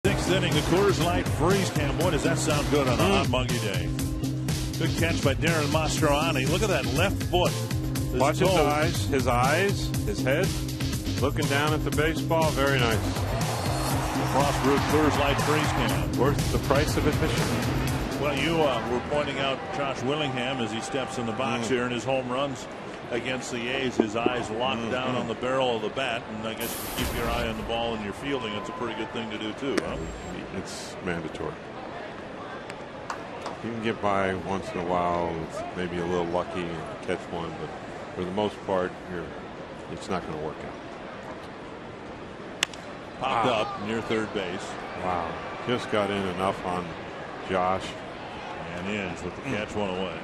Sixth inning, the Coors Light freeze cam. Boy, does that sound good on a hot, muggy day. Good catch by Darren Mastroianni. Look at that left foot. Watch his eyes, his head, looking down at the baseball. Very nice. Frost Brewed Coors Light freeze cam. Worth the price of admission. Well, you were pointing out Josh Willingham as he steps in the box here in his home runs against the A's. His eyes locked down on the barrel of the bat, and I guess if you keep your eye on the ball and your fielding, it's a pretty good thing to do too, huh? It's mandatory. You can get by once in a while with maybe a little lucky and catch one, but for the most part, it's not going to work out. Popped up near third base. Wow. Just got in enough on Josh. And ends with the catch one away.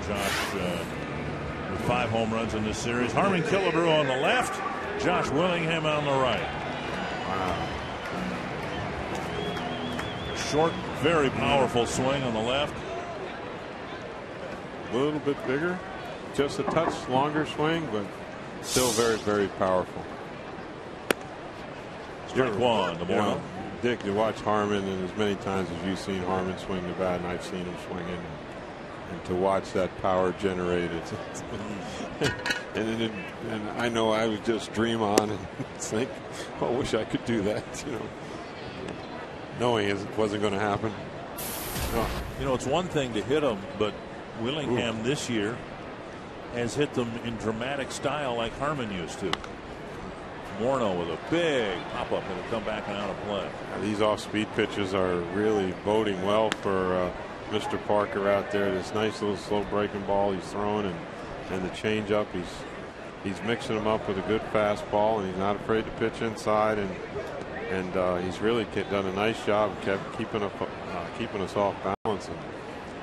Josh with 5 home runs in this series. Harmon Killebrew on the left. Josh Willingham on the right. Wow. Short, very powerful swing on the left. A little bit bigger. Just a touch longer swing, but still very, very powerful. Strike one. The more Dick, you watch Harmon, and as many times as you've seen Harmon swing the bat, and I've seen him swing it, and to watch that power generated, And I know I would just dream on and think, oh, I wish I could do that, knowing it wasn't going to happen. No. It's one thing to hit them, but Willingham this year has hit them in dramatic style like Harmon used to. Morneau with a big pop-up and it'll come back and out of play. These off-speed pitches are really boding well for Mr. Parker out there. This nice little slow breaking ball he's throwing, and the changeup. He's mixing them up with a good fastball, and he's not afraid to pitch inside. And he's really done a nice job of keeping us off balance. And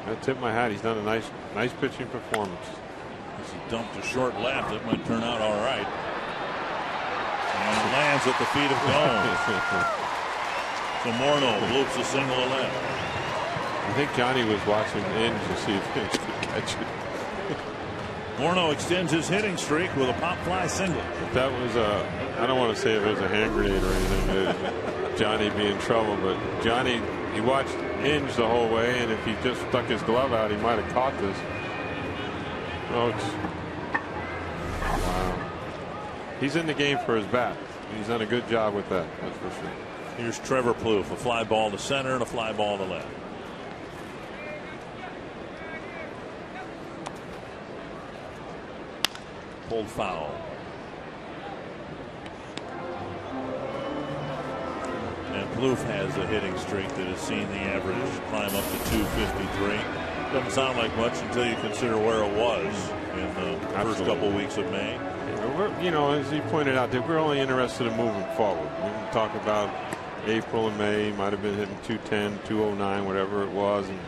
I tip my hat. He's done a nice pitching performance. As he dumped to short left, it might turn out all right. And lands at the feet of Gomes. So Morneau bloops a single to left. I think Johnny was watching Inge to see if Inge could catch it. Morneau extends his hitting streak with a pop fly single. If that was I don't want to say if it was a hand grenade or anything, Johnny be in trouble, but Johnny, he watched Inge the whole way, and if he just stuck his glove out, he might have caught this. Oh, wow. He's in the game for his bat. He's done a good job with that, that's for sure. Here's Trevor Plouffe, a fly ball to center and a fly ball to left. Pulled foul. And Plouffe has a hitting streak that has seen the average climb up to 253. Doesn't sound like much until you consider where it was in the first couple weeks of May. As he pointed out, that we're only interested in moving forward. We can talk about April and May, might have been hitting 210, 209, whatever it was. And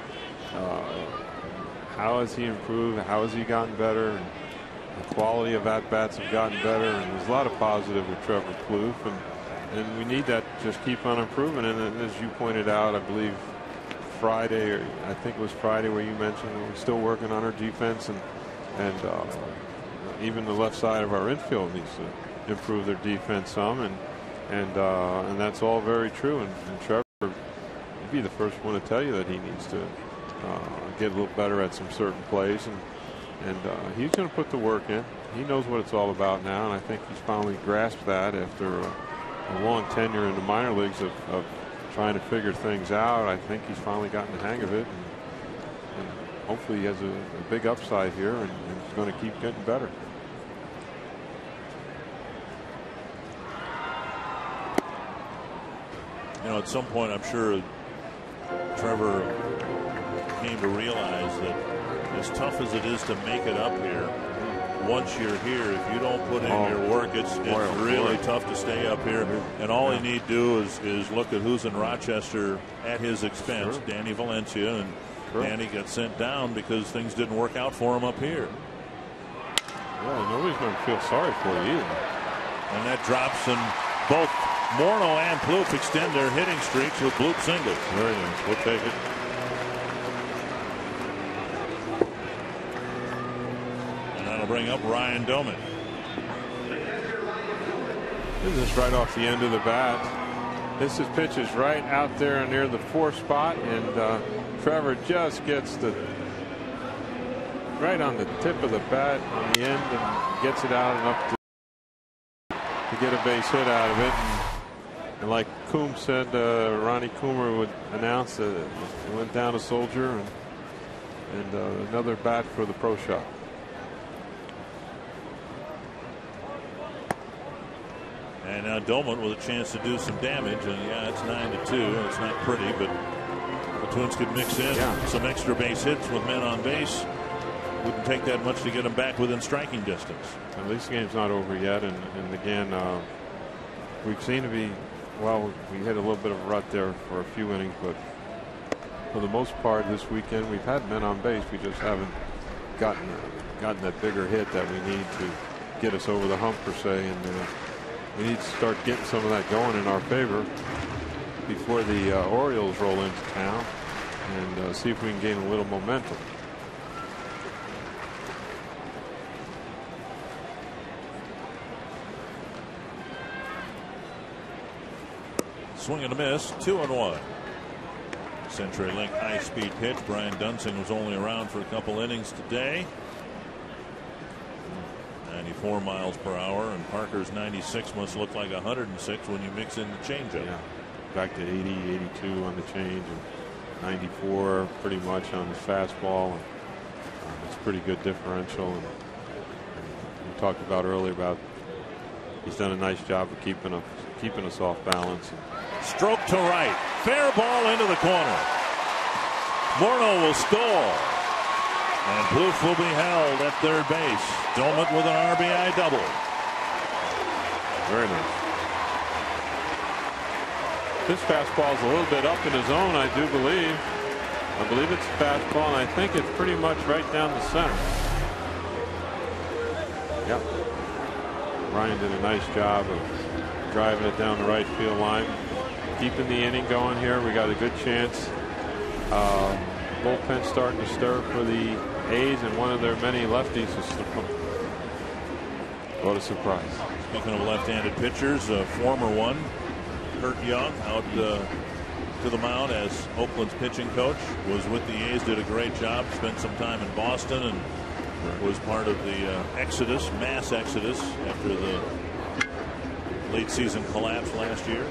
how has he improved? How has he gotten better? And the quality of at-bats have gotten better. And there's a lot of positive with Trevor Plouffe. And we need that to just keep on improving. And as you pointed out, I believe Friday, or I think it was Friday where you mentioned we're still working on our defense, and even the left side of our infield needs to improve their defense some, and that's all very true. And Trevor would be the first one to tell you that he needs to get a little better at some certain plays, and he's going to put the work in. He knows what it's all about now, and I think he's finally grasped that after a long tenure in the minor leagues of trying to figure things out. I think he's finally gotten the hang of it, and hopefully he has a big upside here, and he's going to keep getting better. At some point, I'm sure Trevor came to realize that as tough as it is to make it up here, once you're here, if you don't put in your work, it's really tough to stay up here. And all you need to do is look at who's in Rochester at his expense. Sure. Danny Valencia, and Danny got sent down because things didn't work out for him up here. Well, nobody's going to feel sorry for you either. And that drops, and both Morneau and Plouffe extend their hitting streaks with bloop singles. Very nice. We'll take it. And that'll bring up Ryan Doman. This is right off the end of the bat. This is pitches right out there near the 4th spot, and Trevor just gets right on the tip of the bat on the end and gets it out and up to get a base hit out of it. And like Coombs said, Ronnie Coomer would announce that it went down a soldier, and another bat for the pro shop. And now Doman with a chance to do some damage, and yeah, it's 9-2. It's not pretty, but the Twins could mix in some extra base hits with men on base. Wouldn't take that much to get them back within striking distance. At least the game's not over yet, and again, we've seen to be, well, we hit a little bit of a rut there for a few innings, but for the most part this weekend we've had men on base. We just haven't gotten that bigger hit that we need to get us over the hump per se, and we need to start getting some of that going in our favor before the Orioles roll into town, and see if we can gain a little momentum. Swing and a miss, 2-1. CenturyLink high-speed pitch. Brian Dunsing was only around for a couple innings today. 94 miles per hour, and Parker's 96 must look like 106 when you mix in the changeup. Yeah, back to 80, 82 on the change, and 94 pretty much on his fastball. And, it's pretty good differential. And we talked about earlier about he's done a nice job of keeping us off balance. Stroke to right, fair ball into the corner. Morneau will score, and Plouffe will be held at third base. Doumit with an RBI double. Very nice. This fastball is a little bit up in the zone, I do believe. I believe it's a fastball, and I think it's pretty much right down the center. Yep. Ryan did a nice job of driving it down the right field line, keeping the inning going here. We got a good chance. Bullpen starting to stir for the A's, and one of their many lefties is what a surprise. Speaking of left-handed pitchers, a former one, Kurt Young, out to the mound as Oakland's pitching coach, was with the A's, did a great job, spent some time in Boston, and was part of the mass exodus after the late season collapse last year.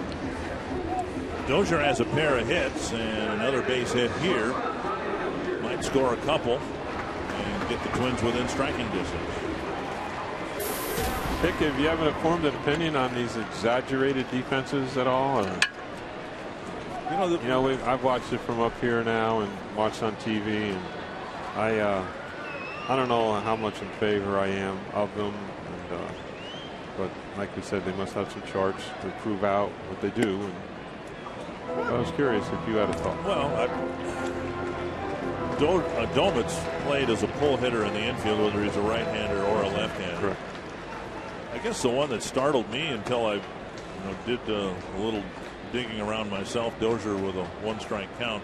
Dozier has a pair of hits and another base hit here. Might score a couple and get the Twins within striking distance. Dick, have you ever formed an opinion on these exaggerated defenses at all? Or? I've watched it from up here now and watched on TV, and I don't know how much in favor I am of them. But like we said, they must have some charts to prove out what they do. And I was curious if you had a thought. Well, Doumit's played as a pull hitter in the infield, whether he's a right-hander or a left-hander. Correct. I guess the one that startled me until I did a little digging around myself, Dozier with a one-strike count.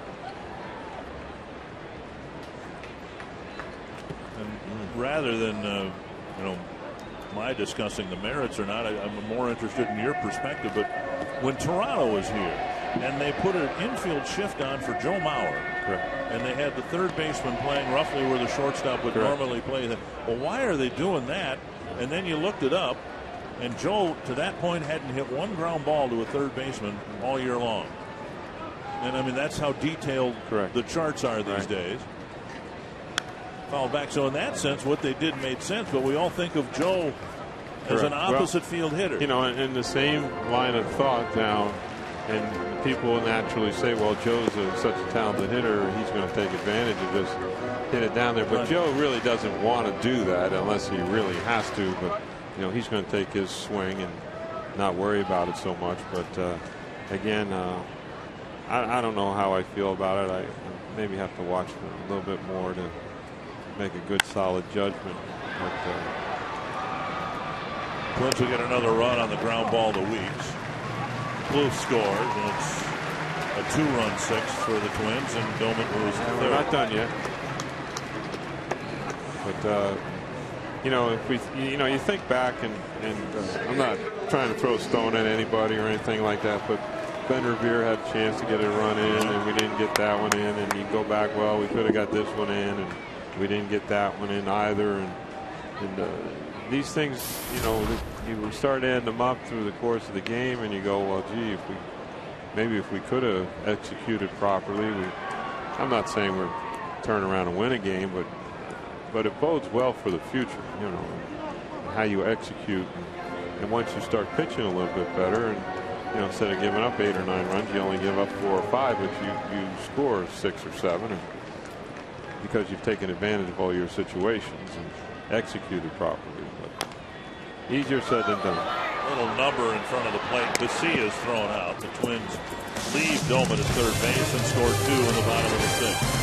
And rather than my discussing the merits or not, I'm more interested in your perspective. But when Toronto was here and they put an infield shift on for Joe Mauer, correct, and they had the third baseman playing roughly where the shortstop would correct, normally play, well, why are they doing that? And then you looked it up, and Joe to that point hadn't hit one ground ball to a third baseman all year long. And I mean, that's how detailed correct the charts are these right days. Foul back. So in that sense, what they did made sense, but we all think of Joe as correct an opposite field hitter. In the same line of thought now, and people will naturally say, well, Joe's such a talented hitter, he's going to take advantage of this, hit it down there. But Joe really doesn't want to do that unless he really has to. But he's going to take his swing and not worry about it so much. But again, I don't know how I feel about it. I maybe have to watch a little bit more to make a good solid judgment. But Twins will get another run on the ground ball to Weeks. Plouffe scores, and it's a 2-run sixth for the Twins, and Doumit moves to third. We're not done yet. But if we, you think back, and I'm not trying to throw a stone at anybody or anything like that, but Ben Revere had a chance to get a run in, and we didn't get that one in. And you go back, well, we could have got this one in, and we didn't get that one in either. And these things, you start adding them up through the course of the game, and you go, well, gee, if we could have executed properly, I'm not saying we're turn around and win a game, but it bodes well for the future, how you execute. And once you start pitching a little bit better, and instead of giving up 8 or 9 runs, you only give up 4 or 5, but you score 6 or 7, because you've taken advantage of all your situations and executed properly. But easier said than done. Little number in front of the plate. Garcia is thrown out. The Twins leave Doumit at third base and score 2 in the bottom of the 6th.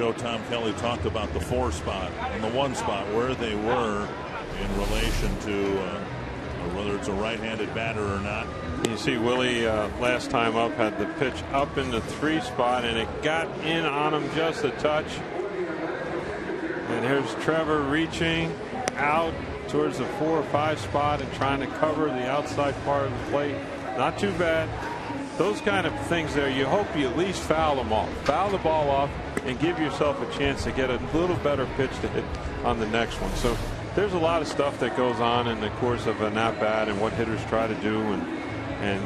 show, Tom Kelly talked about the 4 spot and the 1 spot, where they were in relation to whether it's a right-handed batter or not. You see Willie last time up had the pitch up in the 3 spot, and it got in on him just a touch. And here's Trevor reaching out towards the 4 or 5 spot and trying to cover the outside part of the plate. Not too bad. Those kind of things there, you hope you at least foul them off. Foul the ball off and give yourself a chance to get a little better pitch to hit on the next one. So there's a lot of stuff that goes on in the course of an at-bat and what hitters try to do. And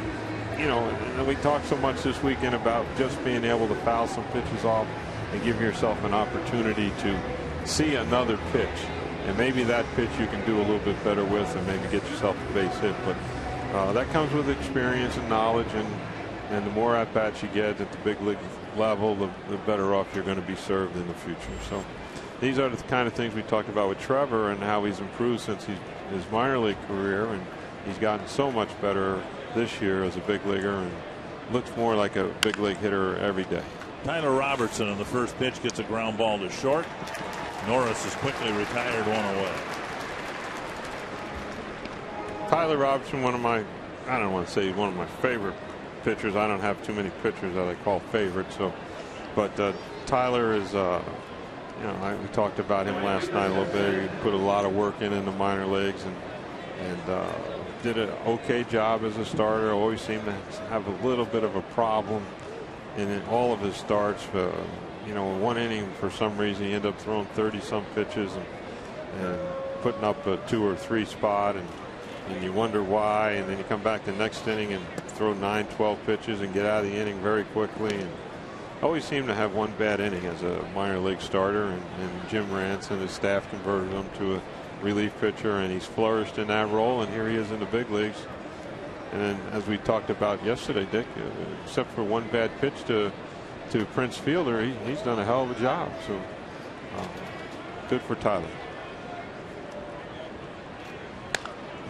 you know, and we talked so much this weekend about just being able to foul some pitches off and give yourself an opportunity to see another pitch. And maybe that pitch you can do a little bit better with and maybe get yourself a base hit. But that comes with experience and knowledge, and the more at-bats you get at the big league level, the better off you're going to be served in the future. So these are the kind of things we talked about with Trevor and how he's improved since his minor league career, and he's gotten so much better this year as a big leaguer and looks more like a big league hitter every day. Tyler Robertson on the first pitch gets a ground ball to short. Norris is quickly retired, 1 away. Tyler Robertson, one of my, I don't want to say one of my favorite pitchers. I don't have too many pitchers that I call favorites. So, but Tyler is, you know, we talked about him last night a little bit. He put a lot of work in the minor leagues and did an okay job as a starter. Always seemed to have a little bit of a problem in all of his starts. You know, 1 inning for some reason he ended up throwing 30-some pitches and putting up a 2 or 3 spot, and you wonder why, and then you come back the next inning and throw 9, 12 pitches and get out of the inning very quickly. And always seemed to have one bad inning as a minor league starter, and Jim Rance and his staff converted him to a relief pitcher, and he's flourished in that role, and here he is in the big leagues. And then, as we talked about yesterday, Dick, except for one bad pitch to Prince Fielder, he's done a hell of a job. So good for Tyler.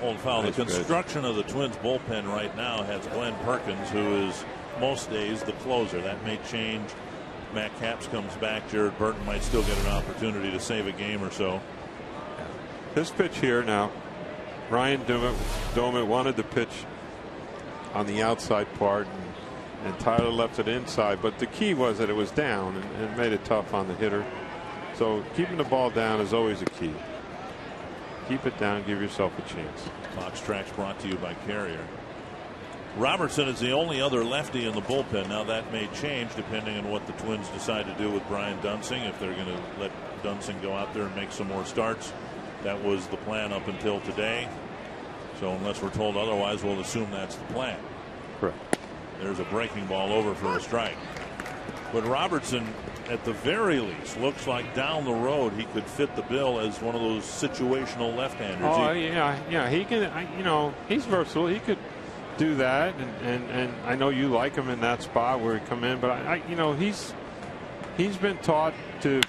Old foul. The construction of the Twins bullpen right now has Glenn Perkins, who is most days the closer. That may change. Matt Capps comes back. Jared Burton might still get an opportunity to save a game or so. This pitch here now, Ryan Doumit wanted the pitch on the outside part, and Tyler left it inside, but the key was that it was down and made it tough on the hitter. So keeping the ball down is always a key. Keep it down, give yourself a chance. Fox Tracks brought to you by Carrier. Robertson is the only other lefty in the bullpen. Now that may change depending on what the Twins decide to do with Brian Dunsing, if they're going to let Dunsing go out there and make some more starts. That was the plan up until today. So unless we're told otherwise, we'll assume that's the plan. Correct. There's a breaking ball over for a strike. But Robertson, at the very least, looks like down the road he could fit the bill as one of those situational left-handers. Oh, yeah, he can. You know, he's versatile. He could do that, and I know you like him in that spot where he come in, but you know, he's been taught to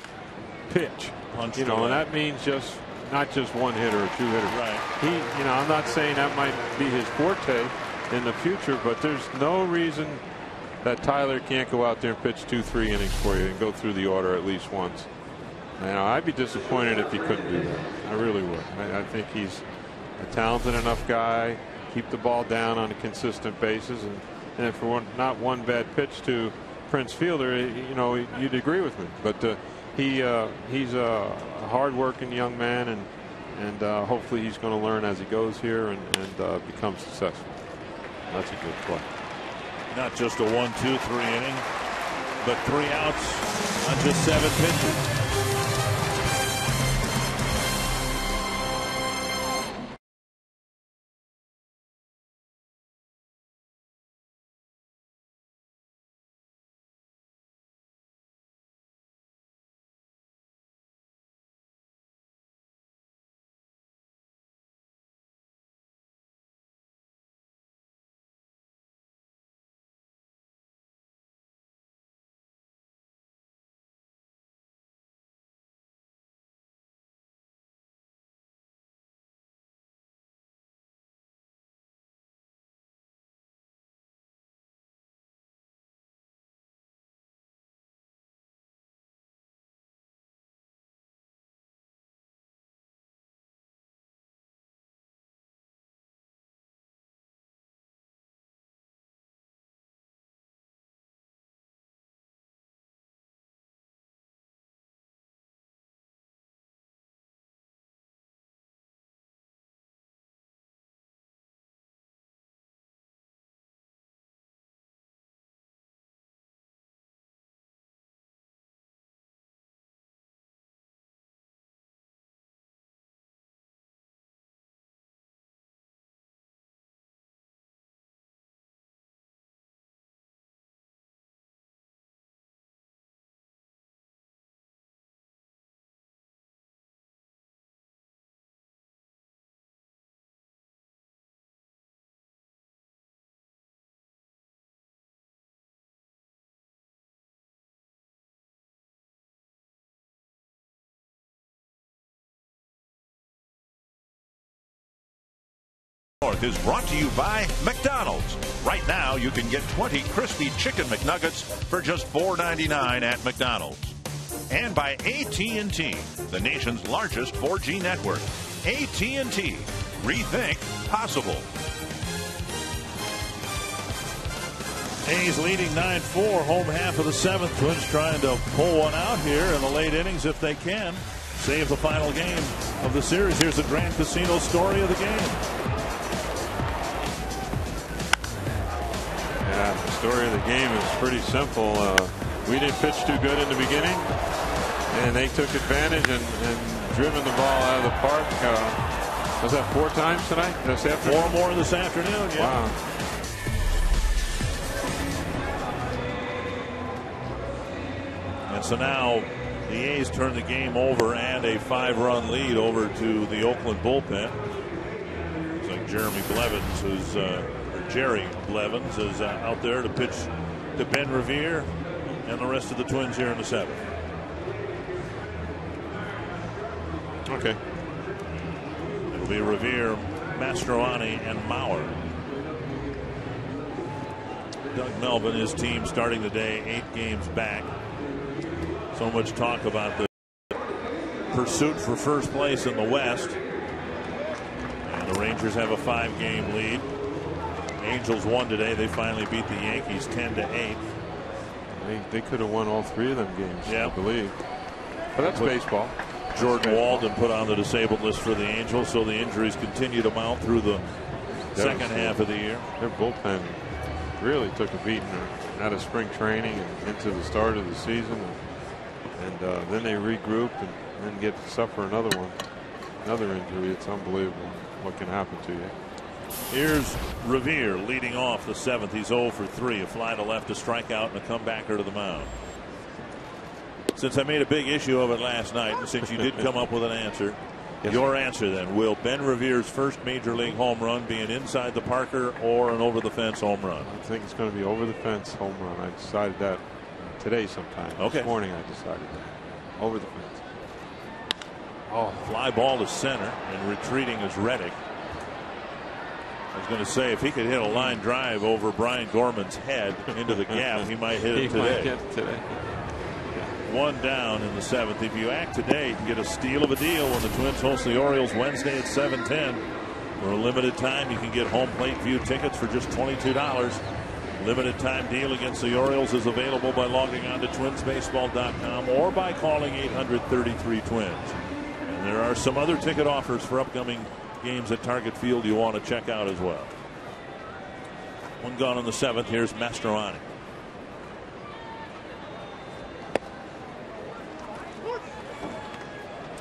pitch. Punch, you know, and that means just not just one hitter or two hitters. Right. You know, I'm not saying that might be his forte in the future, but there's no reason that Tyler can't go out there and pitch 2-3 innings for you and go through the order at least once. Now, I'd be disappointed if he couldn't do that. I really would. I think he's a talented enough guy. Keep the ball down on a consistent basis, and for not one bad pitch to Prince Fielder, you know, you'd agree with me. But he's a hard-working young man, and hopefully he's going to learn as he goes here and become successful. That's a good play. Not just a 1-2-3 inning, but 3 outs on just 7 pitches. North is brought to you by McDonald's. Right now, you can get 20 crispy chicken McNuggets for just $4.99 at McDonald's. And by AT&T, the nation's largest 4G network. AT&T. Rethink possible. A's leading 9-4, home half of the seventh. Twins trying to pull one out here in the late innings if they can. Save the final game of the series. Here's the Grand Casino story of the game. Yeah, the story of the game is pretty simple. We didn't pitch too good in the beginning, and they took advantage and driven the ball out of the park. Was that 4 times tonight? This afternoon? 4 more this afternoon, yeah. Wow. And so now the A's turn the game over and a 5-run lead over to the Oakland bullpen. It's like Jerry Blevins is out there to pitch to Ben Revere and the rest of the Twins here in the 7th. Okay. It'll be Revere, Mastroianni, and Mauer. Doug Melvin, his team starting the day 8 games back. So much talk about the pursuit for first place in the West. And the Rangers have a 5-game lead. Angels won today. They finally beat the Yankees 10-8. They could have won all 3 of them games, yeah. I believe. But that's baseball. Jordan Walden put on the disabled list for the Angels, so the injuries continue to mount through the second half of the year. Their bullpen really took a beating out of spring training and into the start of the season. And then they regroup and then suffer another injury. It's unbelievable what can happen to you. Here's Revere leading off the 7th. He's 0 for 3. A fly to left, a strikeout, and a comebacker to the mound. Since I made a big issue of it last night, and since you did come up with an answer, yes, your answer then, will Ben Revere's first major league home run be an inside the Parker or an over the fence home run? I think it's going to be over the fence home run. I decided that today sometime. Okay. This morning I decided that. Over the fence. Oh, fly ball to center, and retreating is Reddick. I was going to say, if he could hit a line drive over Brian Gorman's head into the gap, he might hit it today. Might get it today. 1 down in the 7th. If you act today, you can get a steal of a deal when the Twins host the Orioles Wednesday at 7:10. For a limited time, you can get home plate view tickets for just $22. Limited time deal against the Orioles is available by logging on to twinsbaseball.com or by calling 800-33-TWINS. And there are some other ticket offers for upcoming games at Target Field you want to check out as well. 1 gone in the 7th. Here's Mastroianni.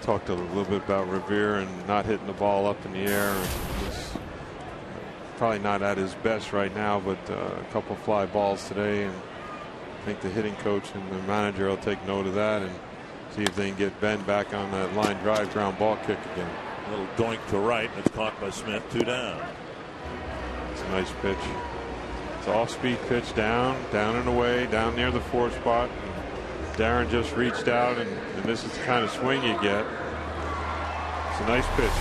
Talked a little bit about Revere and not hitting the ball up in the air. He's probably not at his best right now, but a couple fly balls today, and I think the hitting coach and the manager will take note of that and see if they can get Ben back on that line drive ground ball kick again. A little doink to right. It's caught by Smith. 2 down. It's a nice pitch. It's an off-speed pitch down and away, down near the 4 spot. Darren just reached out, and this is the kind of swing you get. It's a nice pitch.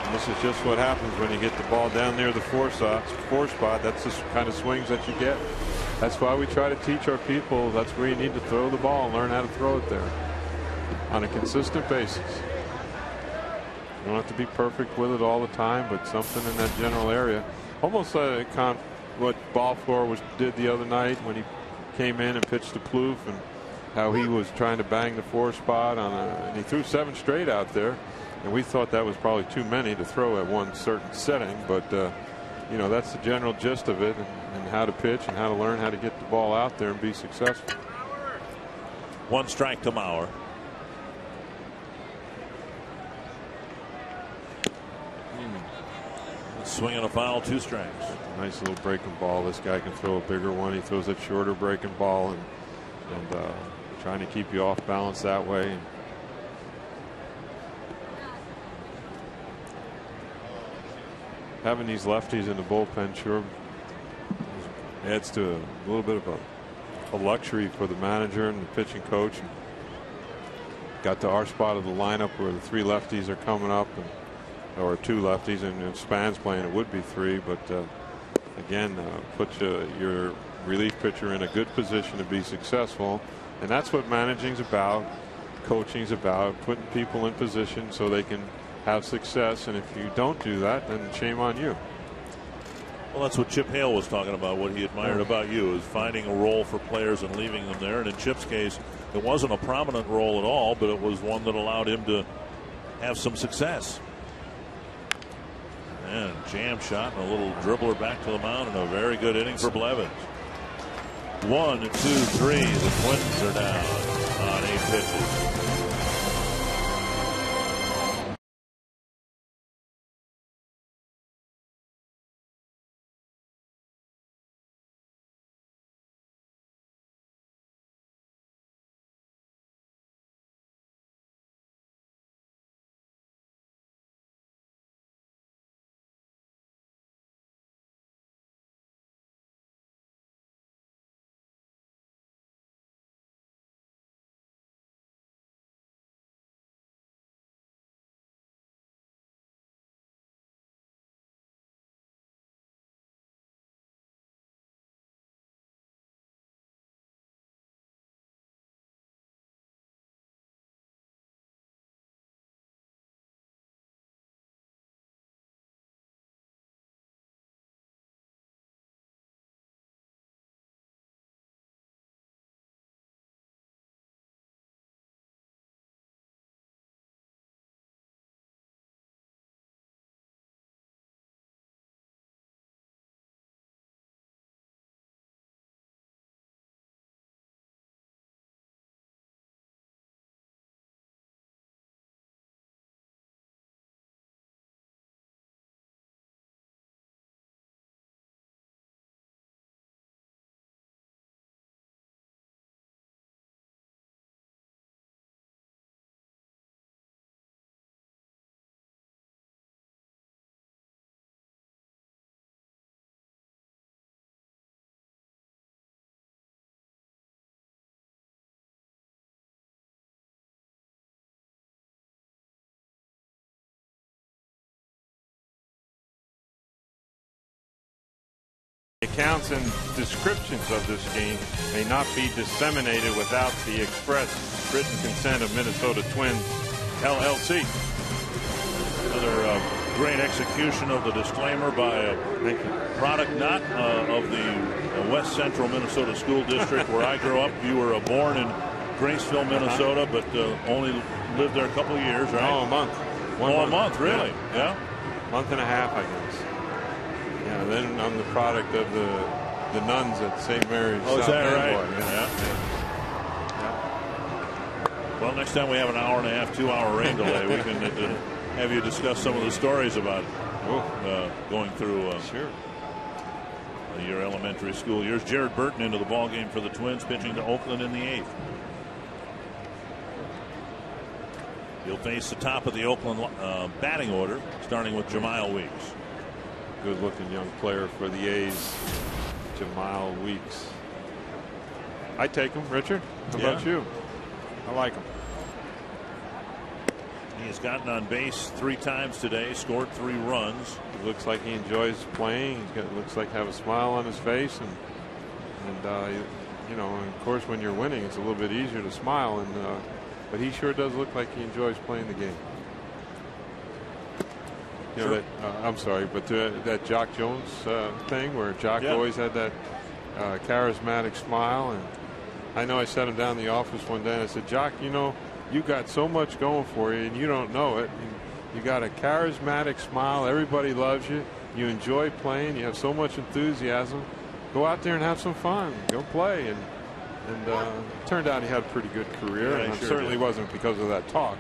And this is just what happens when you get the ball down near the 4 spot. That's the kind of swings that you get. That's why we try to teach our people that's where you need to throw the ball and learn how to throw it there on a consistent basis. You don't have to be perfect with it all the time, but something in that general area. Almost like what Balfour did the other night when he came in and pitched to Plouffe, and how he was trying to bang the 4 spot and he threw 7 straight out there, and we thought that was probably too many to throw at one certain setting, but you know, that's the general gist of it, and how to pitch and how to learn how to get the ball out there and be successful. 1 strike to Mauer. Swing and a foul, 2 strikes. Nice little breaking ball. This guy can throw a bigger one. He throws a shorter breaking ball, and trying to keep you off balance that way. Having these lefties in the bullpen sure adds to a little bit of a luxury for the manager and the pitching coach. And got to our spot of the lineup where the 3 lefties are coming up, and or 2 lefties, and if Span's playing, it would be 3. But again, put your relief pitcher in a good position to be successful, and that's what managing's about, coaching's about, putting people in position so they can have success. And if you don't do that, then shame on you. Well, that's what Chip Hale was talking about. What he admired about you is finding a role for players and leaving them there. And in Chip's case, it wasn't a prominent role at all, but it was one that allowed him to have some success. And jam shot and a little dribbler back to the mound, and a very good inning for Blevins. 1, 2, 3. The Twins are down on 8 pitches. Accounts and descriptions of this game may not be disseminated without the express written consent of Minnesota Twins, LLC. Another great execution of the disclaimer by a product not of the West Central Minnesota School District where I grew up. You were born in Graceville, Minnesota, but only lived there a couple of years, right? Oh, a month. A month, really? Yeah. Month and a half, I guess. Yeah, then I'm the product of the nuns at St. Mary's. Oh, is that right? Yeah. Well, next time we have an hour and a half, 2-hour rain delay, we can have you discuss some of the stories about going through your elementary school years. Jared Burton into the ballgame for the Twins, pitching to Oakland in the 8th. He'll face the top of the Oakland batting order, starting with Jemile Weeks. Good-looking young player for the A's, Jemile Weeks. I take him, Richard. How about you? I like him. He has gotten on base 3 times today, scored 3 runs. He looks like he enjoys playing. Looks like have a smile on his face, and you know, and of course, when you're winning, it's a little bit easier to smile. But he sure does look like he enjoys playing the game. You know, I'm sorry, but that Jock Jones thing where Jock always had that charismatic smile. And I know I sat him down in the office one day and I said, Jock, you know, you got so much going for you and you don't know it. You got a charismatic smile. Everybody loves you. You enjoy playing. You have so much enthusiasm. Go out there and have some fun. Go play. And it turned out he had a pretty good career. Yeah, and it certainly wasn't because of that talk.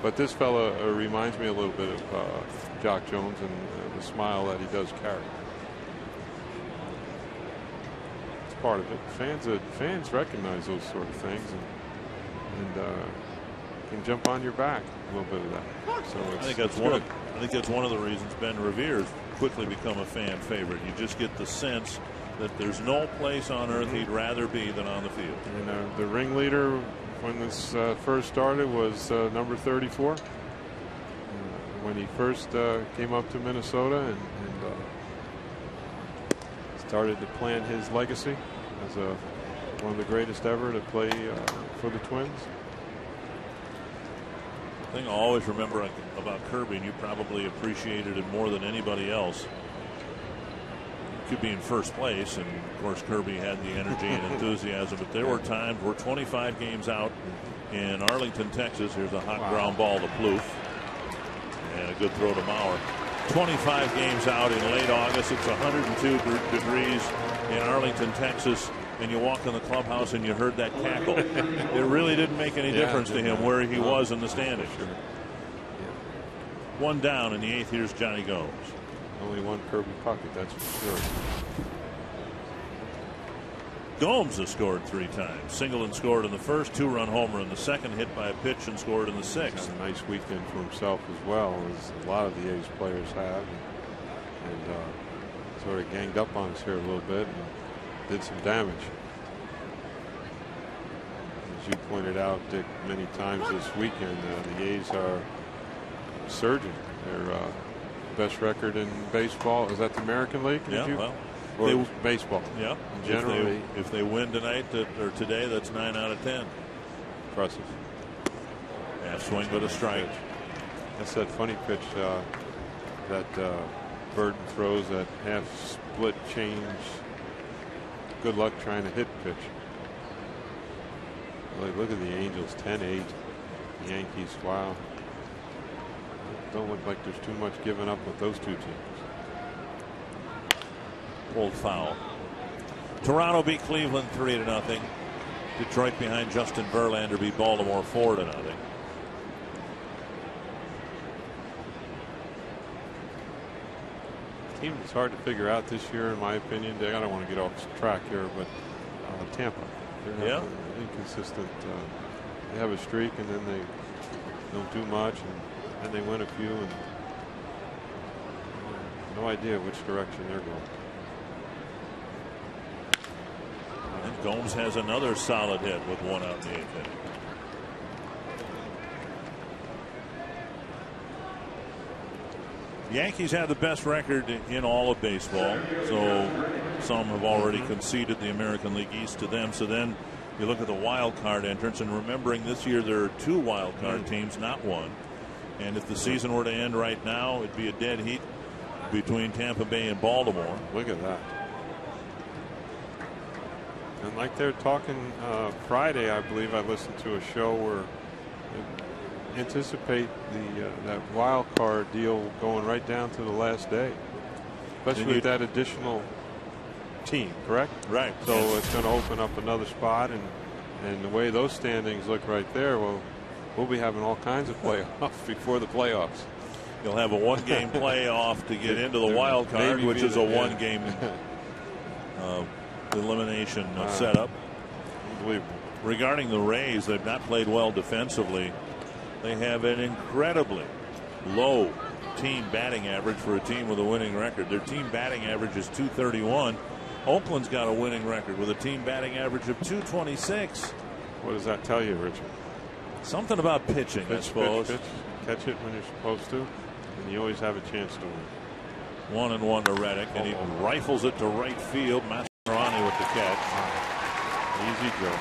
But this fella reminds me a little bit of Jock Jones and the smile that he does carry. It's part of it. Fans recognize those sort of things and can jump on your back a little bit of that. So I think that's one of the reasons Ben Revere has quickly become a fan favorite. You just get the sense that there's no place on earth he'd rather be than on the field. And the ringleader when this first started was number 34. when he first came up to Minnesota and started to plan his legacy as one of the greatest ever to play for the Twins. The thing I always remember about Kirby, and you probably appreciated it more than anybody else, could be in first place, and of course Kirby had the energy and enthusiasm, but there were times we're 25 games out in Arlington, Texas. Here's a hot ground ball to Plouffe, and a good throw to Mauer. 25 games out in late August. It's 102 degrees in Arlington, Texas, and you walk in the clubhouse and you heard that cackle. It really didn't make any difference to him where he was in the standings. Sure. One down in the 8th. Here's Johnny Gomes. Only one Kirby pocket, that's for sure. Gomes has scored 3 times. Single and scored in the first, 2-run homer in the second, hit by a pitch and scored in the 6th. Had a nice weekend for himself as well, as a lot of the A's players have, and sort of ganged up on us here a little bit and did some damage. As you pointed out, Dick, many times this weekend, the A's are surging. Their best record in baseball is that the American League? Or baseball. Yeah. Generally, if they win tonight or today, that's 9 out of 10. Impressive. Half swing but a strike. That's that funny pitch that Burton throws, that half split change. Good luck trying to hit pitch. Look at the Angels, 10-8. The Yankees, wow. Don't look like there's too much given up with those two teams. Pulled foul. Toronto beat Cleveland 3-0. Detroit behind Justin Verlander beat Baltimore 4-0. Team that's hard to figure out this year, in my opinion. I don't want to get off track here, but Tampa. They're inconsistent. They have a streak and then they don't do much, and then they win a few, and no idea which direction they're going. And Gomes has another solid hit with 1 out in the 8th inning. The Yankees have the best record in all of baseball, so some have already conceded the American League East to them. So then you look at the wild card entrance, and remembering this year there are 2 wild card teams, not 1. And if the season were to end right now, it'd be a dead heat between Tampa Bay and Baltimore. Look at that. And like they're talking Friday, I believe I listened to a show where they anticipate that wild card deal going right down to the last day, especially with that additional team, correct? Right. So it's going to open up another spot, and the way those standings look right there, well, we'll be having all kinds of playoffs before the playoffs. You'll have a 1-game playoff to get into the wild card, which is a 1-game elimination setup. Unbelievable. Regarding the Rays, they've not played well defensively. They have an incredibly low team batting average for a team with a winning record. Their team batting average is .231. Oakland's got a winning record with a team batting average of .226. What does that tell you, Richard? Something about pitching, I suppose. Pitch. Catch it when you're supposed to, and you always have a chance to win. 1-1 to Reddick, and he rifles it to right field. Mastroianni with the catch. Easy go.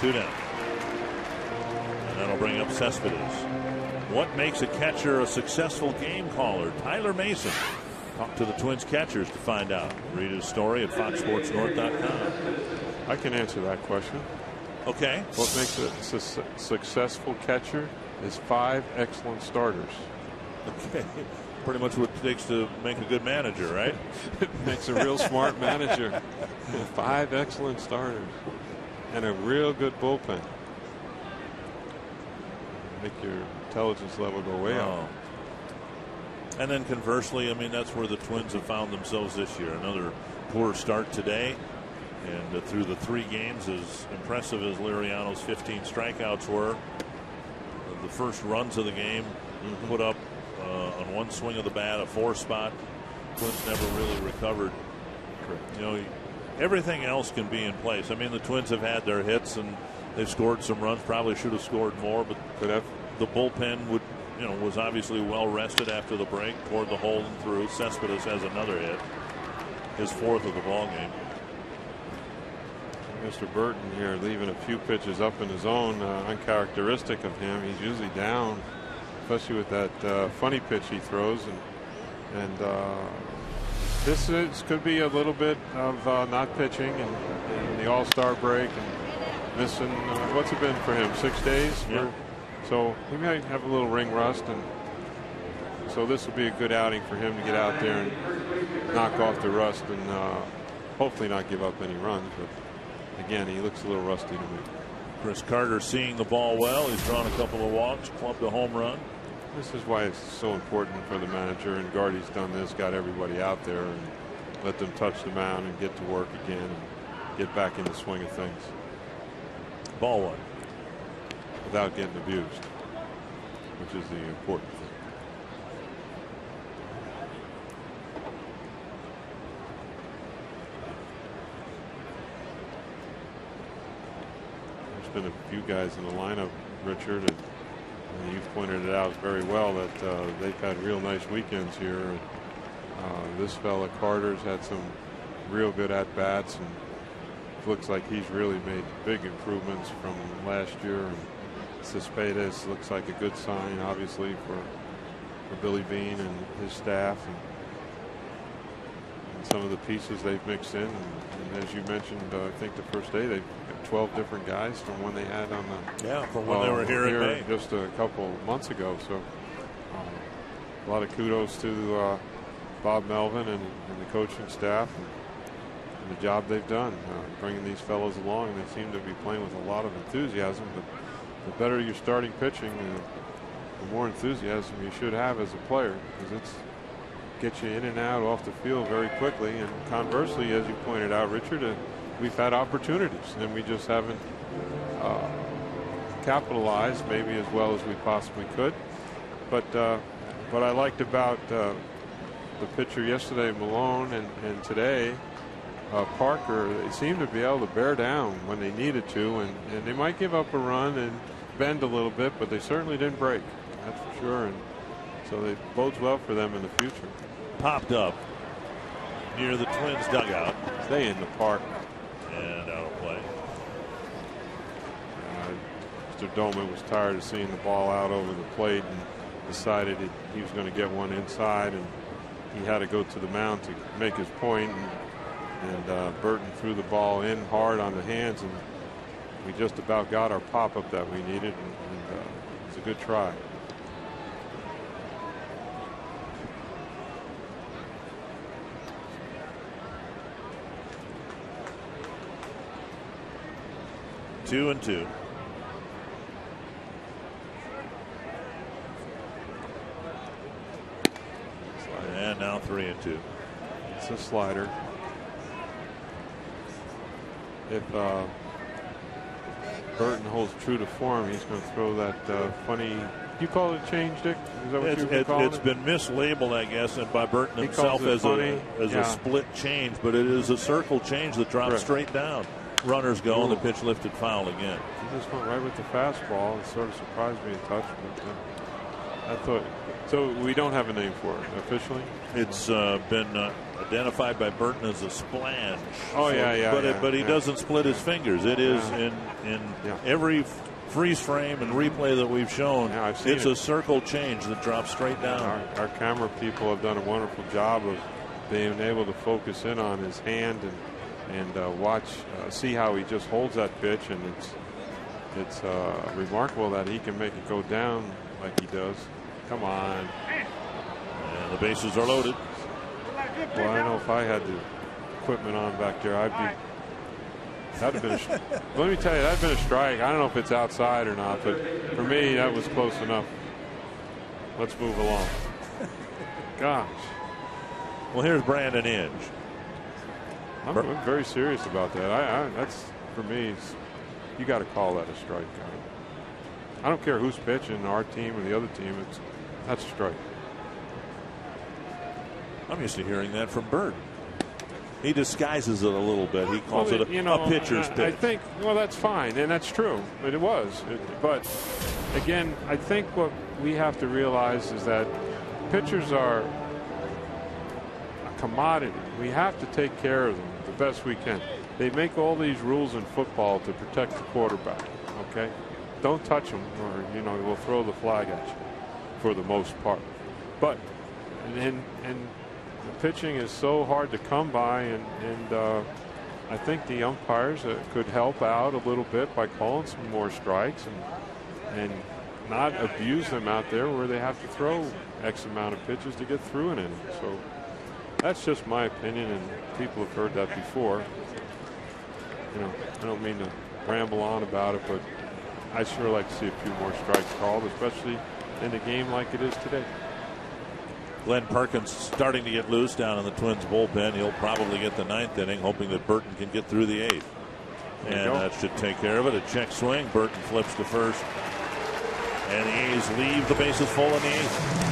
2 down. And that'll bring up Cespedes. What makes a catcher a successful game caller? Tyler Mason talked to the Twins catchers to find out. Read his story at foxsportsnorth.com. I can answer that question. Okay. What makes a successful catcher is 5 excellent starters. Okay. Pretty much what it takes to make a good manager, right? It makes a real smart manager. 5 excellent starters and a real good bullpen. Make your intelligence level go way up. And then conversely, I mean, that's where the Twins have found themselves this year. Another poor start today. And through the 3 games, as impressive as Liriano's 15 strikeouts were, the first runs of the game put up on one swing of the bat, a 4 spot. Twins never really recovered. Correct. You know, everything else can be in place. I mean, the Twins have had their hits and they've scored some runs. Probably should have scored more, but could have. The bullpen would was obviously well rested after the break, toward the hole and through. Cespedes has another hit, his 4th of the ball game. Mr. Burton here leaving a few pitches up in his own, uncharacteristic of him. He's usually down, especially with that funny pitch he throws, and this could be a little bit of not pitching and the All-Star break and missing. What's it been for him? 6 days. Yeah. So he might have a little ring rust, and so this will be a good outing for him to get out there and knock off the rust and hopefully not give up any runs. But again, he looks a little rusty to me. Chris Carter seeing the ball well. He's drawn a couple of walks, clubbed a home run. This is why it's so important for the manager, and Gardy's done this, got everybody out there and let them touch the mound and get to work again and get back in the swing of things. Ball 1. Without getting abused, which is the important thing. There's been a few guys in the lineup, Richard, and you've pointed it out very well that they've had real nice weekends here. This fella Carter's had some real good at-bats, and it looks like he's really made big improvements from last year. And Cespedes looks like a good sign, obviously, for Billy Beane and his staff, and some of the pieces they've mixed in. And as you mentioned, I think the first day they 12 different guys from when they had on the from when they were here in May, just a couple months ago. So a lot of kudos to Bob Melvin and the coaching staff and the job they've done bringing these fellows along. And they seem to be playing with a lot of enthusiasm. But the better you're starting pitching, the more enthusiasm you should have as a player, because it's get you in and out off the field very quickly. And conversely, as you pointed out, Richard, we've had opportunities and we just haven't capitalized maybe as well as we possibly could. But what I liked about the pitcher yesterday, Malone, and today, Parker, they seem to be able to bear down when they needed to, and they might give up a run and bend a little bit, but they certainly didn't break. That's for sure. And so it bodes well for them in the future. Popped up near the Twins dugout. Stay in the park. And out of play. Mr. Doman was tired of seeing the ball out over the plate and decided he was going to get one inside, and he had to go to the mound to make his point. And Burton threw the ball in hard on the hands, and we just about got our pop-up that we needed, and it's a good try. 2-2. And now 3-2. It's a slider. If Burton holds true to form, he's going to throw that funny. You call it a change, Dick? Is that what you call it? It's been mislabeled, I guess, and by Burton himself as a split change, but it is a circle change that drops straight down. Runners go, and the pitch lifted foul again. He just went right with the fastball. It sort of surprised me a touch, but I thought. So we don't have a name for it officially. It's been identified by Burton as a splange. Oh, so, but he doesn't split his fingers. It is in every freeze frame and replay that we've shown. It's a circle change that drops straight down. Our camera people have done a wonderful job of being able to focus in on his hand and watch, see how he just holds that pitch, and it's remarkable that he can make it go down like he does. Come on. And the bases are loaded. Well, I know if I had the equipment on back there, that'd have been let me tell you, that'd been a strike. I don't know if it's outside or not, but for me, that was close enough. Let's move along. Gosh. Well, here's Brandon Inge. I'm very serious about that. That's, for me, you got to call that a strike. I don't care who's pitching, our team or the other team. That's a strike. I'm used to hearing that from Bird. He disguises it a little bit. He calls it a pitcher's pitch. I think, well, that's fine, and that's true. But it was. But again, I think what we have to realize is that pitchers are a commodity. We have to take care of them the best we can. They make all these rules in football to protect the quarterback. Okay, don't touch them, or we'll throw the flag at you for the most part. But and the pitching is so hard to come by, and I think the umpires could help out a little bit by calling some more strikes and not abuse them out there where they have to throw X amount of pitches to get through an inning. So that's just my opinion, and people have heard that before. I don't mean to ramble on about it, but I sure like to see a few more strikes called, especially in a game like it is today. Glenn Perkins starting to get loose down in the Twins bullpen. He'll probably get the 9th inning, hoping that Burton can get through the 8th. And that should take care of it. A check swing. Burton flips to first. And the A's leave the bases full in the 8th.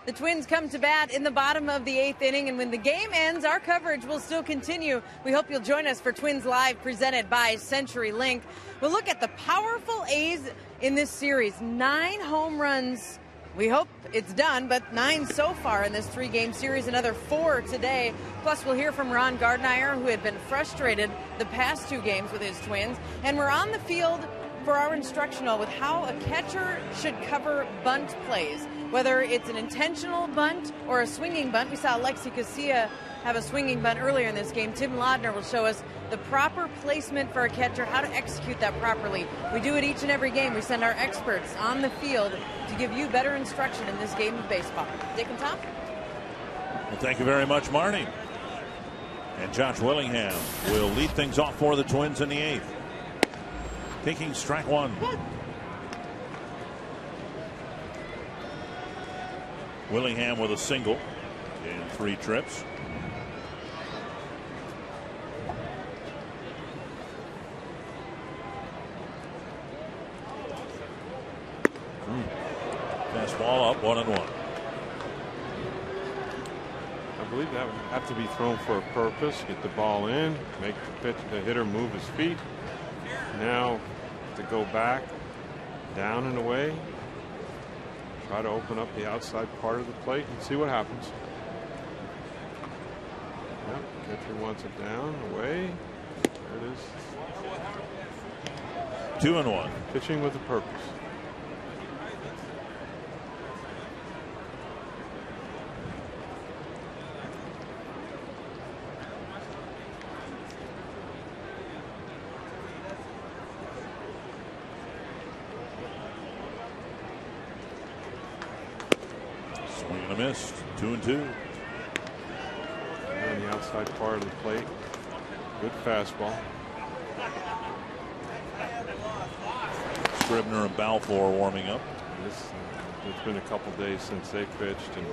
The Twins come to bat in the bottom of the 8th inning, and when the game ends, our coverage will still continue. We hope you'll join us for Twins Live, presented by CenturyLink. We'll look at the powerful A's in this series. 9 home runs. We hope it's done, but 9 so far in this 3-game series, another 4 today. Plus, we'll hear from Ron Gardenhire, who had been frustrated the past 2 games with his Twins. And we're on the field for our instructional with how a catcher should cover bunt plays, whether it's an intentional bunt or a swinging bunt. We saw Alexi Casilla have a swinging bunt earlier in this game. Tim Laudner will show us the proper placement for a catcher, how to execute that properly. We do it each and every game. We send our experts on the field to give you better instruction in this game of baseball. Dick and Tom? Well, thank you very much, Marnie. And Josh Willingham will lead things off for the Twins in the 8th. Taking strike 1. Willingham with a single in 3 trips. Fastball up, 1-1. I believe that would have to be thrown for a purpose. Get the ball in, make the hitter move his feet. Now to go back, down and away. Try to open up the outside part of the plate and see what happens. Yep, catcher wants it down, away. There it is. 2-1. Pitching with a purpose. Missed. 2-2. On the outside part of the plate. Good fastball. Scribner and Balfour warming up. It's been a couple days since they pitched, and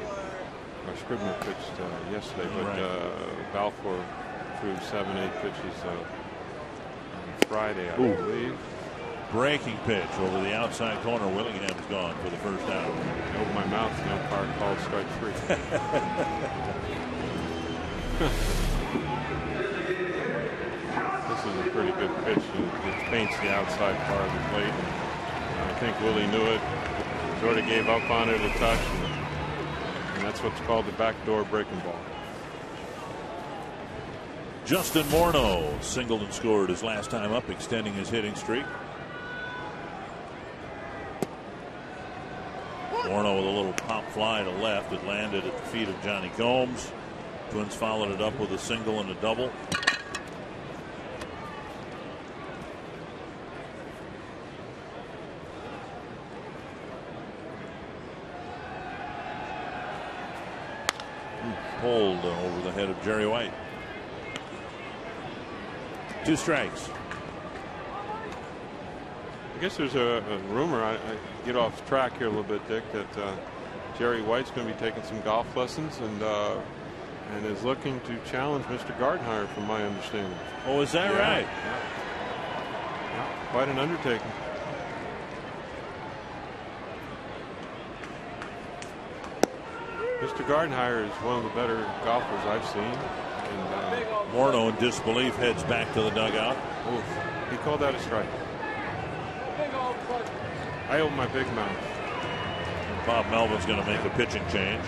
Scribner pitched yesterday, but Balfour threw 7-8 pitches on Friday, I believe. Breaking pitch over the outside corner. Willingham's gone for the first out. Over my mouth, the umpire called strike 3. This is a pretty good pitch. It paints the outside part of the plate. I think Willie knew it. Sort of gave up on it a touch, and that's what's called the backdoor breaking ball. Justin Morneau singled and scored his last time up, extending his hitting streak. Morneau with a little pop fly to left. It landed at the feet of Johnny Gomes. Twins followed it up with a single and a double. Pulled over the head of Jerry White. 2 strikes. I guess there's a rumor, I get off track here a little bit, Dick, that Jerry White's going to be taking some golf lessons and is looking to challenge Mr. Gardenhire, from my understanding. Oh, is that right? Yeah, quite an undertaking. Mr. Gardenhire is one of the better golfers I've seen. And Morneau, in disbelief, heads back to the dugout. Oof, he called that a strike. I open my big mouth. Bob Melvin's going to make a pitching change.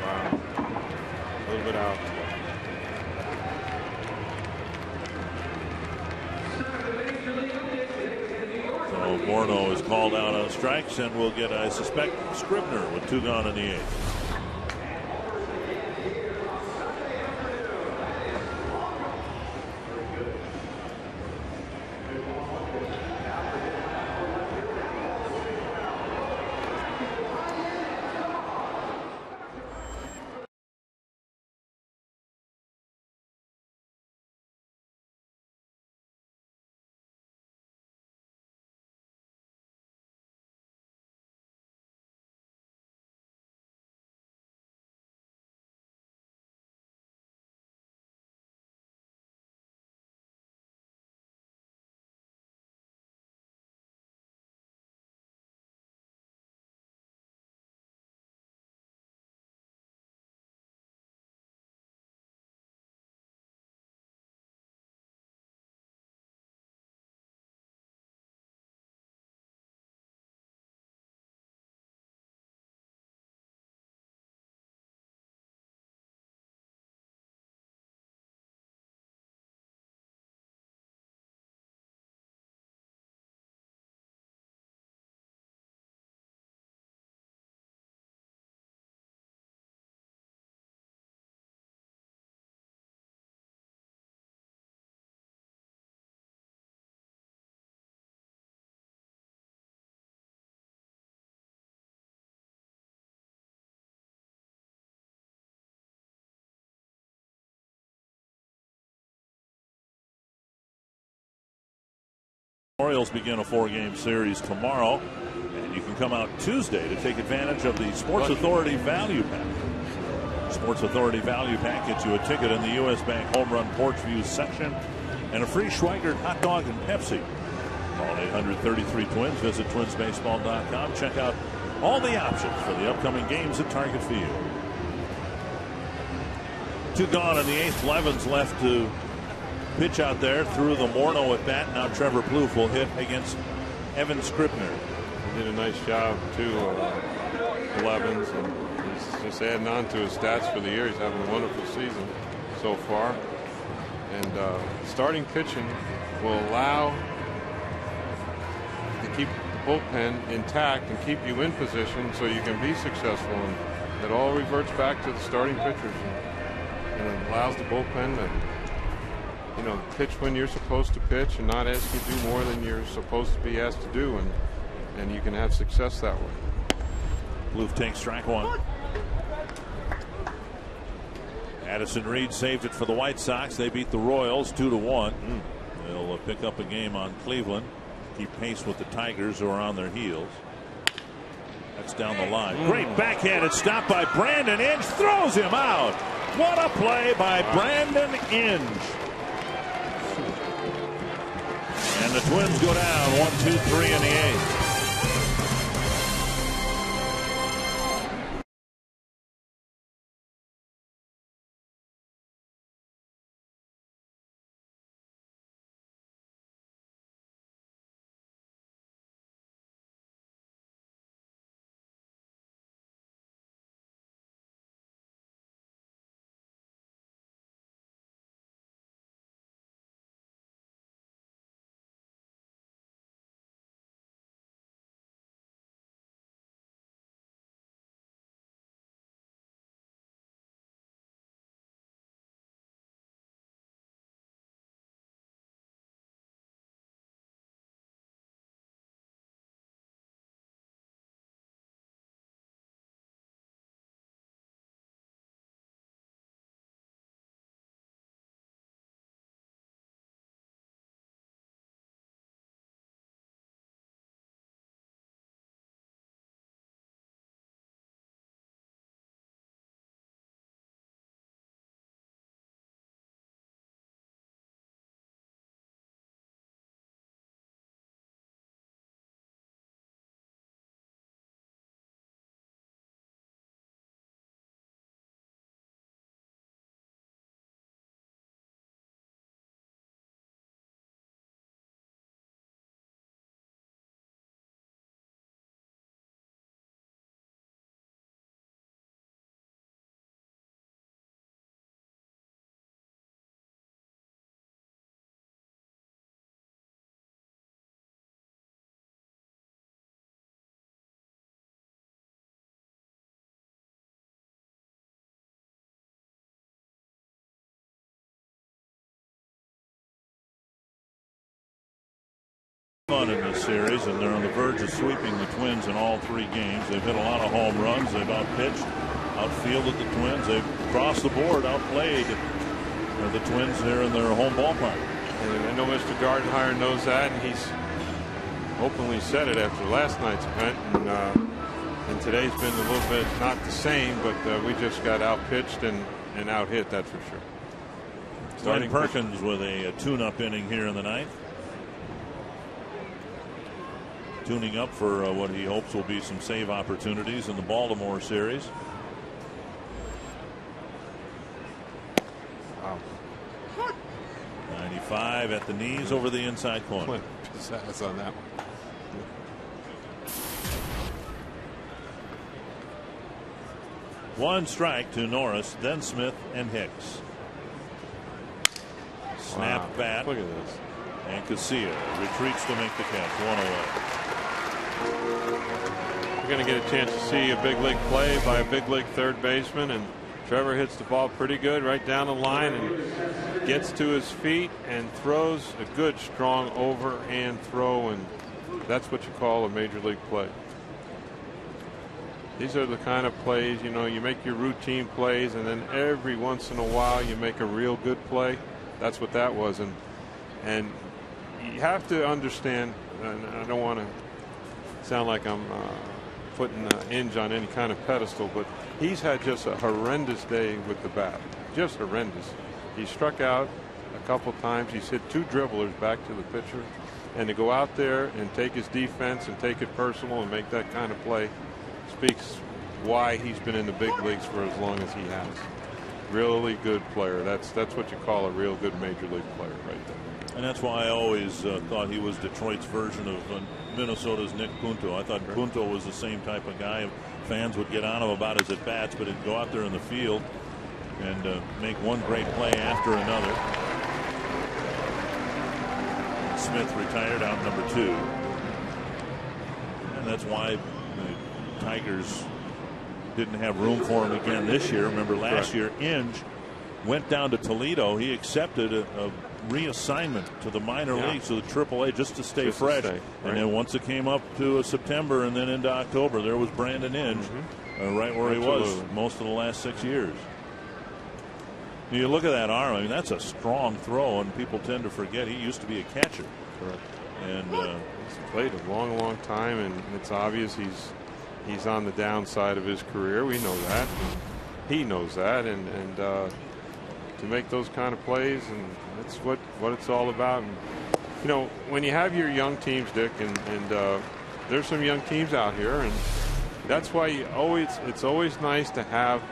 Wow. A little bit out. So Morneau is called out on strikes, and we'll get, I suspect, Scribner with 2 gone in the 8th. Orioles begin a 4-game series tomorrow, and you can come out Tuesday to take advantage of the Sports Authority Value Pack. Sports Authority Value Pack gets you a ticket in the U.S. Bank Home Run Porch Views section and a free Schweigert hot dog and Pepsi. Call 833-TWINS. Visit twinsbaseball.com. Check out all the options for the upcoming games at Target Field. 2 gone in the 8th. Levin's left to pitch out there through the Morneau at bat. Now Trevor Plouffe will hit against Evan Scribner. He did a nice job too, Levins, and he's just adding on to his stats for the year. He's having a wonderful season so far, and starting pitching will allow to keep the bullpen intact and keep you in position so you can be successful, and it all reverts back to the starting pitchers, and it allows the bullpen to pitch when you're supposed to pitch and not ask you to do more than you're supposed to be asked to do, and you can have success that way. Plouffe takes strike 1. Addison Reed saved it for the White Sox. They beat the Royals 2-1. They'll pick up a game on Cleveland, keep pace with the Tigers, who are on their heels. That's down the line. Great backhanded stop by Brandon Inge. Throws him out. What a play by Brandon Inge. And the Twins go down 1-2-3 in the 8th. Fun in this series, and they're on the verge of sweeping the Twins in all 3 games. They've hit a lot of home runs. They've outpitched, outfielded the Twins. They've crossed the board, outplayed the Twins here in their home ballpark. And I know Mr. Gardenhire knows that, and he's openly said it after last night's event. And today's been a little bit not the same, but we just got outpitched and out hit, that's for sure. Starting Perkins with a tune-up inning here in the 9th. Tuning up for what he hopes will be some save opportunities in the Baltimore series. Wow. 95 at the knees over the inside corner. That's on that one. 1 strike to Norris, then Smith and Hicks. Snap bat. Look at this. And Casilla retreats to make the catch. 1 away. We're going to get a chance to see a big league play by a big league third baseman, and Trevor hits the ball pretty good right down the line and gets to his feet and throws a good strong overhand throw, and that's what you call a major league play. These are the kind of plays, you know, you make your routine plays and then every once in a while you make a real good play. That's what that was. And you have to understand, and I don't want to sound like I'm putting Inge on any kind of pedestal, but he's had just a horrendous day with the bat. Just horrendous. He struck out a couple times. He's hit 2 dribblers back to the pitcher. And to go out there and take his defense and take it personal and make that kind of play speaks why he's been in the big leagues for as long as he has. Really good player. That's what you call a real good major league player right there. And that's why I always thought he was Detroit's version of Minnesota's Nick Punto. I thought Punto was the same type of guy. Fans would get on him about his at-bats, but he'd go out there in the field and make one great play after another. Smith retired out number 2. And that's why the Tigers didn't have room for him again this year. Remember last year, Inge went down to Toledo. He accepted a reassignment to the minor leagues, to the AAA, just to stay fresh. Right. And then once it came up to September and then into October, there was Brandon Inge right where he was most of the last 6 years. You look at that arm. I mean, that's a strong throw, and people tend to forget he used to be a catcher. Correct. And he's played a long time, and it's obvious he's on the downside of his career. We know that. And he knows that, and to make those kind of plays, and that's what it's all about. And you know, when you have your young teams, Dick, and there's some young teams out here, and that's why it's always nice to have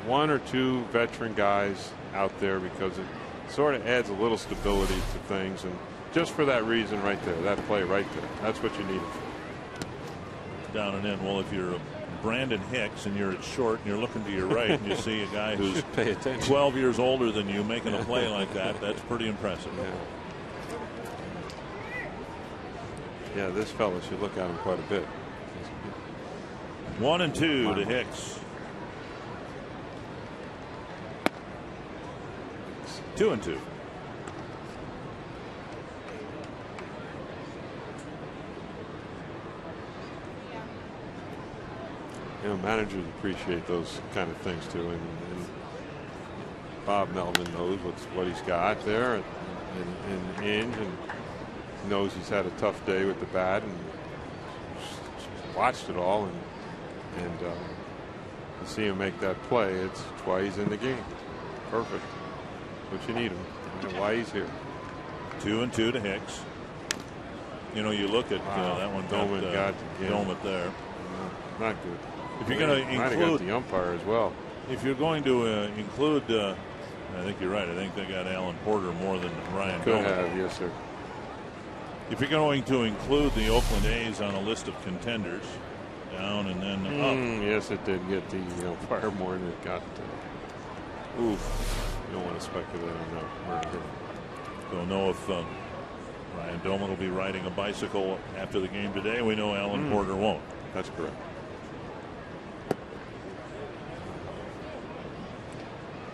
one or two veteran guys out there, because it sort of adds a little stability to things. And just for that reason right there, that play right there, that's what you need. Down and in. Well, if you're Brandon Hicks and you're at short and you're looking to your right and you see a guy who's 12 years older than you making a play like that, that's pretty impressive. Yeah, this fella should look at him quite a bit. 1-2 to Hicks. 2-2. You know, managers appreciate those kind of things too, and Bob Melvin knows what he's got there, and Inge, and knows he's had a tough day with the bat, and watched it all, and to see him make that play, it's why he's in the game. Perfect. What you need him. You know why he's here. 2-2 to Hicks. You know, you look at that one. Doman got Doman there. Not good. If you're going to include the umpire as well. If you're going to include, I think you're right. I think they got Alan Porter more than Ryan Could Doman. have, yes, sir. If you're going to include the Oakland A's on a list of contenders, down and then up. Yes, it did get the umpire more than it got. Oof. You don't want to speculate on that. Don't know if Ryan Doman will be riding a bicycle after the game today. We know Alan Porter won't. That's correct.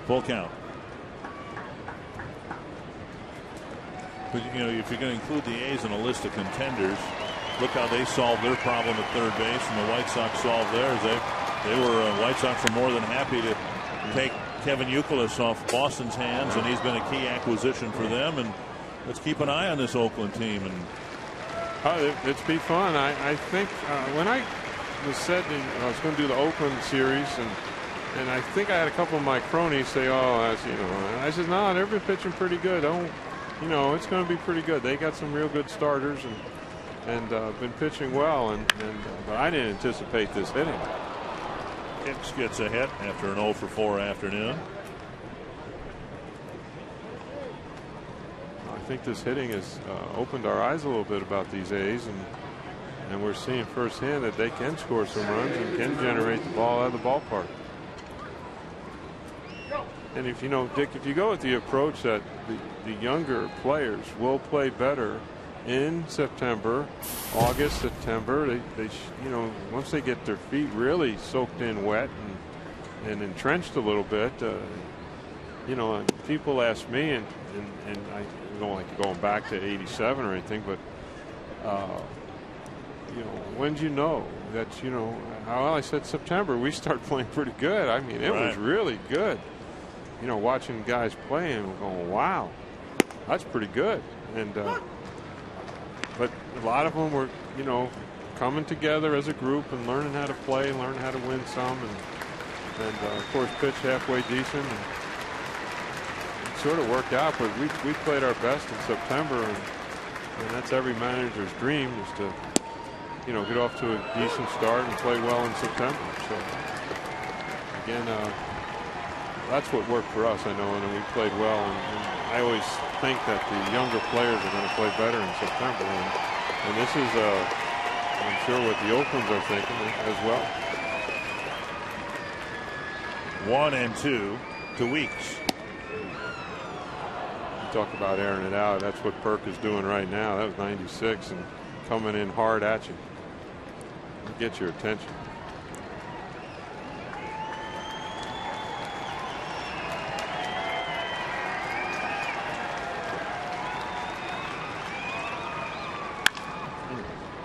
Full count. But you know, if you're going to include the A's in a list of contenders, look how they solved their problem at third base, and the White Sox solved theirs. They were White Sox were more than happy to take Kevin Youkilis off Boston's hands, and he's been a key acquisition for them. And let's keep an eye on this Oakland team. And it's be fun. I think when I was said I was going to do the Oakland series, and I think I had a couple of my cronies say, I said, no, they've been pitching pretty good. It's going to be pretty good. They got some real good starters and been pitching well, but I didn't anticipate this hitting. Hicks gets a hit after an 0-for-4 afternoon. I think this hitting has opened our eyes a little bit about these A's, and we're seeing firsthand that they can score some runs and can generate the ball out of the ballpark. And if Dick, if you go with the approach that the younger players will play better in September, August, September, they once they get their feet really soaked in wet and entrenched a little bit, people ask me, and I don't like going back to '87 or anything, but when do you know that I said September we start playing pretty good. I mean, it was really good. Watching guys play and going, wow, that's pretty good. And but a lot of them were, coming together as a group and learning how to play, learning how to win some, and of course pitch halfway decent. And it sort of worked out, but we played our best in September, and that's every manager's dream, is to get off to a decent start and play well in September. So again, that's what worked for us, I know, and we played well. And I always think that the younger players are going to play better in September, and this is, I'm sure, what the Oaklands are thinking as well. 1-2 to Weeks. You talk about airing it out. That's what Perk is doing right now. That was 96 and coming in hard at you. Get your attention.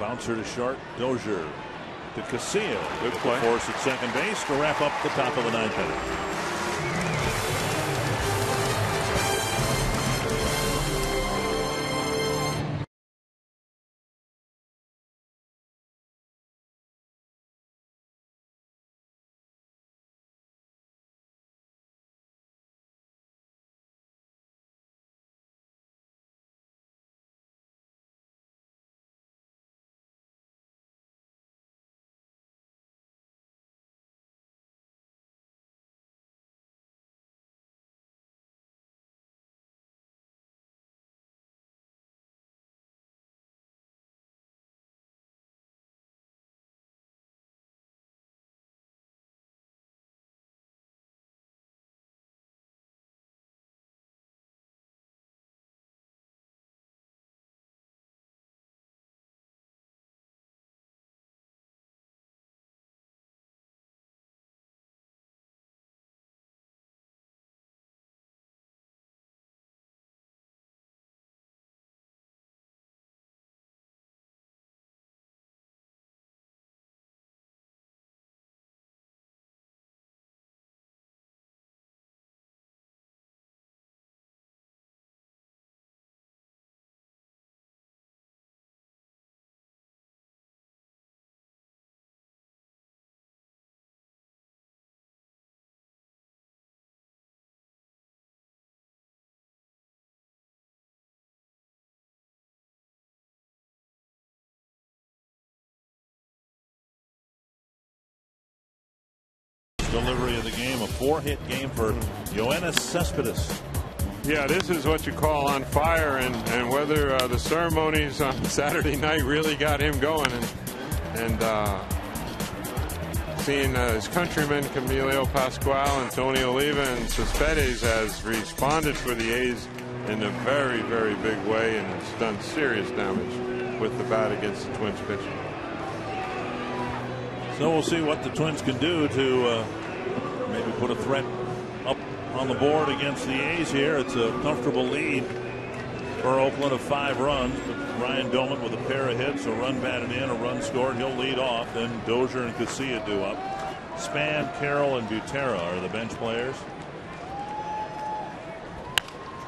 Bouncer to short. Dozier to Castillo. Good play. Force at second base to wrap up the top of the ninth inning. delivery of the game. A 4-hit game for Yoenis Cespedes. Yeah, this is what you call on fire, and whether the ceremonies on Saturday night really got him going, and seeing his countrymen Camilo Pascual and Tony Oliva and Cespedes has responded for the A's in a very, very big way, and it's done serious damage with the bat against the Twins pitching. So we'll see what the Twins can do to maybe put a threat up on the board against the A's here. It's a comfortable lead for Oakland of 5 runs. But Ryan Doman with a pair of hits, a run batted in, a run scored. He'll lead off. Then Dozier and Casilla do up. Span, Carroll, and Butera are the bench players.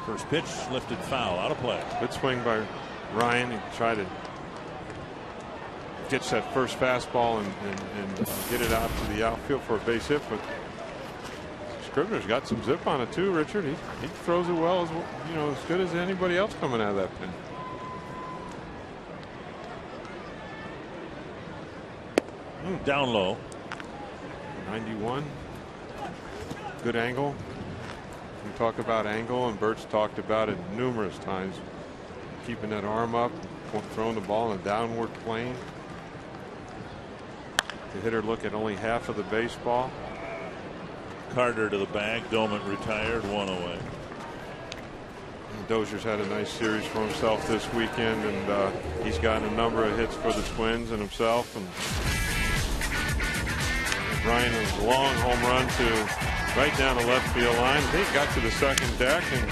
First pitch lifted foul, out of play. Good swing by Ryan. He tried to get that first fastball and get it out to the outfield for a base hit, but Scribner's got some zip on it too, Richard. He throws it well, as good as anybody else coming out of that pin. Down low. 91. Good angle. We talk about angle, and Bert's talked about it numerous times. Keeping that arm up, throwing the ball in a downward plane. The hitter look at only half of the baseball. Carter to the bag. Doman retired, 1 away. And Dozier's had a nice series for himself this weekend, and he's gotten a number of hits for the Twins and himself. And Ryan was a long home run to right down the left field line. He got to the second deck and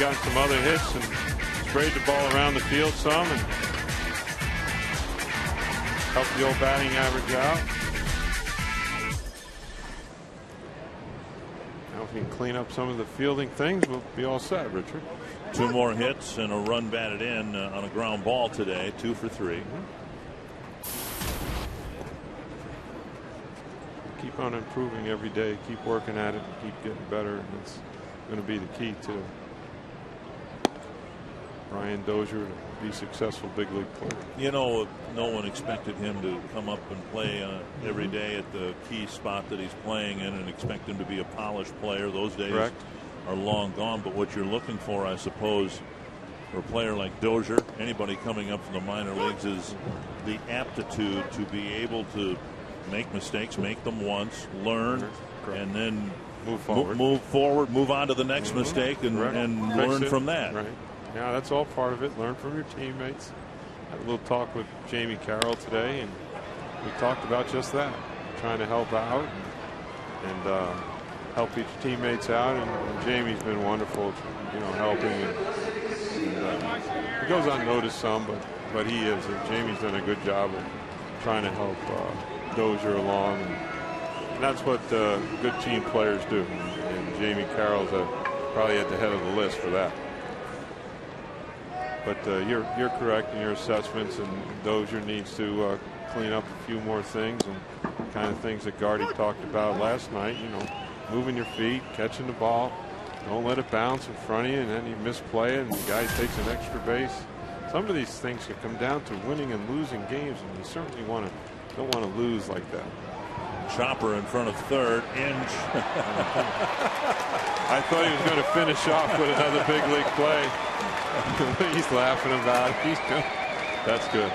got some other hits and sprayed the ball around the field some and helped the old batting average out. Now if we can clean up some of the fielding things, we'll be all set, Richard. 2 more hits and a run batted in on a ground ball today. 2 for 3. Keep on improving every day. Keep working at it and keep getting better. And it's going to be the key to Brian Dozier to be successful big league player. You know, no one expected him to come up and play every day at the key spot that he's playing in and expect him to be a polished player. Those days are long gone. But what you're looking for, I suppose, for a player like Dozier, anybody coming up from the minor leagues, is the aptitude to be able to make mistakes, make them once, learn, and then move forward, move on to the next mistake, and learn from that. Right. Yeah, that's all part of it. Learn from your teammates. Had a little talk with Jamie Carroll today, and we talked about just that, trying to help out and help each teammates out. And Jamie's been wonderful, helping. And he goes unnoticed some, but he is. Jamie's done a good job of trying to help Dozier along, and that's what good team players do, and Jamie Carroll's probably at the head of the list for that. But you're correct in your assessments, and Dozier needs to clean up a few more things, and kind of things that Gardy talked about last night. Moving your feet, catching the ball, don't let it bounce in front of you, and then you misplay it, and the guy takes an extra base. Some of these things can come down to winning and losing games, and you certainly don't want to lose like that. Chopper in front of third. Inge. I thought he was going to finish off with another big league play. He's laughing about it. That's good.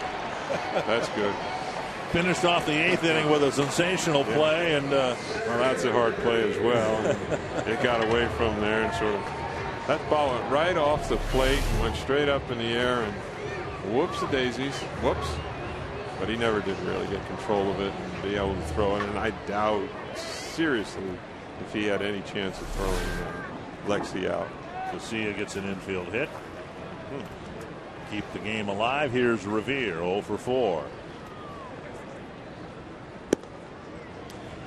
That's good. Finished off the 8th inning with a sensational play, and well, that's a hard play as well. It got away from there and sort of that ball went right off the plate and went straight up in the air, and whoops the daisies. Whoops. But he never did really get control of it and be able to throw it. And I doubt seriously if he had any chance of throwing Lexi out. Casilla gets an infield hit. Keep the game alive. Here's Revere, 0 for 4.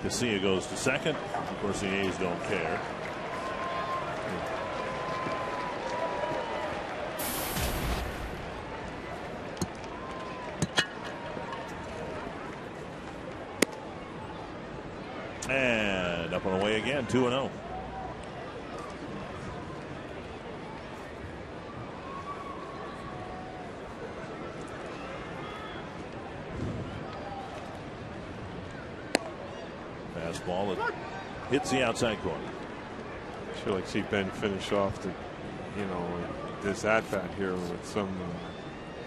Casilla goes to second. Of course, the A's don't care. And up and away again, 2-0. Fastball that hits the outside corner. I feel like see Ben finish off the, this at bat here with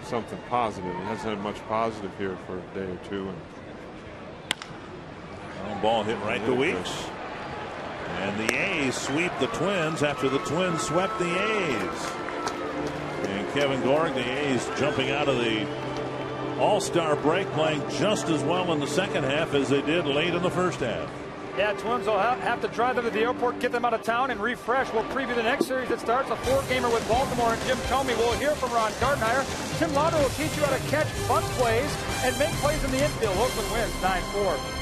something positive. He hasn't had much positive here for a day or two. And ball hit right to Weeks. And the A's sweep the Twins after the Twins swept the A's. And Kevin Gorg, the A's jumping out of the All-Star break, playing just as well in the second half as they did late in the first half. Yeah, Twins will have to drive them to the airport, get them out of town, and refresh. We'll preview the next series that starts, a 4-gamer with Baltimore and Jim Thome. We'll hear from Ron Gardenhire. Tim Lauder will teach you how to catch bunt plays and make plays in the infield. Oakland wins 9-4.